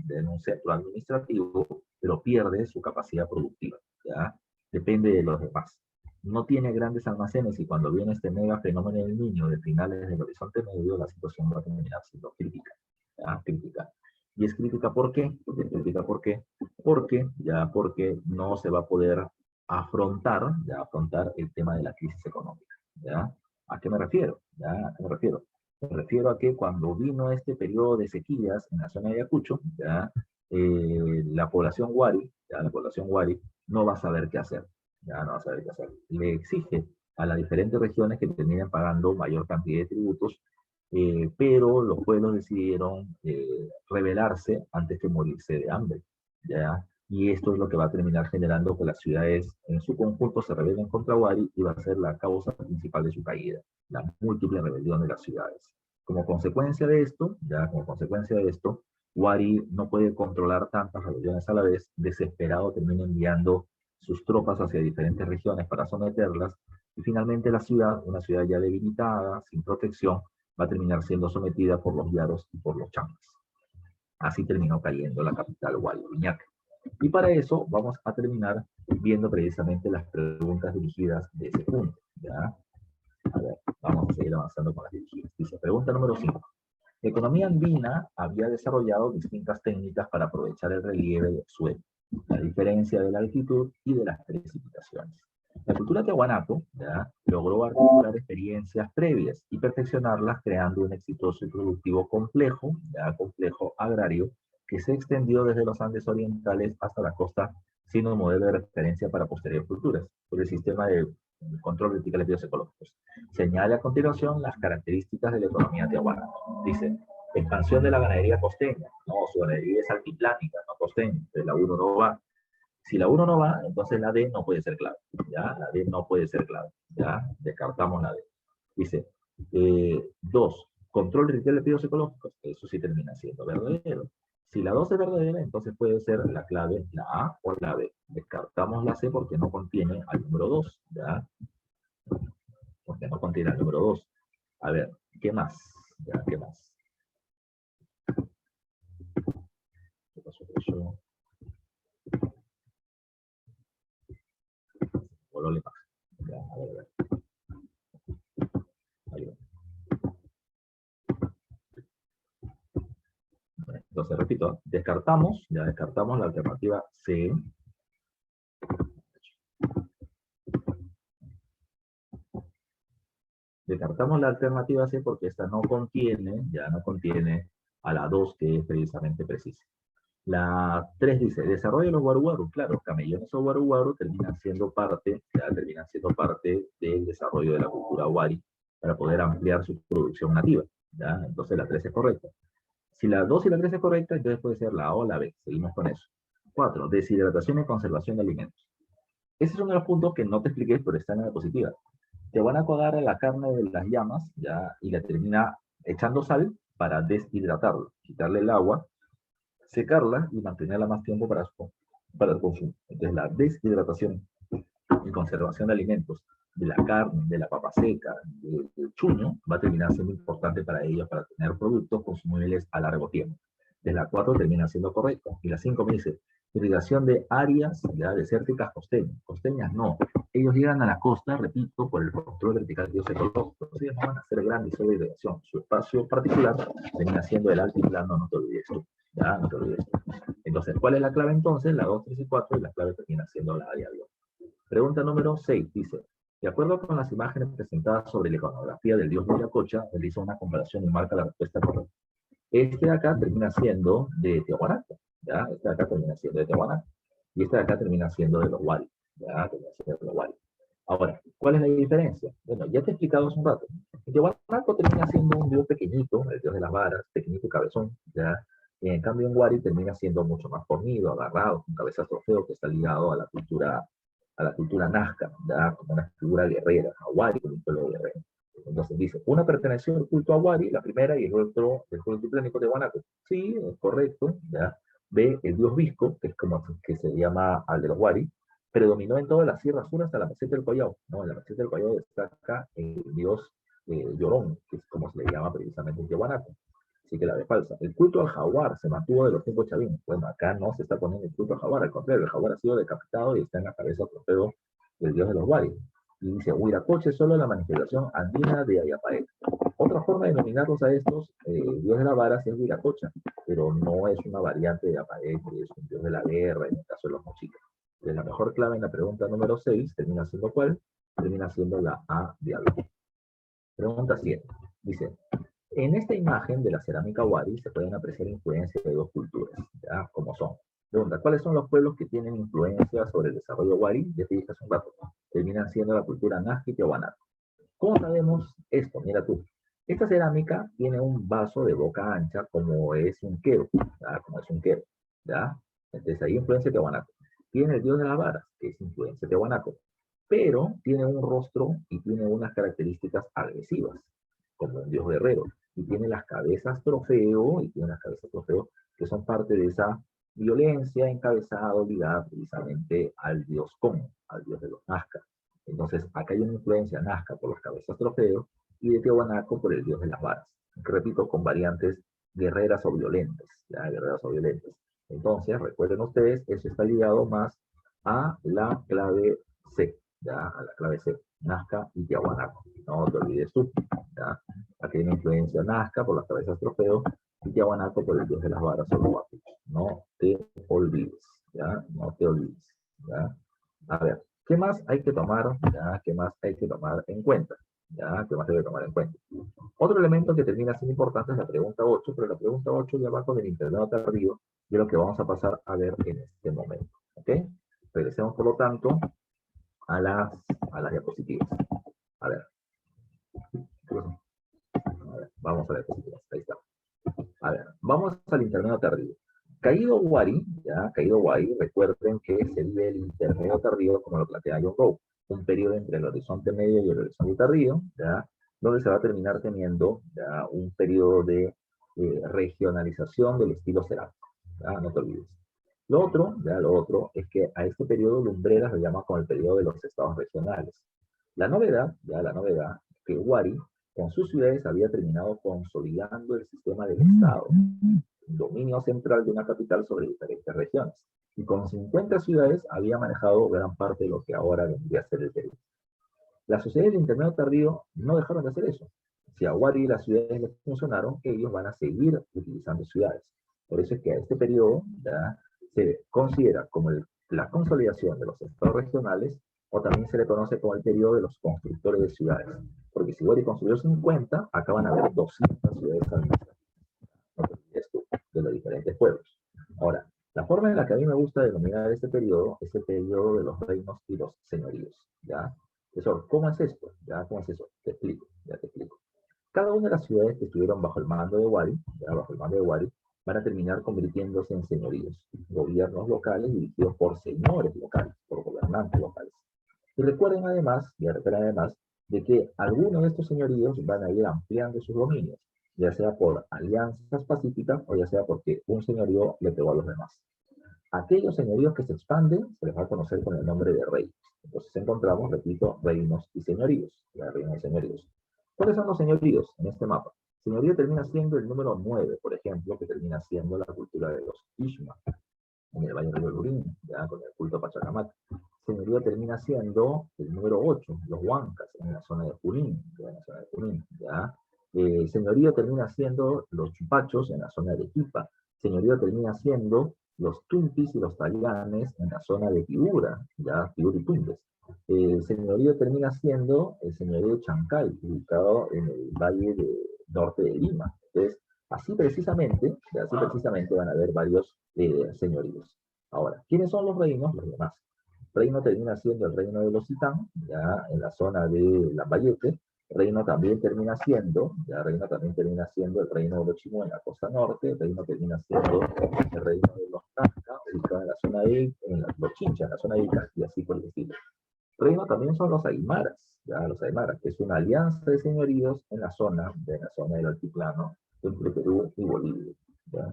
administrativo, pero pierde su capacidad productiva, ¿ya? Depende de los demás. No tiene grandes almacenes y cuando viene este mega fenómeno del niño de finales del horizonte medio, la situación va a terminar siendo crítica, ¿ya? Crítica. Y es crítica ¿por qué? Es crítica ¿por qué? Porque no se va a poder afrontar el tema de la crisis económica, ¿ya? ¿A qué me refiero? ¿Ya? ¿A qué me refiero? Me refiero a que cuando vino este periodo de sequías en la zona de Ayacucho, ¿ya? La población Wari, no va a saber qué hacer, ya no va a saber qué hacer. Le exige a las diferentes regiones que terminen pagando mayor cantidad de tributos, pero los pueblos decidieron rebelarse antes que morirse de hambre, ¿ya? Y esto es lo que va a terminar generando que las ciudades en su conjunto se rebelen contra Wari y va a ser la causa principal de su caída, la múltiple rebelión de las ciudades. Como consecuencia de esto, Wari no puede controlar tantas rebeliones a la vez, desesperado termina enviando sus tropas hacia diferentes regiones para someterlas, y finalmente la ciudad, una ciudad ya debilitada, sin protección, va a terminar siendo sometida por los yaros y por los chamas. Así terminó cayendo la capital Wari, Viñaca. Y para eso vamos a terminar viendo precisamente las preguntas dirigidas de ese punto, ¿ya? A ver, vamos a seguir avanzando con las dirigidas. Dice, pregunta número 5. La economía andina había desarrollado distintas técnicas para aprovechar el relieve del suelo, la diferencia de la altitud y de las precipitaciones. La cultura tiahuanaco logró articular experiencias previas y perfeccionarlas creando un exitoso y productivo complejo agrario que se extendió desde los Andes orientales hasta la costa, siendo modelo de referencia para posteriores culturas, por el sistema de control vertical de ríos ecológicos. Señala a continuación las características de la economía tiahuanaco. Dice, expansión de la ganadería costeña. No, su ganadería es altiplánica, no costeña. Entonces la 1 no va. Si la 1 no va, entonces la D no puede ser clave. ¿Ya? La D no puede ser clave. ¿Ya? Descartamos la D. Dice, 2. Control vertical de ríos ecológicos. Eso sí termina siendo verdadero. Si la 2 es verdadera, entonces puede ser la clave la A o la B. Descartamos la C porque no contiene al número 2, ¿ya? Porque no contiene al número 2. A ver, ¿qué más? ¿Ya? ¿Qué más? ¿Qué pasó con eso? Volole más. Ya, a ver. Ahí va. Entonces, repito, descartamos la alternativa C. Descartamos la alternativa C porque esta no contiene a la 2 que es precisamente precisa. La 3 dice, desarrollo de los guaruguaru. Claro, camellones o guaruguaru terminan siendo parte del desarrollo de la cultura wari para poder ampliar su producción nativa, ¿ya? Entonces la 3 es correcta. Si la 2 y la 3 es correcta, entonces puede ser la A o la B. Seguimos con eso. 4. Deshidratación y conservación de alimentos. Ese es uno de los puntos que no te expliqué, pero está en la diapositiva. Te van a agarrar la carne de las llamas, ¿ya? Y la termina echando sal para deshidratarla, quitarle el agua, secarla y mantenerla más tiempo para el consumo. Entonces la deshidratación y conservación de alimentos, de la carne, de la papa seca, del chuño, va a terminar siendo importante para ellos para tener productos consumibles a largo tiempo. De la 4 termina siendo correcta. Y la 5 me dice, irrigación de áreas ya desérticas costeñas. Costeñas no. Ellos llegan a la costa, repito, por el control vertical de ecológicos. Ellos no van a hacer grandes sobre irrigación. Su espacio particular termina siendo el altiplano, no te olvides tú. Ya, no te olvides tú. Entonces, ¿cuál es la clave entonces? La 2, 3 y 4, y la clave termina siendo la área 2. Pregunta número 6, dice, De acuerdo con las imágenes presentadas sobre la iconografía del dios Viracocha, realiza una comparación y marca la respuesta correcta. Este de acá termina siendo de Tiahuanaco, ¿ya? Este de acá termina siendo de Tiahuanaco. Y este de acá termina siendo de los Wari, ¿ya? Termina siendo de los Wari. Ahora, ¿cuál es la diferencia? Bueno, ya te he explicado hace un rato. El Tiahuanaco termina siendo un dios pequeñito, el dios de las varas, pequeñito y cabezón, ¿ya? En cambio, en Wari termina siendo mucho más fornido, agarrado, con cabeza trofeo, que está ligado a la cultura nazca, ¿ya? Como una figura guerrera, a Wari como un pueblo guerrero. Entonces dice, una perteneció al culto a Wari, la primera, y el otro, el culto plénico de Guanaco. Sí, es correcto, ¿ya? B, el dios Visco, que es como que se llama al de los Wari, predominó en toda la Sierra Sur hasta la meseta del Collao. ¿No? En la meseta del Collao destaca el dios Llorón, que es como se le llama precisamente en Tiahuanaco. Así que la de falsa. El culto al jaguar se mantuvo de los tiempos chavín. Bueno, acá no se está poniendo el culto al jaguar, al contrario, el jaguar ha sido decapitado y está en la cabeza trofeo del dios de los Wari. Y dice, Huiracoche es solo la manifestación andina de Ayapael. Otra forma de denominarlos a estos dios de la vara es Huiracocha, pero no es una variante de Ayapael, que es un dios de la guerra, en el caso de los mochicas. La mejor clave en la pregunta número 6 termina siendo ¿cuál? Termina siendo la A de algo. Pregunta 7. Dice, en esta imagen de la cerámica Wari se pueden apreciar influencias de dos culturas, ¿ya? Como son. Pregunta, ¿cuáles son los pueblos que tienen influencia sobre el desarrollo Wari? Ya te dije hace un rato. Terminan siendo la cultura Nazca y Tiahuanaco. ¿Cómo sabemos esto? Mira tú. Esta cerámica tiene un vaso de boca ancha como es un quero, ¿ya? Como es un quero, ¿ya? Entonces ahí influencia Tiahuanaco. Tiene el dios de las varas, que es influencia Tiahuanaco, pero tiene un rostro y tiene unas características agresivas, como un dios guerrero, y tiene las cabezas trofeo, que son parte de esa violencia encabezado ligada precisamente al dios Con, al dios de los Nazca. Entonces, acá hay una influencia nazca por las cabezas trofeo y de Tiahuanaco por el dios de las varas. Repito, con variantes guerreras o violentas, ¿ya? Guerreras o violentas. Entonces, recuerden ustedes, eso está ligado más a la clave C, ¿ya? A la clave C, Nazca y Tiahuanaco. No te olvides tú, ¿ya? Aquí hay una influencia nazca por las cabezas trofeo y Tiahuanaco por el dios de las varas o los guapos. No te olvides, ¿ya? No te olvides, ¿ya? A ver, ¿qué más hay que tomar? ¿Ya? ¿Qué más hay que tomar en cuenta? ¿Ya? ¿Qué más hay que tomar en cuenta? Otro elemento que termina siendo importante es la pregunta 8, pero la pregunta 8 ya va con el intervalo tardío de lo que vamos a pasar a ver en este momento. ¿Ok? Regresemos, por lo tanto, a las diapositivas. A ver. Vamos a las diapositivas. Ahí está. A ver, vamos al intermedio tardío. Caído Wari, ya, caído Wari, recuerden que se vive el intermedio tardío como lo plantea John Rowe, un periodo entre el horizonte medio y el horizonte tardío, ya, donde se va a terminar teniendo ya, un periodo de regionalización del estilo cerámico, ya, no te olvides. Lo otro es que a este periodo Lumbreras lo llama como el periodo de los estados regionales. La novedad es que Wari con sus ciudades había terminado consolidando el sistema del Estado, un dominio central de una capital sobre diferentes regiones. Y con 50 ciudades había manejado gran parte de lo que ahora vendría a ser el Perú. Las sociedades de intermedio tardío no dejaron de hacer eso. Si a Wari y las ciudades les funcionaron, ellos van a seguir utilizando ciudades. Por eso es que a este periodo ya se considera como la consolidación de los estados regionales, o también se le conoce como el periodo de los constructores de ciudades. Porque si Wari construyó 50, acá van a haber 200 ciudades administrativas. No te olvides tú, de los diferentes pueblos. Ahora, la forma en la que a mí me gusta denominar este periodo es el periodo de los reinos y los señoríos, ¿ya? Eso, ¿cómo es esto? ¿Ya? ¿Cómo es eso? Te explico, ya te explico. Cada una de las ciudades que estuvieron bajo el mando de Wari, ¿ya? Bajo el mando de Wari, van a terminar convirtiéndose en señoríos, gobiernos locales dirigidos por señores locales, por gobernantes locales. Y recuerden además, de que algunos de estos señoríos van a ir ampliando sus dominios, ya sea por alianzas pacíficas o ya sea porque un señorío le pegó a los demás. Aquellos señoríos que se expanden se les va a conocer con el nombre de reinos. Entonces encontramos, repito, reinos y señoríos. Ya, reinos y señoríos. ¿Cuáles son los señoríos en este mapa? Señorío termina siendo el número 9, por ejemplo, que termina siendo la cultura de los Ishma, en el Valle del Río Lurín, ya con el culto a Pachacamac. Señorío termina siendo el número 8, los Huancas, en la zona de Junín, ¿ya? Señorío termina siendo los Chupachos en la zona de Arequipa. Señorío termina siendo los Tumpis y los Tallanes en la zona de Piura, ya Piura y Tumbes. El señorío termina siendo el señorío de Chancay, ubicado en el valle norte de Lima. Entonces, así precisamente van a haber varios señoríos. Ahora, ¿quiénes son los reinos? Los demás. Reino termina siendo el reino de los Itán, ya en la zona de Lambayeque. Reino también termina siendo el reino de los Chimú en la costa norte. El reino termina siendo el reino de los Tasca, ubicado en la zona de los Chinchas, en la zona de Ica, y así por el estilo. Reino también son los Aymaras, ya los Aymaras, que es una alianza de señoríos en la zona del altiplano entre Perú y Bolivia. ¿Ya?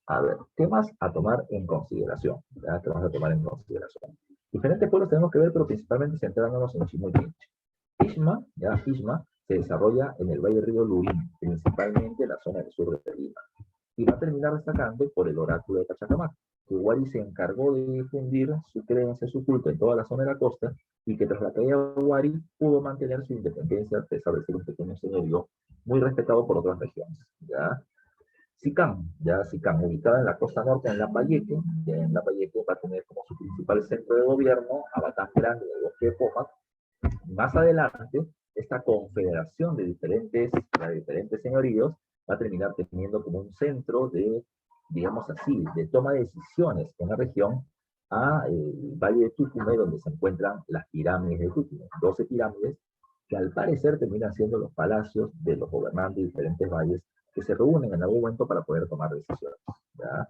A ver, ¿qué más a tomar en consideración? ¿Ya? ¿Qué más a tomar en consideración? Diferentes pueblos tenemos que ver, pero principalmente centrándonos en Chimú y Chincha. Ixma se desarrolla en el valle del río Lurín, principalmente en la zona del sur de Lima, y va a terminar destacando por el oráculo de Pachacamac, que Huari se encargó de difundir su creencia, su culto en toda la zona de la costa, y que tras la caída de Huari pudo mantener su independencia a pesar de ser un pequeño señorío muy respetado por otras regiones. ¿Ya? Sicán, ubicada en la costa norte, en Lambayeque, va a tener como su principal centro de gobierno a Batán Grande del bosque de Pomac. Más adelante, esta confederación de diferentes señoríos va a terminar teniendo como un centro de, digamos así, de toma de decisiones en la región el Valle de Tucumé, donde se encuentran las pirámides de Tucumé, 12 pirámides, que al parecer terminan siendo los palacios de los gobernantes de diferentes valles que se reúnen en algún momento para poder tomar decisiones. ¿Ya?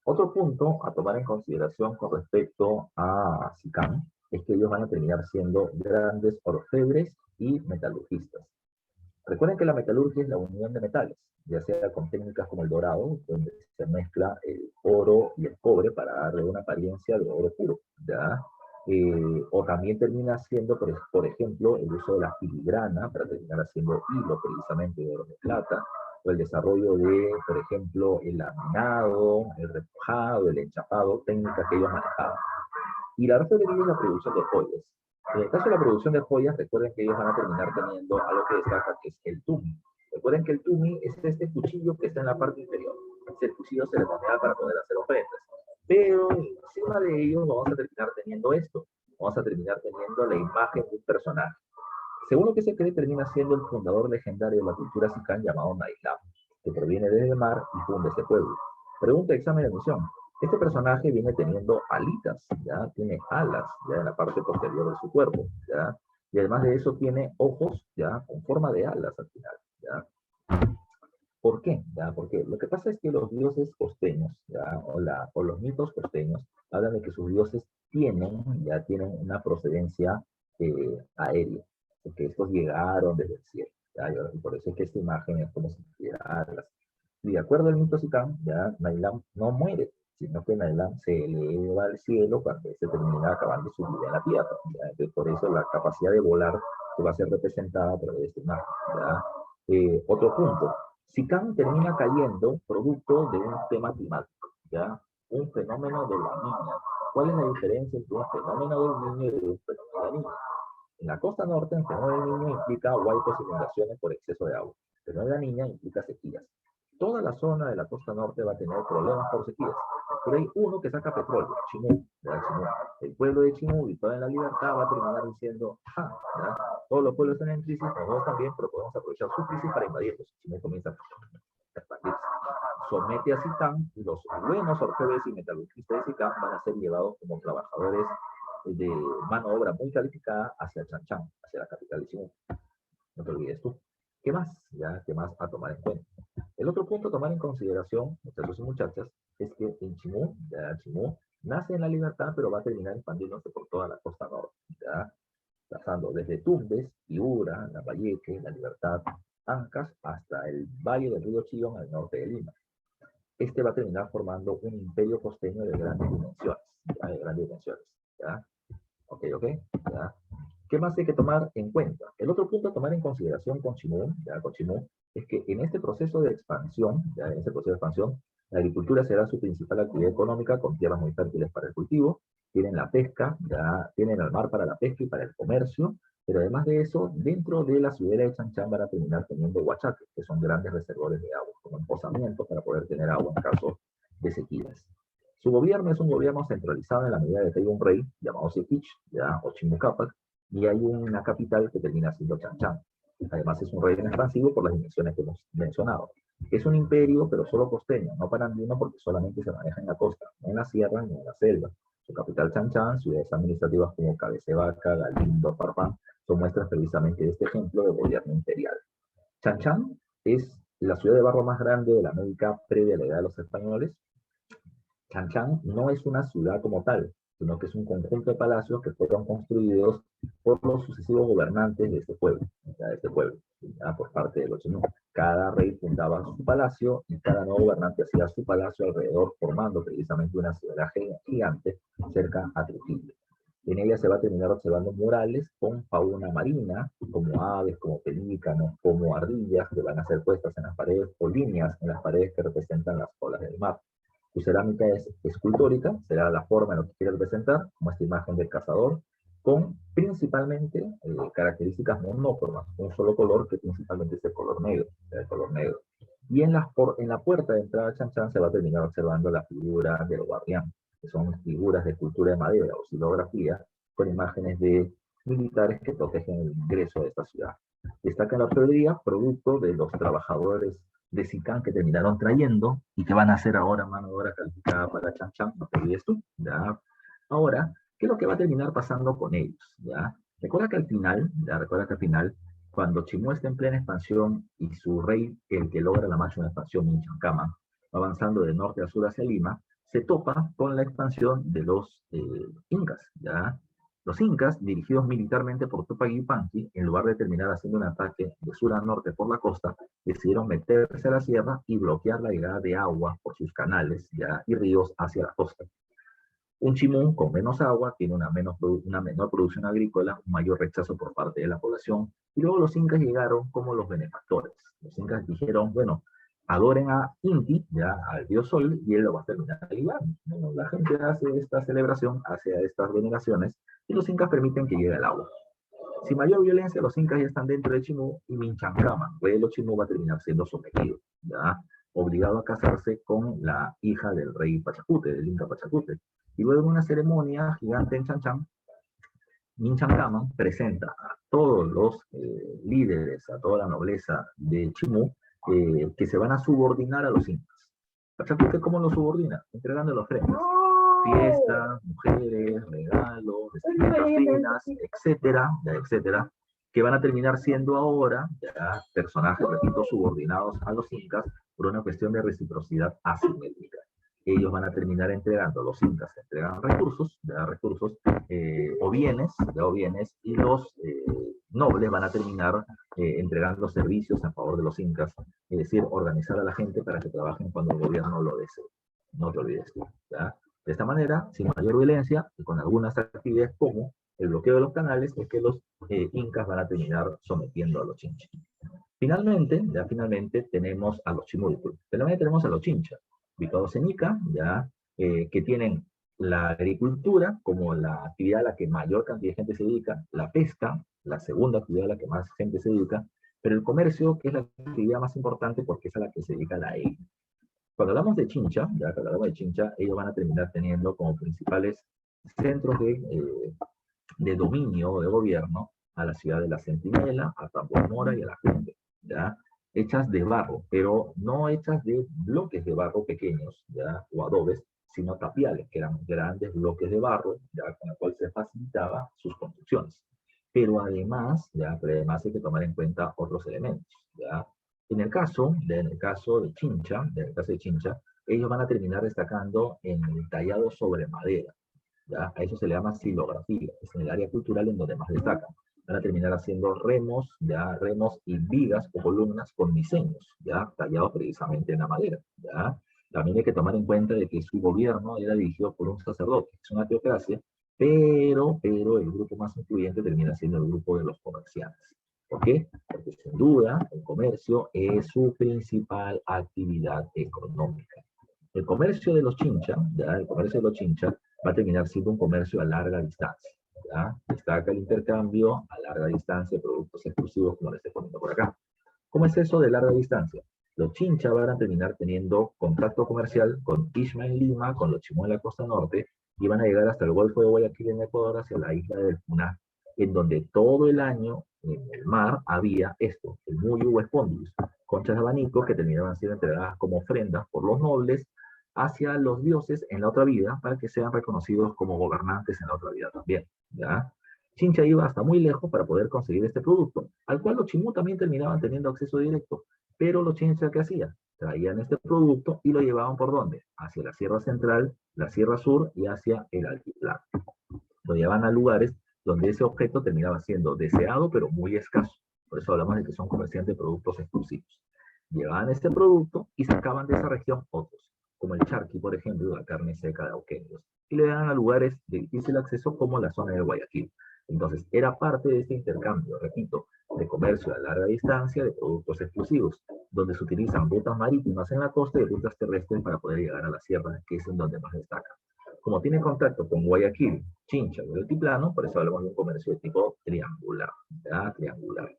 Otro punto a tomar en consideración con respecto a Sicán es que ellos van a terminar siendo grandes orfebres y metalurgistas. Recuerden que la metalurgia es la unión de metales, ya sea con técnicas como el dorado, donde se mezcla el oro y el cobre para darle una apariencia de oro puro, ¿ya? O también termina siendo, por ejemplo, el uso de la filigrana para terminar haciendo hilo precisamente de oro de plata, o el desarrollo de, por ejemplo, el laminado, el repujado, el enchapado, técnicas que ellos manejaban. Y la orfebrería es la producción de joyas. En el caso de la producción de joyas, recuerden que ellos van a terminar teniendo algo que destaca, que es el tumi. Recuerden que el tumi es este cuchillo que está en la parte inferior. Ese cuchillo se le maneja para poder hacer ofrendas. Pero encima de ellos vamos a terminar teniendo esto. Vamos a terminar teniendo la imagen de un personaje. Según lo que se cree, termina siendo el fundador legendario de la cultura sicán llamado Nailam, que proviene desde el mar y funda este pueblo. Pregunta, examen de admisión. Este personaje viene teniendo alitas, ¿ya? Tiene alas, ¿ya? En la parte posterior de su cuerpo, ¿ya? Y además de eso tiene ojos, ¿ya? Con forma de alas al final, ¿ya? ¿Por qué? ¿Ya? Porque lo que pasa es que los dioses costeños, ¿ya? O los mitos costeños, hablan de que sus dioses tienen una procedencia aérea, porque estos llegaron desde el cielo, ¿ya? Y por eso es que esta imagen es como si tuviera alas. Y de acuerdo al mito sicán, ya Nailam no muere, sino que Nailam se eleva al cielo cuando se termina acabando su vida en la tierra. ¿Ya? Entonces, por eso la capacidad de volar que va a ser representada a través de esta imagen. ¿Ya? Otro punto, Sicán termina cayendo producto de un tema climático, ¿ya? Un fenómeno de la niña. ¿Cuál es la diferencia entre un fenómeno del niño y un fenómeno de la niña? En la costa norte, el fenómeno del niño implica huaicos y inundaciones por exceso de agua. El fenómeno de la niña implica sequías. Toda la zona de la costa norte va a tener problemas por sequías. Pero hay uno que saca petróleo, Chimú, ¿ya? Chimú. El pueblo de Chimú, ubicado en la libertad, va a terminar diciendo, ¿ya? Todos los pueblos están en crisis, nosotros también, pero podemos aprovechar su crisis para invadirlos. Chimú comienza a expandirse. Somete a Sicán, y los buenos orfebres y metalurgistas de Sicán van a ser llevados como trabajadores de mano de obra muy calificada hacia Chanchán, hacia la capital de Chimú. No te olvides tú. ¿Qué más? ¿Ya? ¿Qué más a tomar en cuenta? El otro punto a tomar en consideración, muchachos y muchachas, es que en Chimú, Chimú nace en la libertad, pero va a terminar expandiéndose por toda la costa norte, ¿ya? Pasando desde Tumbes, Piura, Lambayeque, La Libertad, Ancas, hasta el valle del río Chillón al norte de Lima. Este va a terminar formando un imperio costeño de grandes dimensiones, ¿ya? De grandes dimensiones, ¿ya? Ok, ¿ya? ¿Qué más hay que tomar en cuenta? El otro punto a tomar en consideración con Chimú, es que en este proceso de expansión, la agricultura será su principal actividad económica con tierras muy fértiles para el cultivo, tienen la pesca, ya tienen el mar para la pesca y para el comercio, pero además de eso, dentro de la ciudad de Chanchán van a terminar teniendo huachaques, que son grandes reservorios de agua, como emposamientos para poder tener agua en caso de sequías. Su gobierno es un gobierno centralizado en la medida de que hay un rey llamado Sepich, ya, o Chimucapac, y hay una capital que termina siendo Chanchán. Además es un reino expansivo por las dimensiones que hemos mencionado. Es un imperio, pero solo costeño, no panandino porque solamente se maneja en la costa, no en la sierra ni en la selva. Su capital Chanchán, ciudades administrativas como Cabecevaca, Galindo, Parpán, son muestras precisamente de este ejemplo de gobierno imperial. Chanchán es la ciudad de barro más grande de la América previa a la edad de los españoles. Chanchán no es una ciudad como tal, sino que es un conjunto de palacios que fueron construidos por los sucesivos gobernantes de este pueblo, ya, por parte de los chinos. Cada rey fundaba su palacio y cada nuevo gobernante hacía su palacio alrededor, formando precisamente una ciudad gigante cerca a Trujillo. En ella se va a terminar observando murales con fauna marina, como aves, como pelícanos, como ardillas, que van a ser puestas en las paredes, o líneas en las paredes que representan las olas del mar. Su cerámica es escultórica, será la forma en lo que quiere representar, como esta imagen del cazador, con principalmente características monócromas, un solo color que principalmente es el color negro. Y en la puerta de entrada a Chanchán se va a terminar observando la figura del guardián, que son figuras de escultura de madera o silografía, con imágenes de militares que protegen el ingreso de esta ciudad. Destaca la orfebrería, producto de los trabajadores de SICAN que terminaron trayendo y que van a hacer ahora mano de obra calificada para Chanchán, no te olvides tú, ¿ya? Ahora, ¿qué es lo que va a terminar pasando con ellos? ¿Ya? Recuerda que al final, cuando Chimú está en plena expansión y su rey, el que logra la máxima expansión, Minchancama, va avanzando de norte a sur hacia Lima, se topa con la expansión de los incas, ¿ya? Los incas, dirigidos militarmente por Tupac Yupanqui, en lugar de terminar haciendo un ataque de sur a norte por la costa, decidieron meterse a la sierra y bloquear la llegada de agua por sus canales, ¿ya? Y ríos hacia la costa. Un Chimú con menos agua tiene una menor producción agrícola, un mayor rechazo por parte de la población, y luego los incas llegaron como los benefactores. Los incas dijeron, bueno, adoren a Inti, ya al dios Sol, y él lo va a terminar ayudando. Bueno, la gente hace esta celebración, hace estas veneraciones, y los incas permiten que llegue el agua. Sin mayor violencia, los incas ya están dentro de Chimú y Minchancama, pueblo Chimú, va a terminar siendo sometido, ya, obligado a casarse con la hija del rey Pachacute, del inca Pachacute. Y luego de una ceremonia gigante en Chanchán, Minchancama presenta a todos los líderes, a toda la nobleza de Chimú, que se van a subordinar a los incas. Pachacute, ¿cómo los subordina? Entregando los ofrendas. Fiestas, mujeres, regalos, vestimentas finas, etcétera, etcétera, que van a terminar siendo ahora ya personajes, repito, subordinados a los incas por una cuestión de reciprocidad asimétrica. Ellos van a terminar entregando, los incas entregan recursos, o bienes, y los nobles van a terminar entregando servicios a favor de los incas, es decir, organizar a la gente para que trabajen cuando el gobierno lo desee. No te olvides tú, ¿ya? De esta manera, sin mayor violencia y con algunas actividades como el bloqueo de los canales, es que los incas van a terminar sometiendo a los chinchas. Finalmente tenemos a los chimulcos. Finalmente tenemos a los chinchas, ubicados en Ica, ya, que tienen la agricultura como la actividad a la que mayor cantidad de gente se dedica, la pesca, la segunda actividad a la que más gente se dedica, pero el comercio, que es la actividad más importante porque es a la que se dedica la élite. Cuando hablamos de Chincha, ellos van a terminar teniendo como principales centros de dominio, de gobierno, a la ciudad de la Centinela, a Tambor Mora y a la Cumbre, ¿ya? Hechas de barro, pero no hechas de bloques de barro pequeños, ¿ya? O adobes, sino tapiales, que eran grandes bloques de barro, ¿ya? Con el cual se facilitaba sus construcciones. Pero además hay que tomar en cuenta otros elementos, ¿ya? En el caso de Chincha, ellos van a terminar destacando en el tallado sobre madera, ¿ya? A eso se le llama silografía, es en el área cultural en donde más destacan. Van a terminar haciendo remos y vigas o columnas con diseños, ¿ya? Tallados precisamente en la madera, ¿ya? También hay que tomar en cuenta de que su gobierno era dirigido por un sacerdote, es una teocracia, pero el grupo más influyente termina siendo el grupo de los comerciantes. ¿Por qué? Porque sin duda el comercio es su principal actividad económica. El comercio de los chincha, va a terminar siendo un comercio a larga distancia, ¿ya? Destaca el intercambio a larga distancia de productos exclusivos, como les estoy poniendo por acá. ¿Cómo es eso de larga distancia? Los Chincha van a terminar teniendo contacto comercial con Ishma en Lima, con los Chimú en la costa norte, y van a llegar hasta el Golfo de Guayaquil en Ecuador, hacia la isla del Puná, en donde todo el año en el mar había esto, el Muyu o Espondulus, conchas de abanico que terminaban siendo entregadas como ofrendas por los nobles hacia los dioses en la otra vida, para que sean reconocidos como gobernantes en la otra vida también, ¿ya? Chincha iba hasta muy lejos para poder conseguir este producto, al cual los Chimú también terminaban teniendo acceso directo, pero los Chincha, ¿qué hacían? Traían este producto y lo llevaban ¿por dónde? Hacia la Sierra Central, la Sierra Sur y hacia el Altiplano. Lo llevaban a lugares donde ese objeto terminaba siendo deseado, pero muy escaso. Por eso hablamos de que son comerciantes de productos exclusivos. Llevaban este producto y sacaban de esa región otros, como el charqui, por ejemplo, la carne seca de auquenios, y le daban a lugares de difícil acceso como la zona de Guayaquil. Entonces, era parte de este intercambio, repito, de comercio a larga distancia de productos exclusivos, donde se utilizan rutas marítimas en la costa y rutas terrestres para poder llegar a la sierra, que es en donde más destaca. Como tiene contacto con Guayaquil, Chincha y el Altiplano, por eso hablamos de un comercio de tipo triangular, ¿ya? Triangular.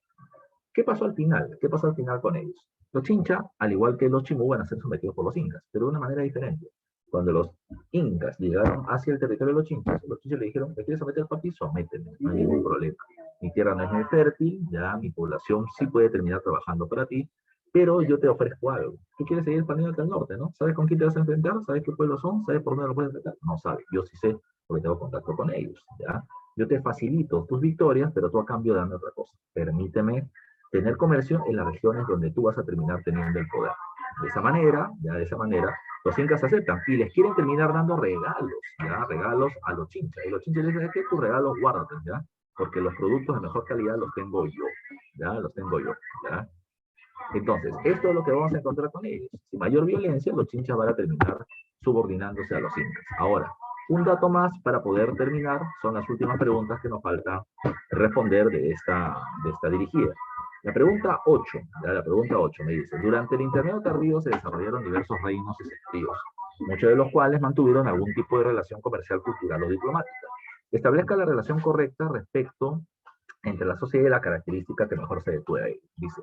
¿Qué pasó al final? ¿Qué pasó al final con ellos? Los Chincha, al igual que los Chimú, van a ser sometidos por los incas, pero de una manera diferente. Cuando los incas llegaron hacia el territorio de los chinchas le dijeron: ¿te quieres someter, papi? Sométeme, no hay ningún problema. Mi tierra no es muy fértil, ya mi población sí puede terminar trabajando para ti, pero yo te ofrezco algo. Tú quieres seguir expandiéndote al norte, ¿no? ¿Sabes con quién te vas a enfrentar? ¿Sabes qué pueblos son? ¿Sabes por dónde lo puedes enfrentar? No sabes, yo sí sé, porque tengo contacto con ellos, ¿ya? Yo te facilito tus victorias, pero tú a cambio dame otra cosa. Permíteme tener comercio en las regiones donde tú vas a terminar teniendo el poder. De esa manera, ya de esa manera, los incas aceptan y les quieren terminar dando regalos, ya, regalos a los chinchas. Y los chinchas les dicen: que tus regalos guárdate, ya, porque los productos de mejor calidad los tengo yo, ya, los tengo yo, ya. Entonces, esto es lo que vamos a encontrar con ellos. Sin mayor violencia, los chinchas van a terminar subordinándose a los incas. Ahora, un dato más para poder terminar, son las últimas preguntas que nos falta responder de esta dirigida. La pregunta 8, ¿ya? La pregunta 8 me dice: durante el Intermedio Tardío se desarrollaron diversos reinos y señoríos, muchos de los cuales mantuvieron algún tipo de relación comercial, cultural o diplomática. Establezca la relación correcta respecto entre la sociedad y la característica que mejor se adecue a él. Dice: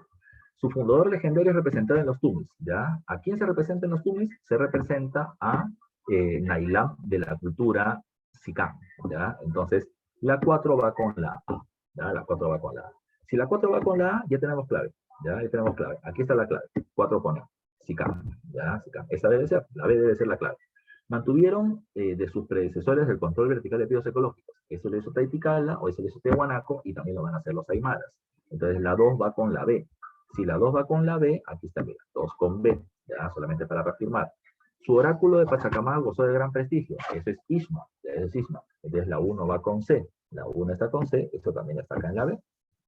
su fundador legendario es representado en los tumis, ¿ya? ¿A quién se representa en los tumis? Se representa a Nailam de la cultura Sicam, ¿ya? Entonces, la 4 va con la A, ¿ya? La 4 va con la A. Si la 4 va con la A, ya tenemos clave, ¿ya? Ya tenemos clave. Aquí está la clave, 4 con A, Sicam, ¿ya? Sicam. Esa debe ser, la B debe ser la clave. Mantuvieron de sus predecesores el control vertical de pedidos ecológicos. Eso lo hizo Tayticala o eso lo hizo Tiahuanaco, y también lo van a hacer los Aymaras. Entonces, la 2 va con la B. Si la 2 va con la B, aquí está, mira, 2 con B, ya, solamente para reafirmar. Su oráculo de Pachacamac gozó de gran prestigio, ese es Ishma, ese es Ishma. Entonces la 1 va con C, la 1 está con C, esto también está acá en la B.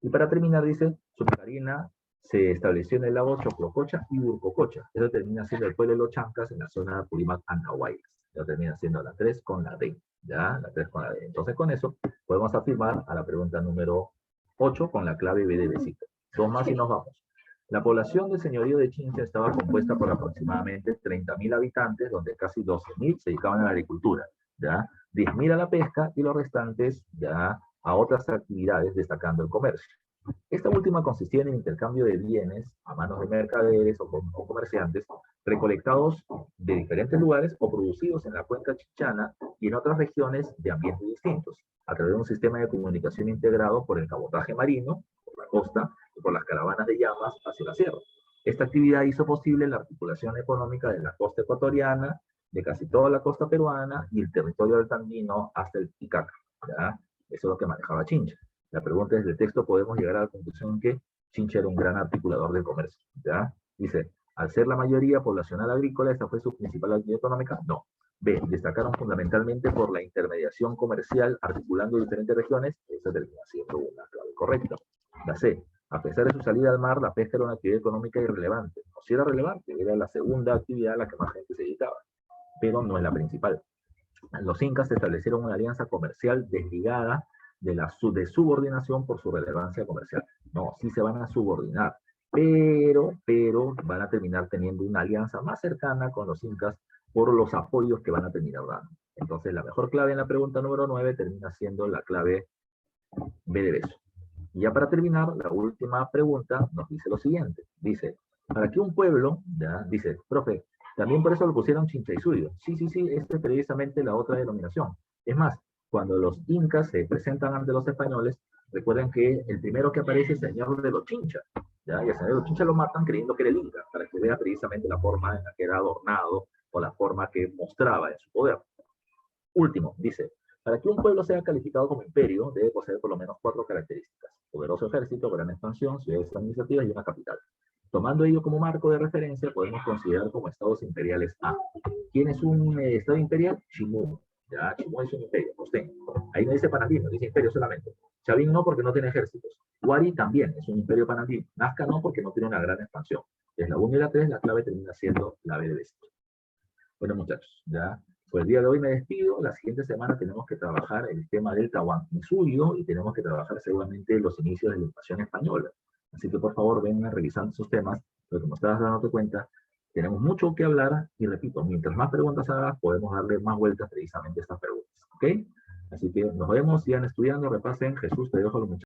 Y para terminar dice: su marina se estableció en el lago Choclococha y Urcococha. Eso termina siendo el pueblo de los Chancas en la zona de Purímac, Andahuaylas. Ya termina siendo la 3 con la D, ya, la 3 con la D. Entonces con eso podemos afirmar a la pregunta número 8 con la clave B de besito. 2 más y nos vamos. La población del señorío de Chincha estaba compuesta por aproximadamente 30.000 habitantes, donde casi 12.000 se dedicaban a la agricultura, ¿ya? 10.000 a la pesca y los restantes ya a otras actividades, destacando el comercio. Esta última consistía en el intercambio de bienes a manos de mercaderes o comerciantes recolectados de diferentes lugares o producidos en la cuenca chinchana y en otras regiones de ambientes distintos, a través de un sistema de comunicación integrado por el cabotaje marino, por la costa, y por las caravanas de llamas hacia la sierra. Esta actividad hizo posible la articulación económica de la costa ecuatoriana, de casi toda la costa peruana y el territorio altandino hasta el Titicaca, ¿ya? Eso es lo que manejaba Chincha. La pregunta es: de texto podemos llegar a la conclusión que Chincha era un gran articulador del comercio, ¿ya? Dice: al ser la mayoría poblacional agrícola, ¿esta fue su principal actividad económica? No. B, destacaron fundamentalmente por la intermediación comercial articulando diferentes regiones. Esa termina siendo una clave correcta. La C, a pesar de su salida al mar, la pesca era una actividad económica irrelevante. No, si era relevante, era la segunda actividad a la que más gente se dedicaba, pero no es la principal. Los incas establecieron una alianza comercial desligada de subordinación por su relevancia comercial. No, sí se van a subordinar, pero van a terminar teniendo una alianza más cercana con los incas por los apoyos que van a terminar dando. Entonces, la mejor clave en la pregunta número 9 termina siendo la clave B de beso. Y ya para terminar, la última pregunta nos dice lo siguiente. Dice: Para que un pueblo, ya, dice, profe, también por eso lo pusieron Chinchaysuyo. Sí, sí, sí, esta es precisamente la otra denominación. Es más, cuando los incas se presentan ante los españoles, recuerden que el primero que aparece es el señor de los Chinchas, ¿ya? Y al señor de los Chinchas lo matan creyendo que era el inca, para que vea precisamente la forma en la que era adornado o la forma que mostraba en su poder. Último, dice, para que un pueblo sea calificado como imperio, debe poseer por lo menos 4 características. Poderoso ejército, gran expansión, ciudades administrativas y una capital. Tomando ello como marco de referencia, podemos considerar como estados imperiales A. ¿Quién es un estado imperial? Chimú. Ya, Chimú es un imperio, costeño. Ahí no dice panandino, dice imperio solamente. Chavín no, porque no tiene ejércitos. Huari también es un imperio panandino. Nazca no, porque no tiene una gran expansión. Es la 1 y la 3, la clave termina siendo la B de esto. Bueno, muchachos, ya pues el día de hoy me despido. La siguiente semana tenemos que trabajar el tema del Tahuantinsuyo y tenemos que trabajar seguramente los inicios de la invasión española. Así que por favor vengan revisando esos temas, porque como estabas dándote cuenta, tenemos mucho que hablar y repito, mientras más preguntas hagas, podemos darle más vueltas precisamente a estas preguntas. ¿Ok? Así que nos vemos, sigan estudiando, repasen. Jesús, te dejo los muchachos.